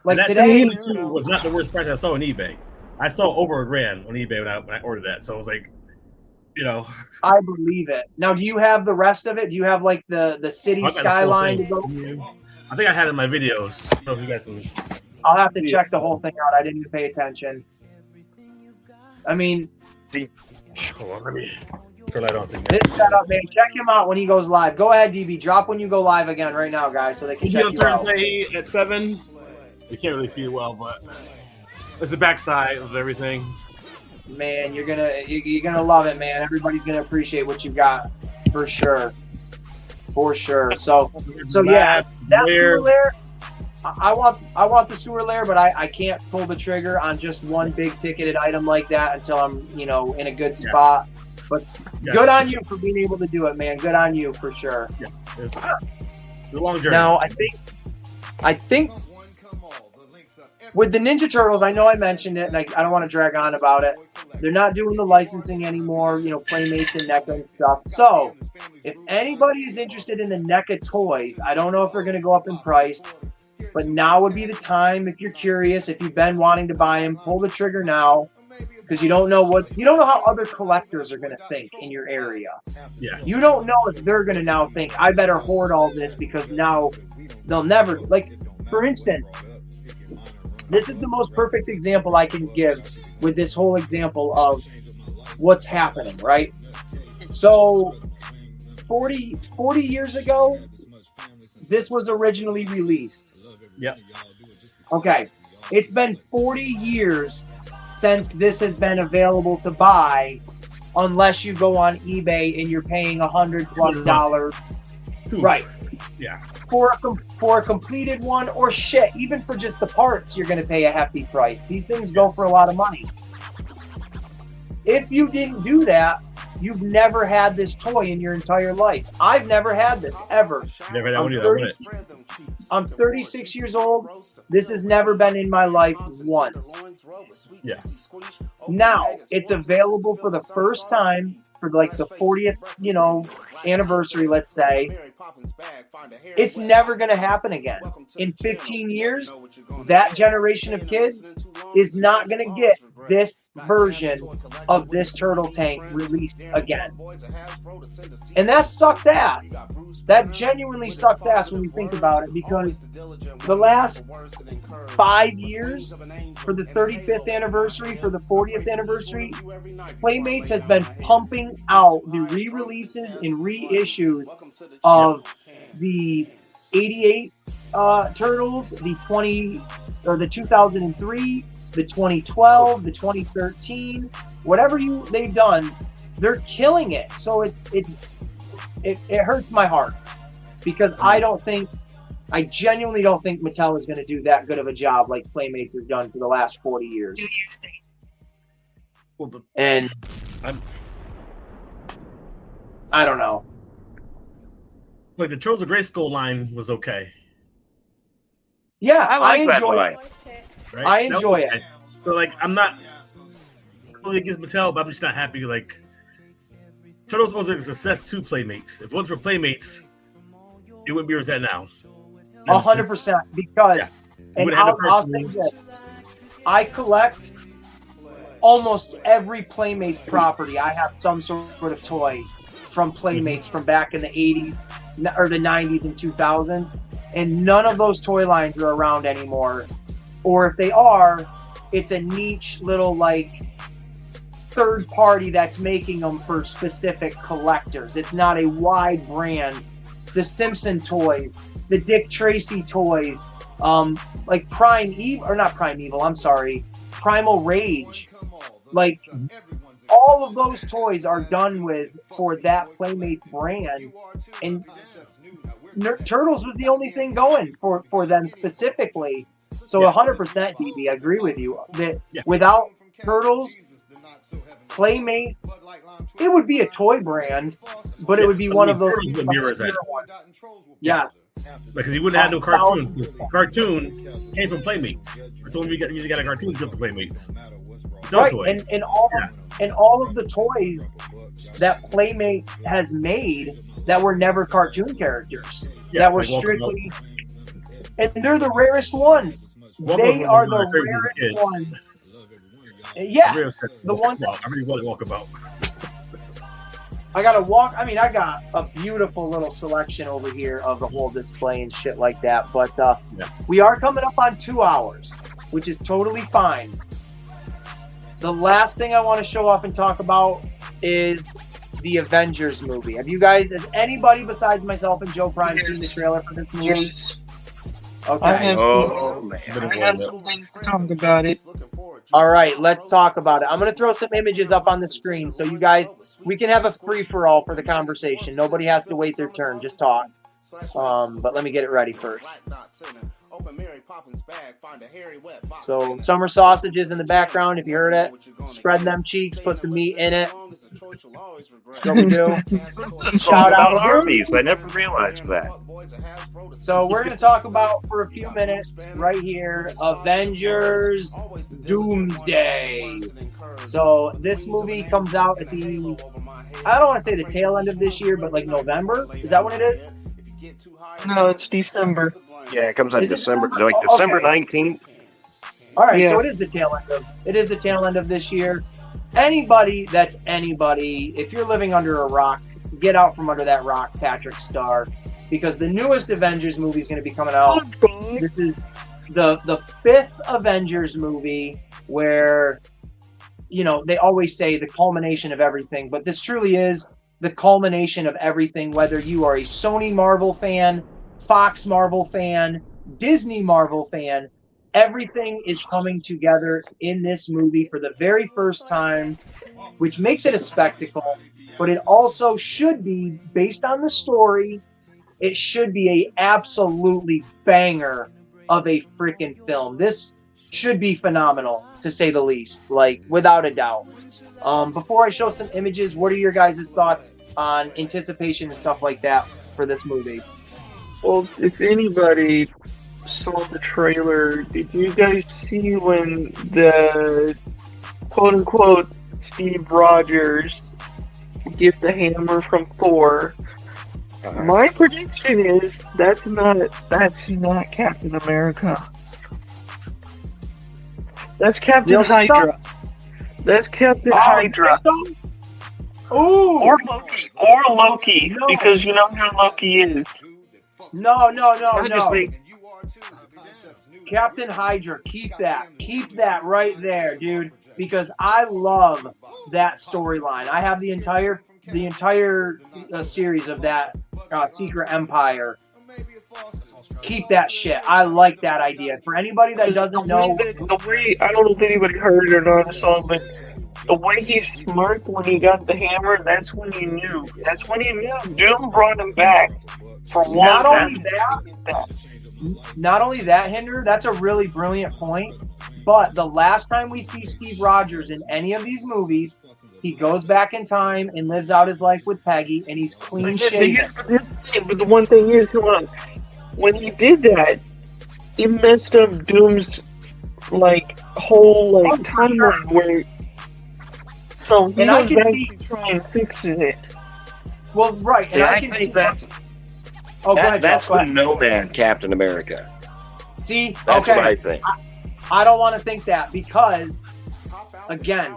Like that today, was not the worst price I saw on eBay. I saw over $1,000 on eBay when I ordered that. So I was like, I believe it. Now, do you have the rest of it? Do you have like the city skyline to go? I think I had it in my videos. So if you guys can... I'll have to check the whole thing out. I didn't even pay attention. I mean, hold on, let me turn that on. This setup, man. Check him out when he goes live. Go ahead, DB. Drop when you go live again right now, guys, so they can check you out. Thursday at 7. You can't really see it well, but it's the backside of everything. Man, you're gonna love it, man. Everybody's gonna appreciate what you got, for sure, for sure. So yeah, that sewer layer. I want the sewer layer, but I can't pull the trigger on just one big ticketed item like that until I'm in a good spot. But good on you for being able to do it, man. Good on you for sure. Yeah, it's a long journey. Now I think with the Ninja Turtles, I know I mentioned it, and I don't want to drag on about it. They're not doing the licensing anymore, Playmates and NECA and stuff. So if anybody is interested in the NECA toys, I don't know if they're going to go up in price, but now would be the time if you're curious, if you've been wanting to buy them, pull the trigger now, because you don't know how other collectors are going to think in your area. Yeah. You don't know if they're going to now think, I better hoard all this because now they'll never, like, for instance, this is the most perfect example I can give with this whole example of what's happening, right? So 40 years ago, this was originally released. Yep. Okay. It's been 40 years since this has been available to buy unless you go on eBay and you're paying $100+. Right. Yeah. For a completed one, or shit, even for just the parts, you're going to pay a hefty price. These things go for a lot of money. If you didn't do that, you've never had this toy in your entire life. I've never had this, ever. Never had one either. I'm 36 years old. This has never been in my life once. Yeah. Now, it's available for the first time for like the 40th, anniversary, let's say. It's never going to happen again. In 15 years, that generation of kids is not going to get this version of this turtle tank released again. And that sucks ass. That genuinely sucks ass when you think about it, because the last 5 years, for the 35th anniversary, for the 40th anniversary, Playmates has been pumping out the re-releases and reissues of the 88 Turtles, the 2003, the 2012, the 2013, whatever they've done, they're killing it. So it hurts my heart, because I genuinely don't think Mattel is going to do that good of a job like Playmates has done for the last 40 years. And I don't know. Like the Turtles of Grayskull line was okay. Yeah, I like that enjoy line. it. Right? I enjoy it. So like, I'm not really against Mattel, but I'm just not happy. Like, Turtles was a success to Playmates. If it wasn't for Playmates, it wouldn't be where it's at now. 100%, because and I'll say this, I collect almost every Playmates property. I have some sort of toy from Playmates from back in the 80s or the 90s and 2000s, and none of those toy lines are around anymore. Or if they are, it's a niche little like third party that's making them for specific collectors. It's not a wide brand. The Simpson toys, the Dick Tracy toys, like Primal Rage. Like, all of those toys are done with for that Playmates brand. And Turtles was the only thing going for them specifically. So 100%, DB, I agree with you. That without Turtles, Playmates, it would be a toy brand, but it would be one of those. Yes. Because you wouldn't have no cartoon. Because cartoon came from Playmates. It's only you got a cartoon built to Playmates. Right, and all of the toys that Playmates has made that were never cartoon characters, that were strictly, and they're the rarest ones. They are the rarest ones. Yeah, the one. I really want to walk about. I got a beautiful little selection over here of the whole display and shit like that. But we are coming up on 2 hours, which is totally fine. The last thing I want to show off and talk about is the Avengers movie. Has anybody besides myself and Joe Prime seen the trailer for this movie? Yes. Okay. I have some things to talk about it. All right, let's talk about it. I'm going to throw some images up on the screen so you guys, we can have a free-for-all for the conversation. Nobody has to wait their turn. Just talk. But let me get it ready first. So summer sausages in the background, if you heard it. Spread them cheeks, put some meat in it. What we do. Shout out Arby's. I never realized that. So we're going to talk about for a few minutes right here, Avengers Doomsday. So this movie comes out at the, I don't want to say the tail end of this year, but like November. Is that what it is? No, it's December. Yeah, it comes out December, like December 19th. All right, so it is the tail end of this year. Anybody, if you're living under a rock, get out from under that rock, Patrick Starr, because the newest Avengers movie is going to be coming out. This is the fifth Avengers movie where, they always say the culmination of everything, but this truly is the culmination of everything, whether you are a Sony Marvel fan, Fox Marvel fan, Disney Marvel fan. everything is coming together in this movie for the very first time, which makes it a spectacle, but it also should be, based on the story, it should be a absolutely banger of a freaking film. This should be phenomenal, to say the least, like, without a doubt. Before I show some images, what are your guys' thoughts on anticipation and stuff like that for this movie? Well, if anybody saw the trailer, did you guys see when the quote-unquote Steve Rogers get the hammer from Thor? My prediction is that's not Captain America. That's Captain Hydra. That's Captain Hydra. Ooh. Or Loki, No. because you know how Loki is. No. just think- Captain Hydra, keep that right there, dude, because I love that storyline. I have the entire series of that Secret Empire. Keep that shit. I like that idea. For anybody that doesn't know, the way I don't know if anybody heard it or not, I saw, but the way he smirked when he got the hammer, that's when he knew. That's when he knew. Doom brought him back for one. Not only that, Hinder, that's a really brilliant point. But the last time we see Steve Rogers in any of these movies, he goes back in time and lives out his life with Peggy, and he's clean shaven. But the one thing is, hold on, when he did that, it messed up Doom's whole timeline where. So he And I goes can back see- to try and fix it. Well, right. See, And I can think see that's Oh, go ahead, that's Josh, go the ahead. nomad Captain America. See, That's okay. what I think. I don't want to think that because, again,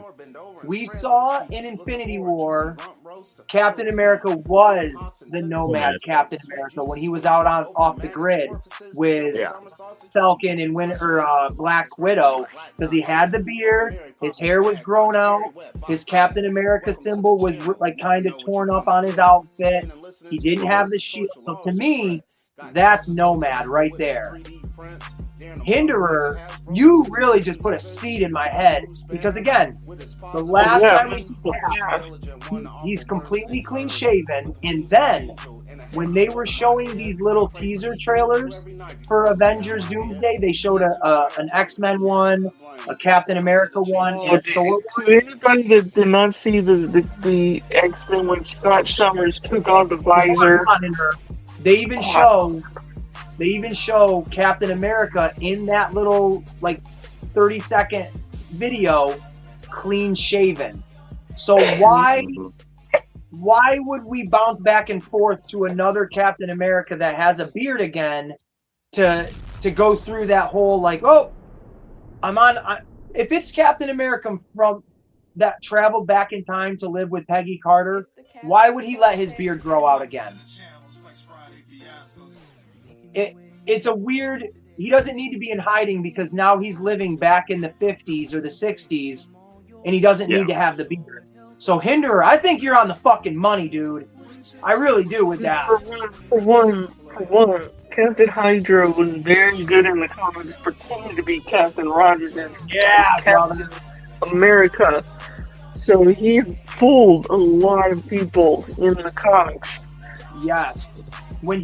we saw in Infinity War, Captain America was the nomad Captain America when he was out off the grid with Falcon and Black Widow, because he had the beard, his hair was grown out, his Captain America symbol was kind of torn up on his outfit. He didn't have the shield. So to me, that's nomad right there. Hinderer, you really just put a seed in my head because, again, the last time we see Cap, he's completely clean shaven, and then when they were showing these little teaser trailers for Avengers Doomsday, they showed an X-Men one, a Captain America one, and a Thor. To anybody that did not see the X-Men when Scott Summers took on the visor, They even show Captain America in that little 30-second video clean shaven. So why would we bounce back and forth to another Captain America that has a beard again to go through that whole if it's Captain America from that traveled back in time to live with Peggy Carter, why would he let his beard grow out again? It's a weird. He doesn't need to be in hiding because now he's living back in the 50s or the 60s, and he doesn't need to have the beard. So Hinderer, I think you're on the fucking money, dude. I really do with that. For one, Captain Hydra was very good in the comics, pretending to be Captain Rogers as Captain America. So he fooled a lot of people in the comics. Yes. When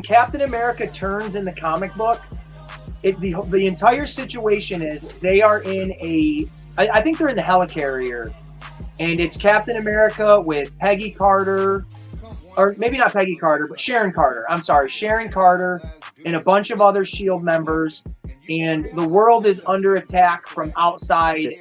Captain America turns in the comic book, the entire situation is they are in I think they're in the helicarrier, and it's Captain America with Peggy Carter, or maybe not Peggy Carter, but Sharon Carter. I'm sorry, Sharon Carter and a bunch of other SHIELD members, and the world is under attack from outside,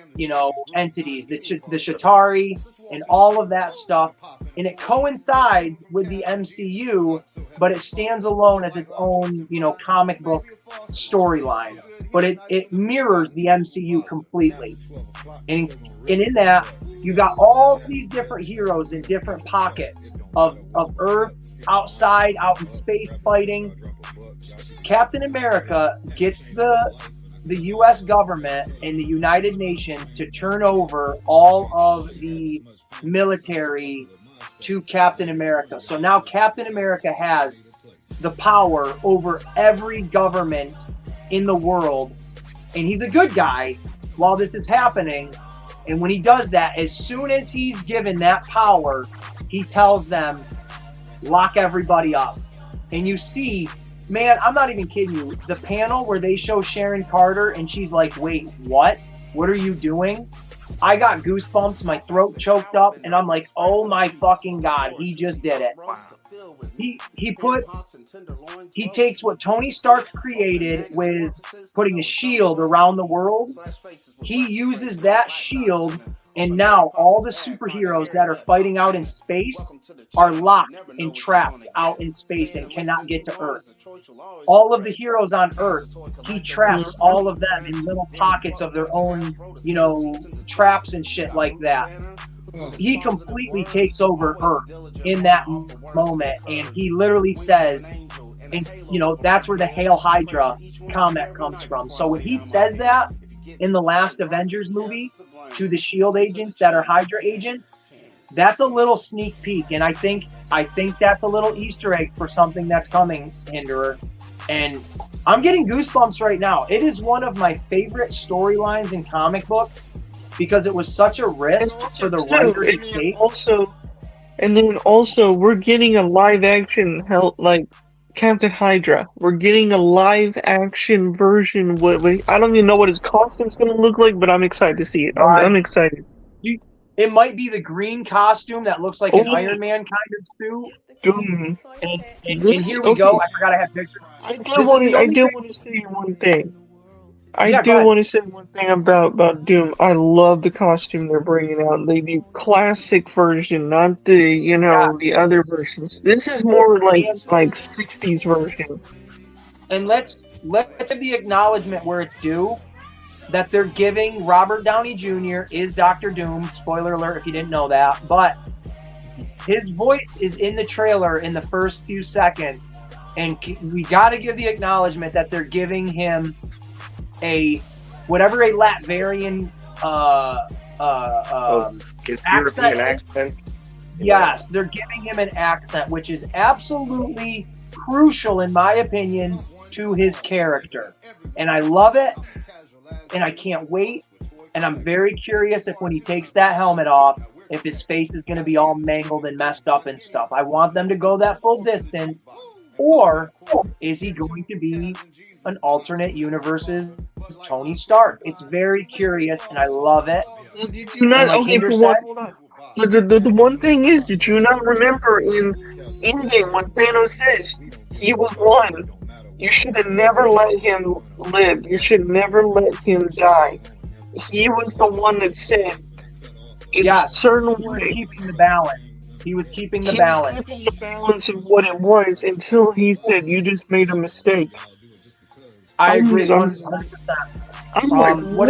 entities, the Chitauri and all of that stuff. And it coincides with the MCU, but it stands alone as its own, comic book storyline. But it mirrors the MCU completely. And in that, you got all these different heroes in different pockets of Earth, outside, out in space fighting. Captain America gets the U.S. government and the United Nations to turn over all of the military to Captain America. So now Captain America has the power over every government in the world. And he's a good guy while this is happening. And when he does that, as soon as he's given that power, he tells them, lock everybody up. And you see, man, I'm not even kidding you, the panel where they show Sharon Carter and she's like, wait, what? What are you doing? I got goosebumps, my throat choked up, and I'm like, oh my fucking God, he just did it. He takes what Tony Stark created with putting a shield around the world. He uses that shield, and now all the superheroes that are fighting out in space are locked and trapped out in space and cannot get to Earth. All of the heroes on Earth, he traps all of them in little pockets of their own, you know, traps and shit like that. He completely takes over Earth in that moment, and he literally says, and you know, that's where the Hail Hydra comment comes from. So when he says that in the last Avengers movie to the SHIELD agents that are Hydra agents, that's a little sneak peek, and I think that's a little Easter egg for something that's coming, Hinderer. And I'm getting goosebumps right now. It is one of my favorite storylines in comic books because it was such a risk for the writer to take. And then also, we're getting a live action like Captain Hydra. We're getting a live action version. I don't even know what his costume's going to look like, but I'm excited to see it. I'm excited. It might be the green costume that looks like an Iron Man kind of suit. And here we go. I forgot I had pictures. I do want to say one thing. I do want to say one thing about Doom. I love the costume they're bringing out. The classic version, not the the other versions. This is more like 60s version. And let's give the acknowledgement where it's due. That they're giving Robert Downey Jr. is Dr. Doom. Spoiler alert if you didn't know that. But his voice is in the trailer in the first few seconds. And we got to give the acknowledgement that they're giving him a Latvian European accent. Yes, they're giving him an accent, which is absolutely crucial, in my opinion, to his character. And I love it. And I can't wait, and I'm very curious if when he takes that helmet off, if his face is going to be all mangled and messed up and stuff. I want them to go that full distance, or is he going to be an alternate universe's Tony Stark? It's very curious, and I love it. Did you not? Okay, hold on. The one thing is, did you not remember in Endgame when Thanos says he was one? You should have never let him live. You should never let him die. He was the one that said, a certain way. Keeping the balance. He was keeping the balance. Keeping the balance of what it was until he said, you just made a mistake. I agree 100%. What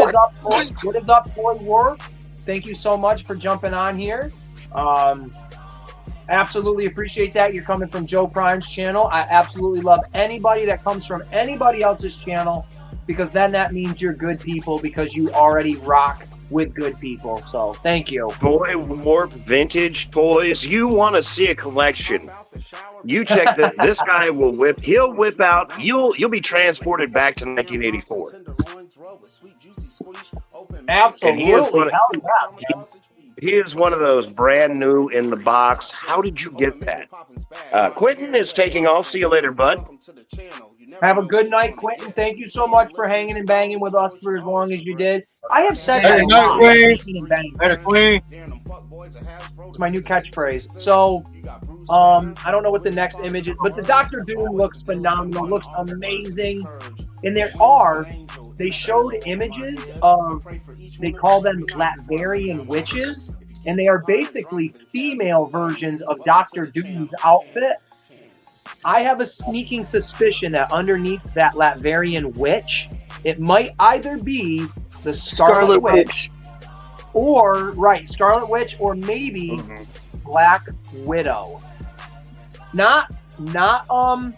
is up, Floyd Ward? Thank you so much for jumping on here. Absolutely appreciate that. You're coming from Joe Prime's channel. I absolutely love anybody that comes from anybody else's channel because then that means you're good people because you already rock with good people. So thank you. Boy, more vintage toys. You want to see a collection? You check that. This guy he'll whip out. You'll be transported back to 1984. Absolutely. He is one of those brand new in the box. How did you get that? Quentin is taking off. See you later, bud. Have a good night, Quentin. Thank you so much for hanging and banging with us for as long as you did. I have said that a lot. It's my new catchphrase. So, I don't know what the next image is, but the Dr. Doom looks phenomenal. Looks amazing. And they showed images of, they call them Latvian witches, and they are basically female versions of Dr. Doom's outfit. I have a sneaking suspicion that underneath that Latvian witch, it might either be the Scarlet Witch, or Scarlet Witch, or maybe Black Widow. Not Yelena,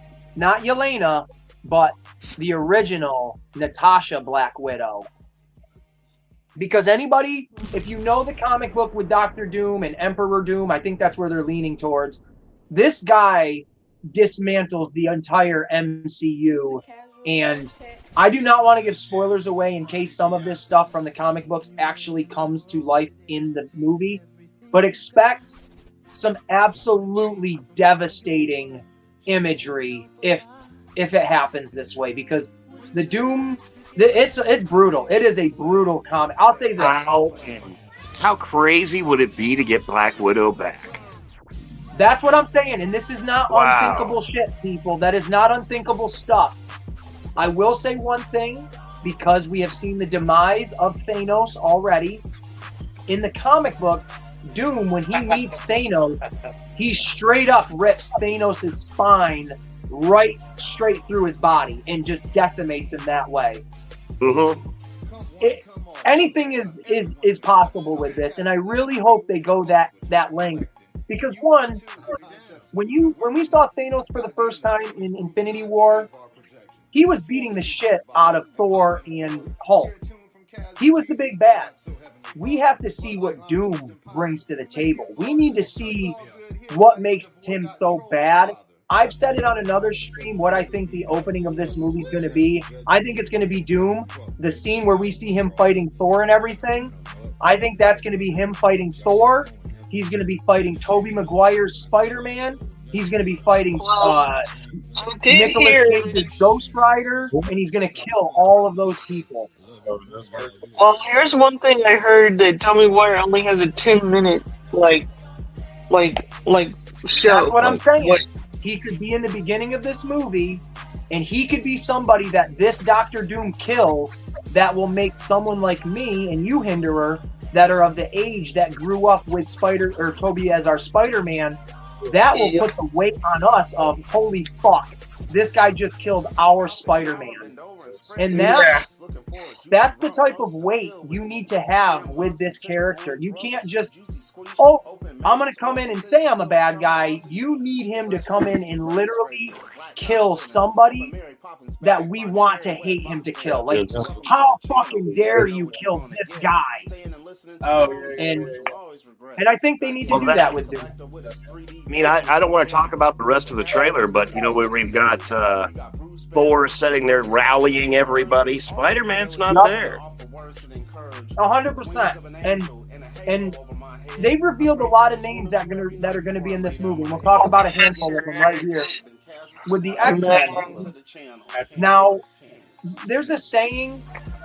but the original Natasha Black Widow. Because anybody, if you know the comic book with Dr. Doom and Emperor Doom, I think that's where they're leaning towards. This guy dismantles the entire MCU. And I do not want to give spoilers away in case some of this stuff from the comic books actually comes to life in the movie, but expect some absolutely devastating imagery if it happens this way, because the Doom, it's brutal. It is a brutal comic. I'll say this. How crazy would it be to get Black Widow back? That's what I'm saying, and this is not unthinkable shit, people. That is not unthinkable stuff. I will say one thing, because we have seen the demise of Thanos already. In the comic book, Doom, when he meets Thanos, he straight up rips Thanos' spine right straight through his body and just decimates him that way. Anything is possible with this, and I really hope they go that length. Because one, when we saw Thanos for the first time in Infinity War, he was beating the shit out of Thor and Hulk. He was the big bad. We have to see what Doom brings to the table. We need to see what makes him so bad. I've said it on another stream what I think the opening of this movie is going to be. I think it's going to be Doom. The scene where we see him fighting Thor and everything, I think that's going to be him fighting Thor. He's going to be fighting Tobey Maguire's Spider-Man. He's going to be fighting Nicolas Cage's Ghost Rider, and he's going to kill all of those people. Well, here's one thing I heard that Tobey Maguire only has a 10-minute show. That's what I'm saying. He could be in the beginning of this movie, and he could be somebody that this Doctor Doom kills that will make someone like me and you, Hinderer, that are of the age that grew up with Tobey as our Spider-Man, that will put the weight on us of, holy fuck, this guy just killed our Spider-Man. And that's the type of weight you need to have with this character. You can't just, I'm going to come in and say I'm a bad guy. You need him to come in and literally kill somebody that we want to hate him to kill. Like, how fucking dare you kill this guy? And I think they need to do that with Doom. I mean, I don't want to talk about the rest of the trailer, but, you know, we've got Thor sitting there rallying everybody. Spider-Man's not there. 100%. And they've revealed a lot of names that are going to be in this movie. We'll talk about a handful of them right here. With the X-Men. Now, there's a saying,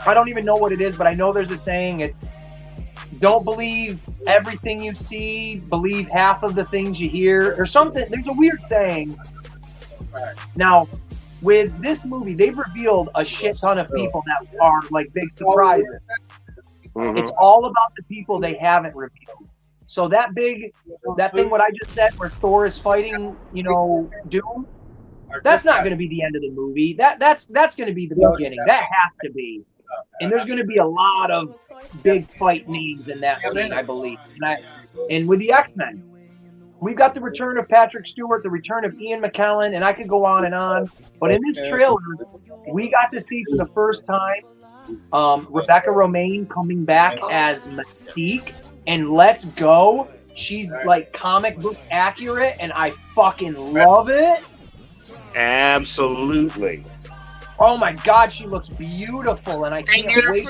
I don't even know what it is, but I know there's a saying, it's don't believe everything you see, believe half of the things you hear, or something. There's a weird saying. Now, with this movie, they've revealed a shit ton of people that are like big surprises. It's all about the people they haven't revealed. So that thing what I just said where Thor is fighting, Doom, that's not going to be the end of the movie. That's going to be the beginning. That has to be. And there's going to be a lot of big fight names in that scene, I believe. And with the X-Men, we've got the return of Patrick Stewart, the return of Ian McKellen, and I could go on and on. But in this trailer, we got to see for the first time Rebecca Romijn coming back as Mystique. And let's go. She's like comic book accurate, and I fucking love it. Absolutely. Oh my God, she looks beautiful, and I can't wait.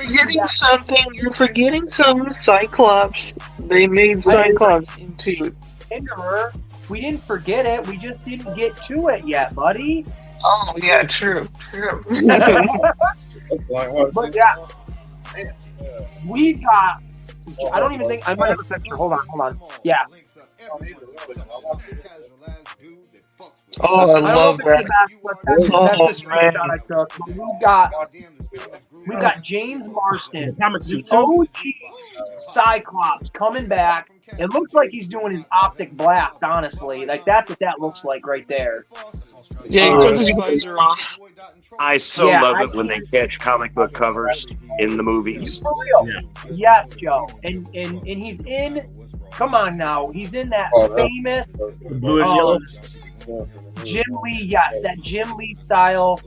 You're forgetting something. Cyclops. They made Cyclops into Hinderer. We didn't forget it. We just didn't get to it yet, buddy. Oh yeah, true. But yeah, we got. I don't even think I might have a picture. Hold on. Yeah. Oh, I love that. That's the screenshot I took. But we've got James Marsden, the OG Cyclops, coming back. It looks like he's doing his optic blast, honestly. Like, that's what that looks like right there. Yeah, I love it when they catch comic book covers in the movie. For real. Yes, Joe. And he's in, come on now, he's in that famous blue and yellow. Jim Lee, yes, that Jim Lee style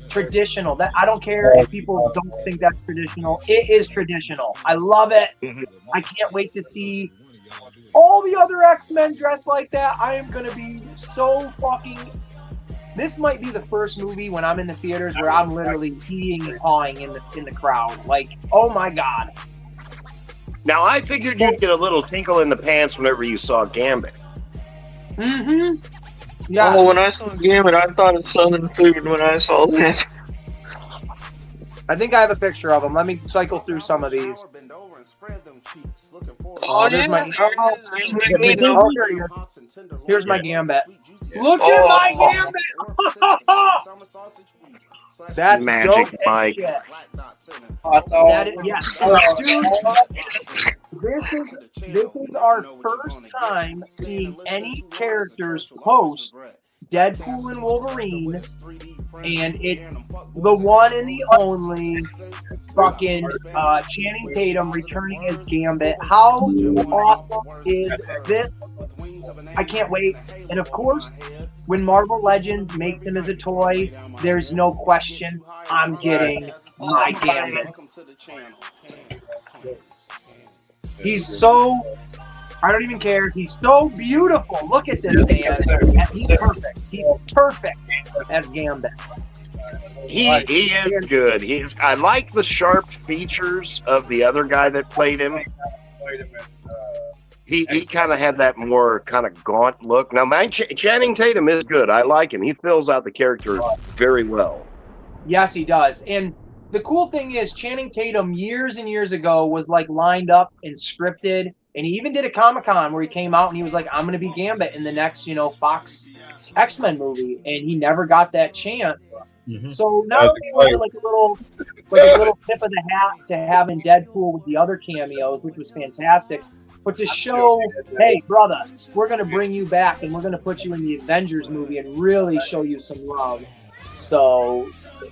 traditional. That I don't care if people don't think that's traditional. It is traditional. I love it. I can't wait to see all the other X-Men dressed like that. I am going to be so fucking This might be the first movie when I'm in the theaters where I'm literally peeing and pawing in the crowd. Like, oh my god. Now I figured you'd get a little tinkle in the pants whenever you saw Gambit. Mm-hmm. Yeah. Oh, when I saw Gambit, I thought of Southern food when I saw that. I think I have a picture of them. Let me cycle through some of these. Oh, there's yeah. my. Oh, Here he is. Here's my Gambit. Look at my Gambit! That's Magic dope Mike. shit. That is, yes. Dude, this is our first time seeing any characters post Deadpool and Wolverine, and it's the one and the only fucking Channing Tatum returning as Gambit. How awesome is this? I can't wait. And of course, when Marvel Legends makes him as a toy, there's no question I'm getting my Gambit. He's so... I don't even care. He's so beautiful. Look at this man. He's perfect. He's perfect as Gambit. He is good. I like the sharp features of the other guy that played him. He kind of had that more kind of gaunt look. Now, Channing Tatum is good. I like him. He fills out the character very well. Yes, he does. And the cool thing is, Channing Tatum years and years ago was like lined up and scripted. And he even did a Comic-Con where he came out and he was like, I'm going to be Gambit in the next, Fox X-Men movie. And he never got that chance. Mm-hmm. So not only was it like a little tip of the hat to having Deadpool with the other cameos, which was fantastic, but to show, hey, brother, we're going to bring you back and we're going to put you in the Avengers movie and really show you some love. So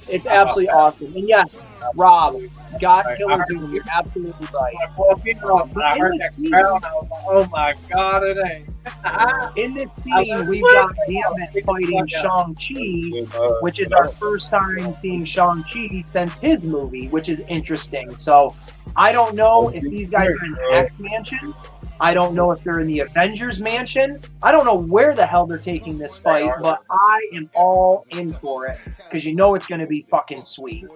it's absolutely awesome. And yes, Rob, God Killer Doom, you're absolutely right. I heard that crowd, I was like, oh my god, it ain't. In this scene, we've got Gambit fighting Shang-Chi, which is our first time seeing Shang-Chi since his movie, which is interesting. So I don't know if these guys are in the X-Mansion. I don't know if they're in the Avengers Mansion. I don't know where the hell they're taking this fight, but I am all in for it because you know it's going to be fucking sweet.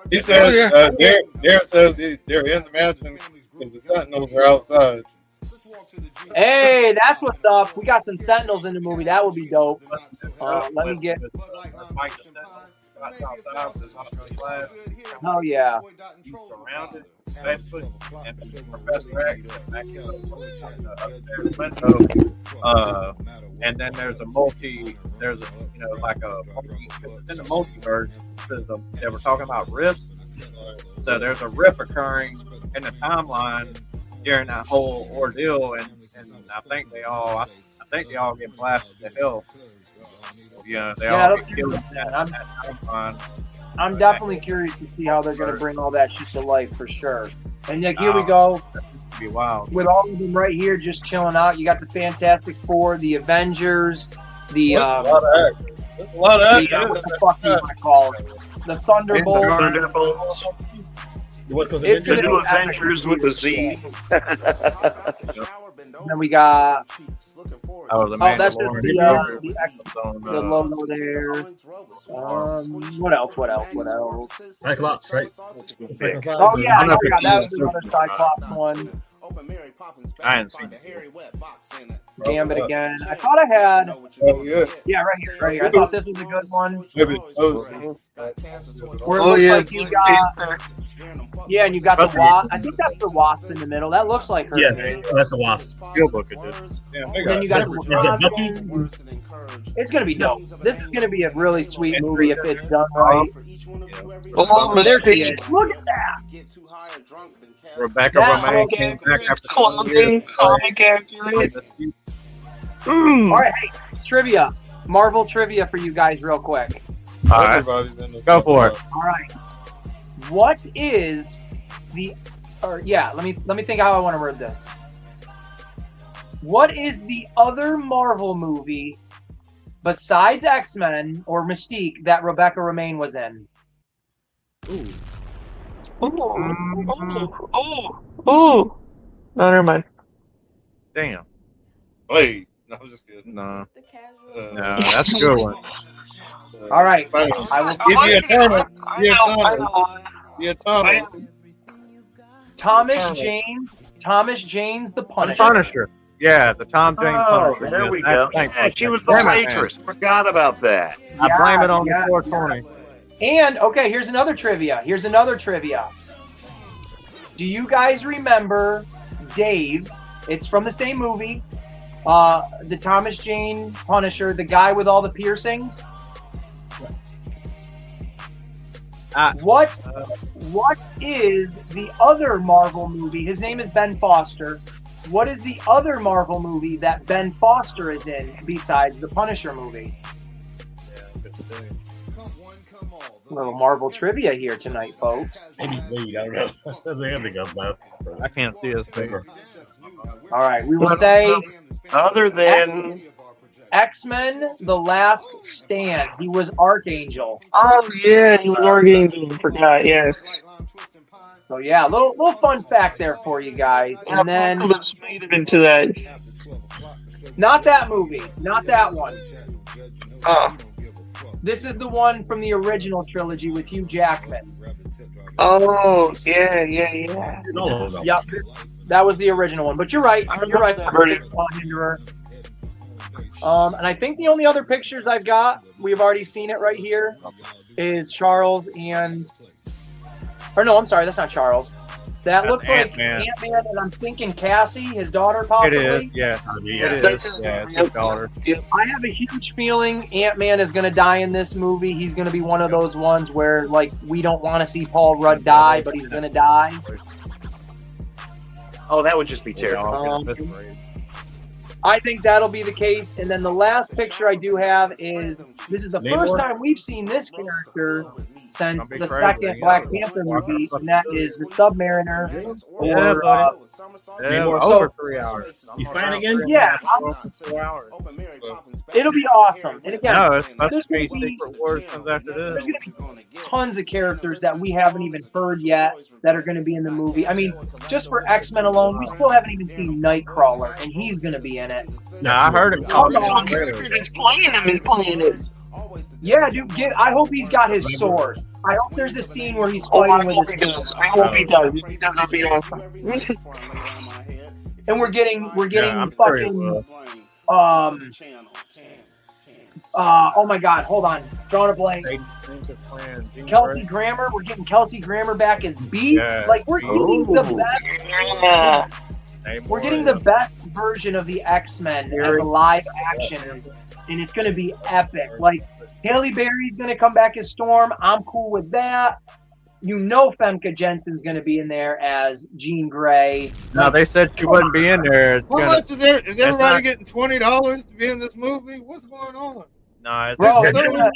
He says, Dare says they're in the mansion because the Sentinels are outside. Hey, that's what's up. We got some Sentinels in the movie. That would be dope. Let me get... Oh, yeah. He's surrounded, basically, and Professor X back in the upstairs window. And then there's in the multiverse, they were talking about rifts. So there's a rift occurring in the timeline during that whole ordeal, and I think they all get blasted to hell. They all get killed in that timeline. I'm definitely curious to see how they're going to bring all that shit to life for sure. And Nick, here we go. Be wild. With all of them right here, just chilling out. You got the Fantastic Four, the Avengers, the a lot of action. what the fuck do you want to call it? The Thunderbolts. It's going to be Avengers with a Z. And then we got. That's just the logo there. What else? Cyclops, right? Oh yeah, I forgot that was another Cyclops one. I haven't seen Gambit again. I thought I had. Oh, yeah. Yeah, right here. I thought this was a good one. Maybe. Where it looks like you got. Yeah, and you got the wasp. I think that's the wasp in the middle. That looks like her. Yeah, that's the wasp. Steelbook it is. And then you got. Is it Bucky? It's gonna be dope. This is gonna be a really sweet movie if it's done right. Oh, There she is. Look at that. Rebecca Romaine came back after clothing, comic accurate. All right, hey, trivia. Marvel trivia for you guys real quick. All right. Go for it. All right. What is the let me think how I want to word this. What is the other Marvel movie besides X-Men or Mystique that Rebecca Romaine was in? Oh, no, never mind. Damn. Blade. No, I'm just kidding. No, The casual no, that's a good one. All right. Spider- I will The Eternal. I The know. Eternal. The Eternal. Thomas Jane's The The Punisher. Punisher. Yeah, the Tom Jane Oh, Punisher. there Yes, we that's- go. thank Yeah, you. she was the Damn it, man. waitress. Forgot about that. I blame it on Yeah, the 420. And okay, here's another trivia. Do you guys remember Dave? It's from the same movie. The Thomas Jane Punisher, the guy with all the piercings. What is the other Marvel movie? His name is Ben Foster. What is the other Marvel movie that Ben Foster is in besides the Punisher movie? A little Marvel trivia here tonight, folks. Maybe Blade, I don't know. Doesn't have to go left. I can't see his finger. All right, we will say Other than X-Men: The Last Stand. He was Archangel. Oh yeah, he was Archangel. Forgot. Yes. So yeah, little fun fact there for you guys. And then made it into that. not that movie, not that one. Oh. This is the one from the original trilogy with Hugh Jackman. Oh yeah. Yep, that was the original one. But you're right. You're right. And I think the only other pictures I've got, we've already seen it right here, is Charles and. Or no, I'm sorry, that's not Charles. That That's looks like Ant-Man. Ant-Man, and I'm thinking Cassie, his daughter, possibly. It is, yeah. It is. Yeah, it's his daughter. I have a huge feeling Ant-Man is going to die in this movie. He's going to be one of those ones where, like, we don't want to see Paul Rudd die, but he's going to die. oh, that would just be terrible. I think that'll be the case. And then the last picture I do have is, this is the first time we've seen this character since the second Black Panther movie, and that is the Submariner. Yeah, over 3 hours. You fine again? Yeah, 4 hours. it'll be awesome. And again, No, it's supposed there's to be going to be Secret Wars comes after there's this. going to be tons of characters that we haven't even heard yet that are going to be in the movie. I mean, just for X-Men alone, we still haven't even seen Nightcrawler, and he's going to be in it. No, I heard him. Come on, He's playing him and playing it. yeah, dude. I hope he's got his sword. I hope there's a scene where he's Oh, I fighting hope with he his does. I hope he does. If he does, that'll be awesome. and we're getting I'm sure he fucking will. oh my god, hold on, drawing a blank. Kelsey Grammer, we're getting Kelsey Grammer back as Beast. Yeah. Like we're getting the best. Yeah. We're getting the best version of the X-Men as a live action, and it's going to be epic. Like, Halle Berry's going to come back as Storm. I'm cool with that. You know Femke Jensen's going to be in there as Jean Grey. No, they said she wouldn't be in there. It's How gonna, much is there? Is everybody not- getting $20 to be in this movie? What's going on? no, it's, Bro, Is it's it- gonna-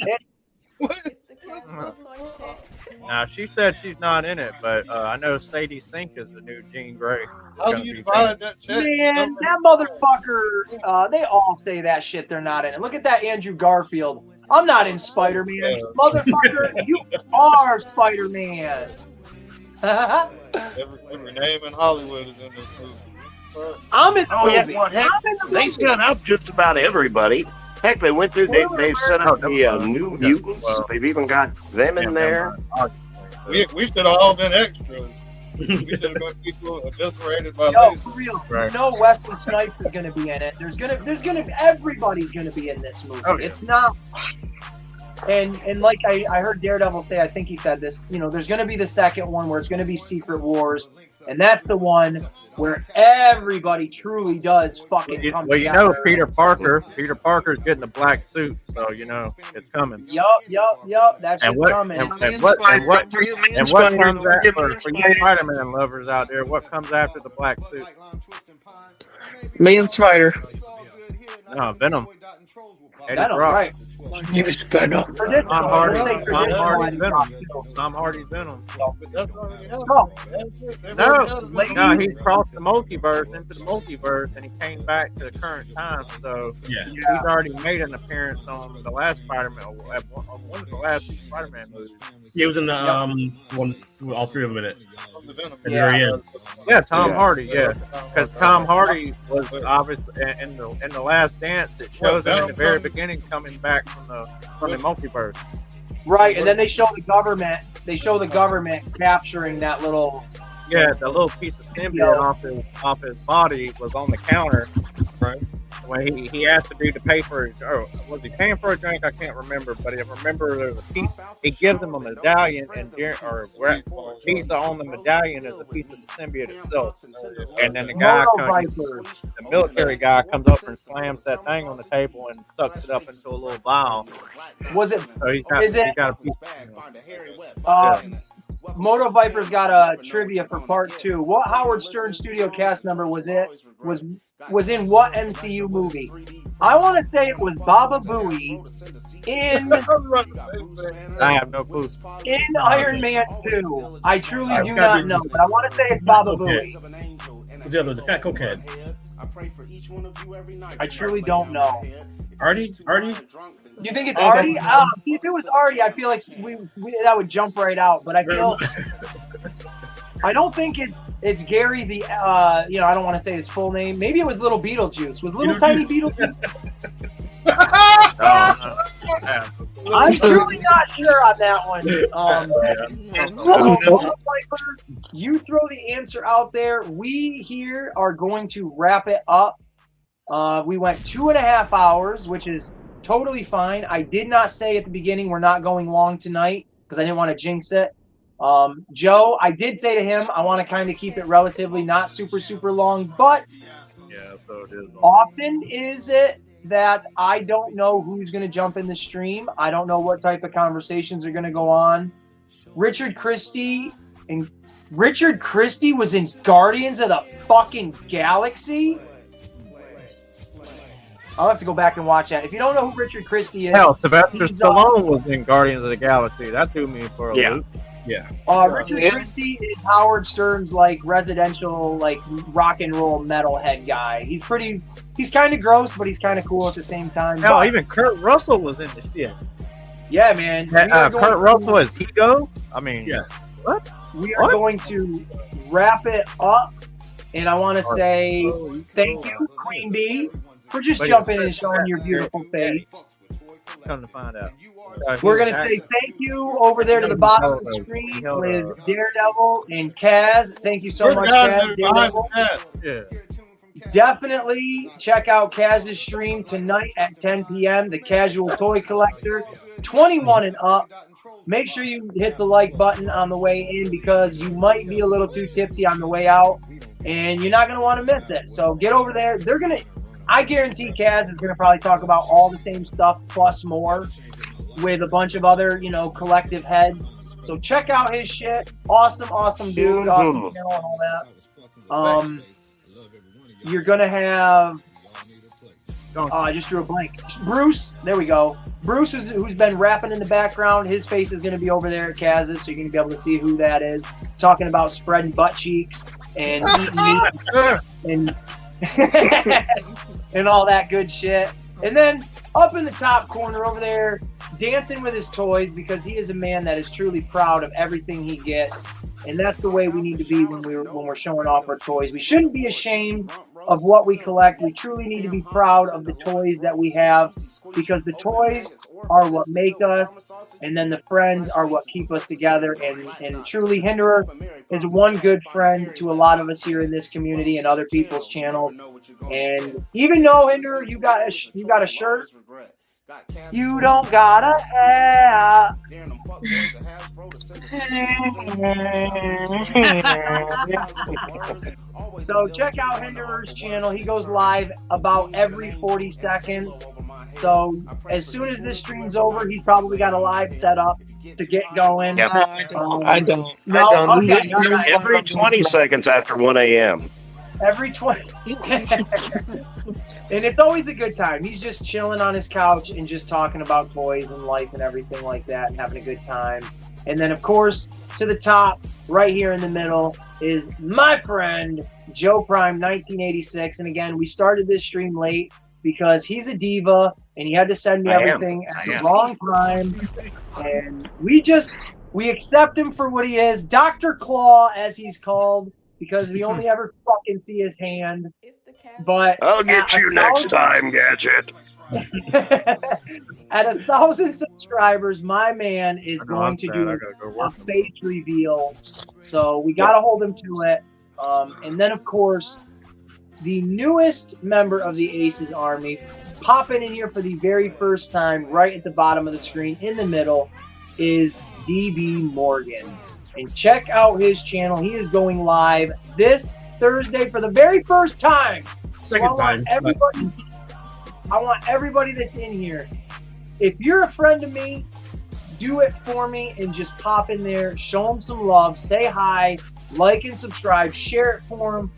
What? It's the casual toy chat. no, she said she's not in it, but I know Sadie Sink is the new Jean Grey. How do you divide that check? Man, that motherfucker, they all say that shit, they're not in it. Look at that Andrew Garfield. I'm not in Spider-Man. Motherfucker, you are Spider-Man. Every name in Hollywood is in this movie. I'm in the Oh, yeah, movie. well, heck, I'm in the they movie. set up just about everybody. Heck, they went through, they've set up the New Mutants. They've even got them in there. We should have all been extras. We should have been people eviscerated by Yo, lasers. for real. Right. You know Wesley Snipes is going to be in it. Everybody's going to be in this movie. Oh, yeah. It's not. And like I heard Daredevil say, I think he said this, there's going to be the second one where it's going to be Secret Wars. And that's the one where everybody truly does fucking come Well, you together. know Peter Parker's getting the black suit, so you know it's coming. Yup. That's And what's what coming. and what comes after for you Spider-Man lovers out there? What comes after the black suit? Man Spider. No, Venom. Eddie Venom, Brock. right. He was Venom. Traditional. Tom Hardy. We'll say Tom Hardy traditional. Venom. Tom Hardy Venom. That's already happened. No. That's it. They've No, already done it. no, he crossed the multiverse into the multiverse, and he came back to the current time. So Yeah. he's already made an appearance on the last Spider-Man, one of the last Spider-Man movies. He was in the one all three of them in it. From the Venom. At the very end. Yeah, Tom Yeah. Hardy. Yeah, because Tom Hardy was obviously in the Last Dance. It shows him in the very beginning coming back from the multiverse. Right, and then they show the government. They show the government capturing that little. Yeah, the little piece of symbiote off his body was on the counter. Right. When he asked the dude to pay for his, or was he paying for a drink? I can't remember, but I remember there was a piece. He gives him a medallion, and a piece on the medallion is a piece of the symbiote itself. And then the military guy comes up and slams that thing on the table and sucks it up into a little vial. Was it? So he got a piece. Moto Viper's got a trivia for part 2. What Howard Stern studio cast member was in what MCU movie? I want to say it was Baba Booey in I have no clue. in Iron Man 2. I truly do not know, but I want to say it's Baba Booey. The fat cokehead. I truly don't know. Artie? You think it's Artie? If it was Artie, I feel like that would jump right out. But I feel I don't think it's Gary. The I don't want to say his full name. Maybe it was Little Beetlejuice. Was Little Tiny Beetlejuice? I'm truly not sure on that one. You throw the answer out there. We here are going to wrap it up. We went 2.5 hours, which is totally fine. I did not say at the beginning we're not going long tonight because I didn't want to jinx it. Joe, I did say to him I want to kind of keep it relatively not super, super long, but so it is. Often is it that I don't know who's going to jump in the stream. I don't know what type of conversations are going to go on. Richard Christie was in Guardians of the fucking Galaxy. I'll have to go back and watch that. If you don't know who Richard Christie is, hell, Sylvester Stallone was in Guardians of the Galaxy. That threw me for a loop. Yeah. Richard Christie is Howard Stern's residential rock and roll metalhead guy. He's kind of gross, but he's kind of cool at the same time. Hell, even Kurt Russell was in this shit. Yeah, man. Kurt Russell as Ego. I mean, what? We are going to wrap it up, and I want to say thank you, Queen Bee, for just jumping in and showing your beautiful face. Come to find out. We're going to say thank you over there to the bottom of the screen with Daredevil and Kaz. Thank you so much, Kaz. Daredevil. Definitely check out Kaz's stream tonight at 10 p.m. The Casual Toy Collector, 21 and up. Make sure you hit the like button on the way in because you might be a little too tipsy on the way out, and you're not going to want to miss it. So get over there. I guarantee Kaz is going to probably talk about all the same stuff plus more with a bunch of other, collective heads. So check out his shit. Awesome dude. Awesome channel and all that. You're going to have... I just drew a blank. Bruce. There we go. Bruce, who's been rapping in the background. His face is going to be over there at Kaz's, so you're going to be able to see who that is. Talking about spreading butt cheeks and eating meat and... and all that good shit. And then up in the top corner over there, dancing with his toys because he is a man that is truly proud of everything he gets. And that's the way we need to be when we're showing off our toys. We shouldn't be ashamed of what we collect. We truly need to be proud of the toys that we have because the toys are what make us, and then the friends are what keep us together. And truly, Hinderer is one good friend to a lot of us here in this community and other people's channels. And even though, Hinderer, you got a shirt, you don't gotta have. So check out Hinderer's channel. He goes live about every 40 seconds. So as soon as this stream's over, he's probably got a live set up to get going. Yep. I don't. No, okay. Every 20 seconds after 1 a.m. Every 20. And it's always a good time. He's just chilling on his couch and just talking about toys and life and everything like that and having a good time. And then, of course, to the top, right here in the middle, is my friend, Joe Prime 1986. And again, we started this stream late because he's a diva and he had to send me everything at the wrong time. And we just We accept him for what he is, Dr. Claw, as he's called, because we only ever fucking see his hand. But I'll get you next time, Gadget. At 1,000 subscribers, my man is going to do a face reveal. So we got to hold him to it. And then, of course, the newest member of the Aces Army, popping in here for the very first time, right at the bottom of the screen, in the middle, is DB Morgan. And check out his channel. He is going live this Thursday for the very first time. Second time. I want everybody that's in here. If you're a friend of me, do it for me and just pop in there, show him some love, say hi, like and subscribe, share it for him,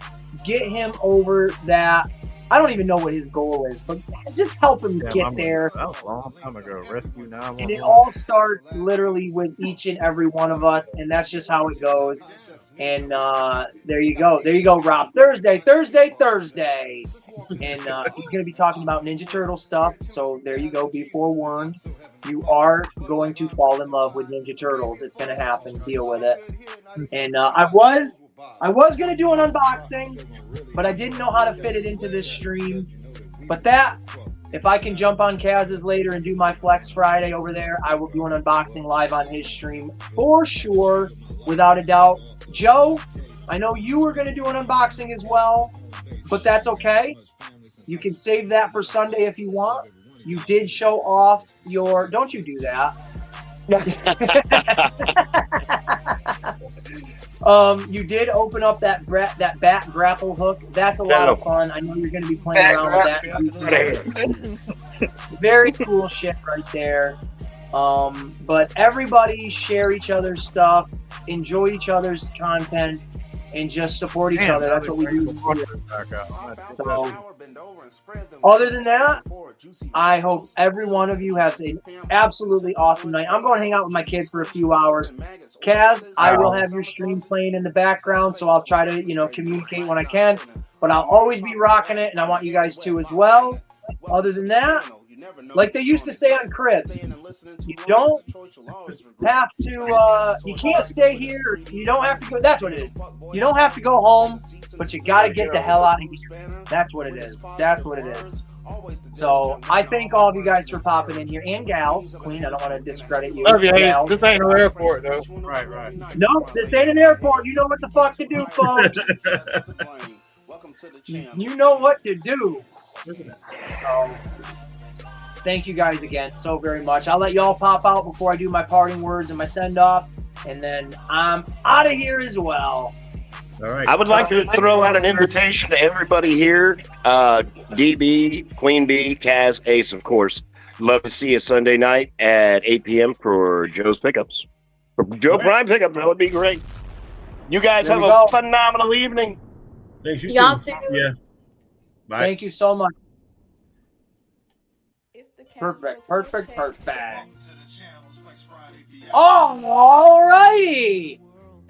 get him over that. I don't even know what his goal is, but just help him get there. That was a long time ago. Rescue 911. And it all starts literally with each and every one of us, and that's just how it goes. And there you go. There you go, Rob. Thursday. And he's going to be talking about Ninja Turtle stuff. So there you go. Be forewarned. You are going to fall in love with Ninja Turtles. It's going to happen. Deal with it. And I was going to do an unboxing, but I didn't know how to fit it into this stream. But that, if I can jump on Kaz's later and do my Flex Friday over there, I will do an unboxing live on his stream for sure, without a doubt. Joe, I know you were going to do an unboxing as well, but that's okay. You can save that for Sunday if you want. You did show off your... Don't you do that. You did open up that bat grapple hook. That's a lot of fun. I know you're going to be playing around with that. Very cool shit right there. But everybody share each other's stuff, enjoy each other's content, and just support each other. That's what we do. So, other than that, I hope every one of you has an absolutely awesome night. I'm going to hang out with my kids for a few hours. Kaz, I will have your stream playing in the background, so I'll try to, communicate when I can. But I'll always be rocking it, and I want you guys to as well. Other than that, like they used to say on Cribs, you don't have to, you can't stay here. You don't have to go. That's what it is. You don't have to go home, but you got to get the hell out of here. That's what it is. That's what it is. So I thank all of you guys for popping in here, and gals. Queen, I don't want to discredit you. Love you, Hayes. This ain't an airport, though. Right. No, this ain't an airport. You know what the fuck to do, folks. You know what to do. So, thank you guys again so very much. I'll let y'all pop out before I do my parting words and my send-off, and then I'm out of here as well. All right. I would like to throw out an invitation to everybody here. DB, Queen Bee, Kaz, Ace, of course. Love to see you Sunday night at 8 p.m. for Joe's Pickups. For Joe Prime Pickups, that would be great. You guys have a phenomenal evening. Thanks, you Y'all too. too. Yeah. Bye. Thank you so much. Perfect. Oh, all righty.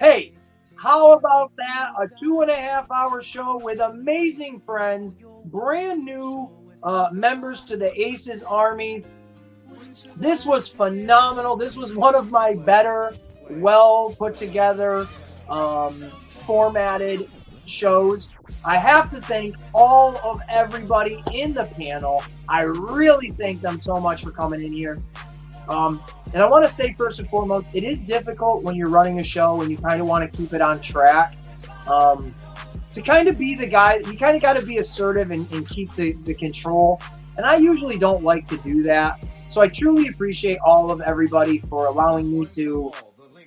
Hey, how about that? A 2.5-hour show with amazing friends, brand new members to the Aces Armies. This was phenomenal. This was one of my better, well put together, formatted shows. I have to thank all of everybody in the panel. I really thank them so much for coming in here. And I want to say first and foremost, it is difficult when you're running a show and you kind of want to keep it on track. To kind of be the guy, you kind of got to be assertive and keep the control. And I usually don't like to do that. So I truly appreciate all of everybody for allowing me to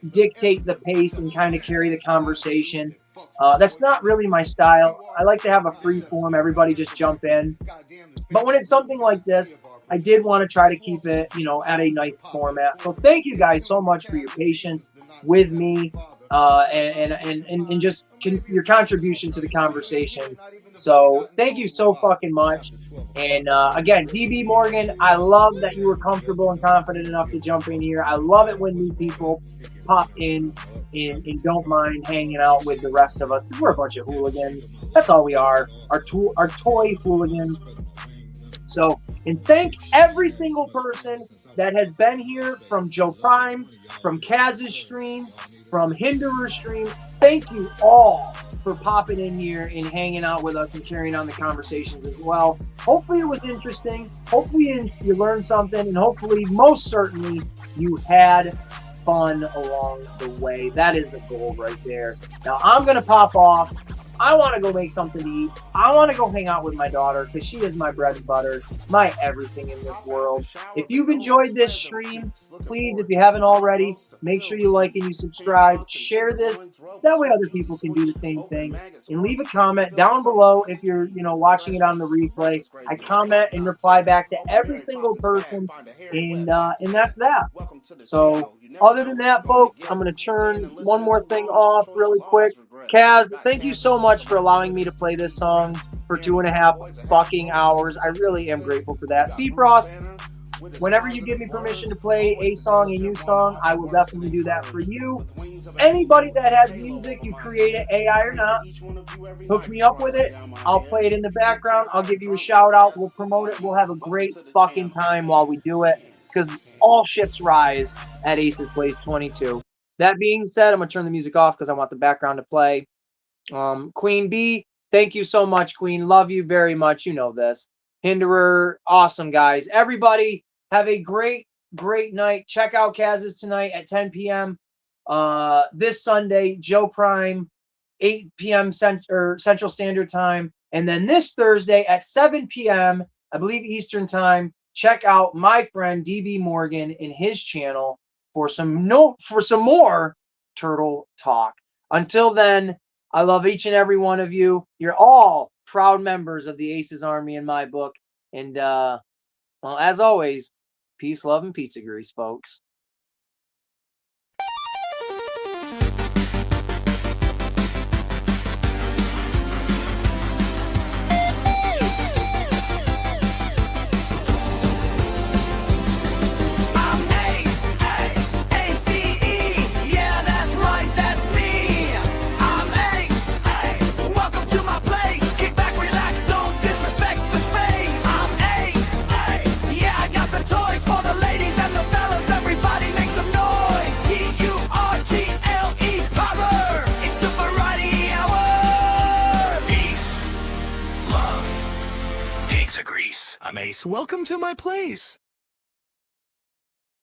dictate the pace and kind of carry the conversation. That's not really my style. I like to have a free form, everybody just jump in. But when it's something like this, I did want to try to keep it, at a nice format. So thank you guys so much for your patience with me and just your contribution to the conversations. So thank you so fucking much. And again, DB Morgan, I love that you were comfortable and confident enough to jump in here. I love it when new people pop in and don't mind hanging out with the rest of us. We're a bunch of hooligans. That's all we are. Our toy hooligans. So, and thank every single person that has been here from Joe Prime, from Kaz's stream, from Hinderer's stream. Thank you all for popping in here and hanging out with us and carrying on the conversations as well. Hopefully it was interesting. Hopefully you learned something, and hopefully, most certainly, you had fun along the way. That is the goal right there. Now I'm going to pop off. I want to go make something to eat. I want to go hang out with my daughter because she is my bread and butter, my everything in this world. If you've enjoyed this stream, please, if you haven't already, make sure you like and you subscribe. Share this. That way other people can do the same thing. And leave a comment down below if you're, watching it on the replay. I comment and reply back to every single person, and that's that. So other than that, folks, I'm going to turn one more thing off really quick. Kaz, thank you so much for allowing me to play this song for 2.5 fucking hours. I really am grateful for that. Seafrost, whenever you give me permission to play a song, a new song, I will definitely do that for you. Anybody that has music, you create it, AI or not, hook me up with it. I'll play it in the background. I'll give you a shout out. We'll promote it. We'll have a great fucking time while we do it, because all ships rise at Aces Place 22. That being said, I'm going to turn the music off because I want the background to play. Queen B, thank you so much, Queen. Love you very much. You know this. Hinderer, awesome, guys. Everybody, have a great, great night. Check out Kaz's tonight at 10 p.m. This Sunday, Joe Prime, 8 p.m. Central Standard Time. And then this Thursday at 7 p.m., I believe Eastern Time, check out my friend DB Morgan in his channel for some more Turtle Talk. Until then, I love each and every one of you. You're all proud members of the Aces Army in my book. And well, as always, peace, love, and pizza grease, folks. I'm Ace. Welcome to my place.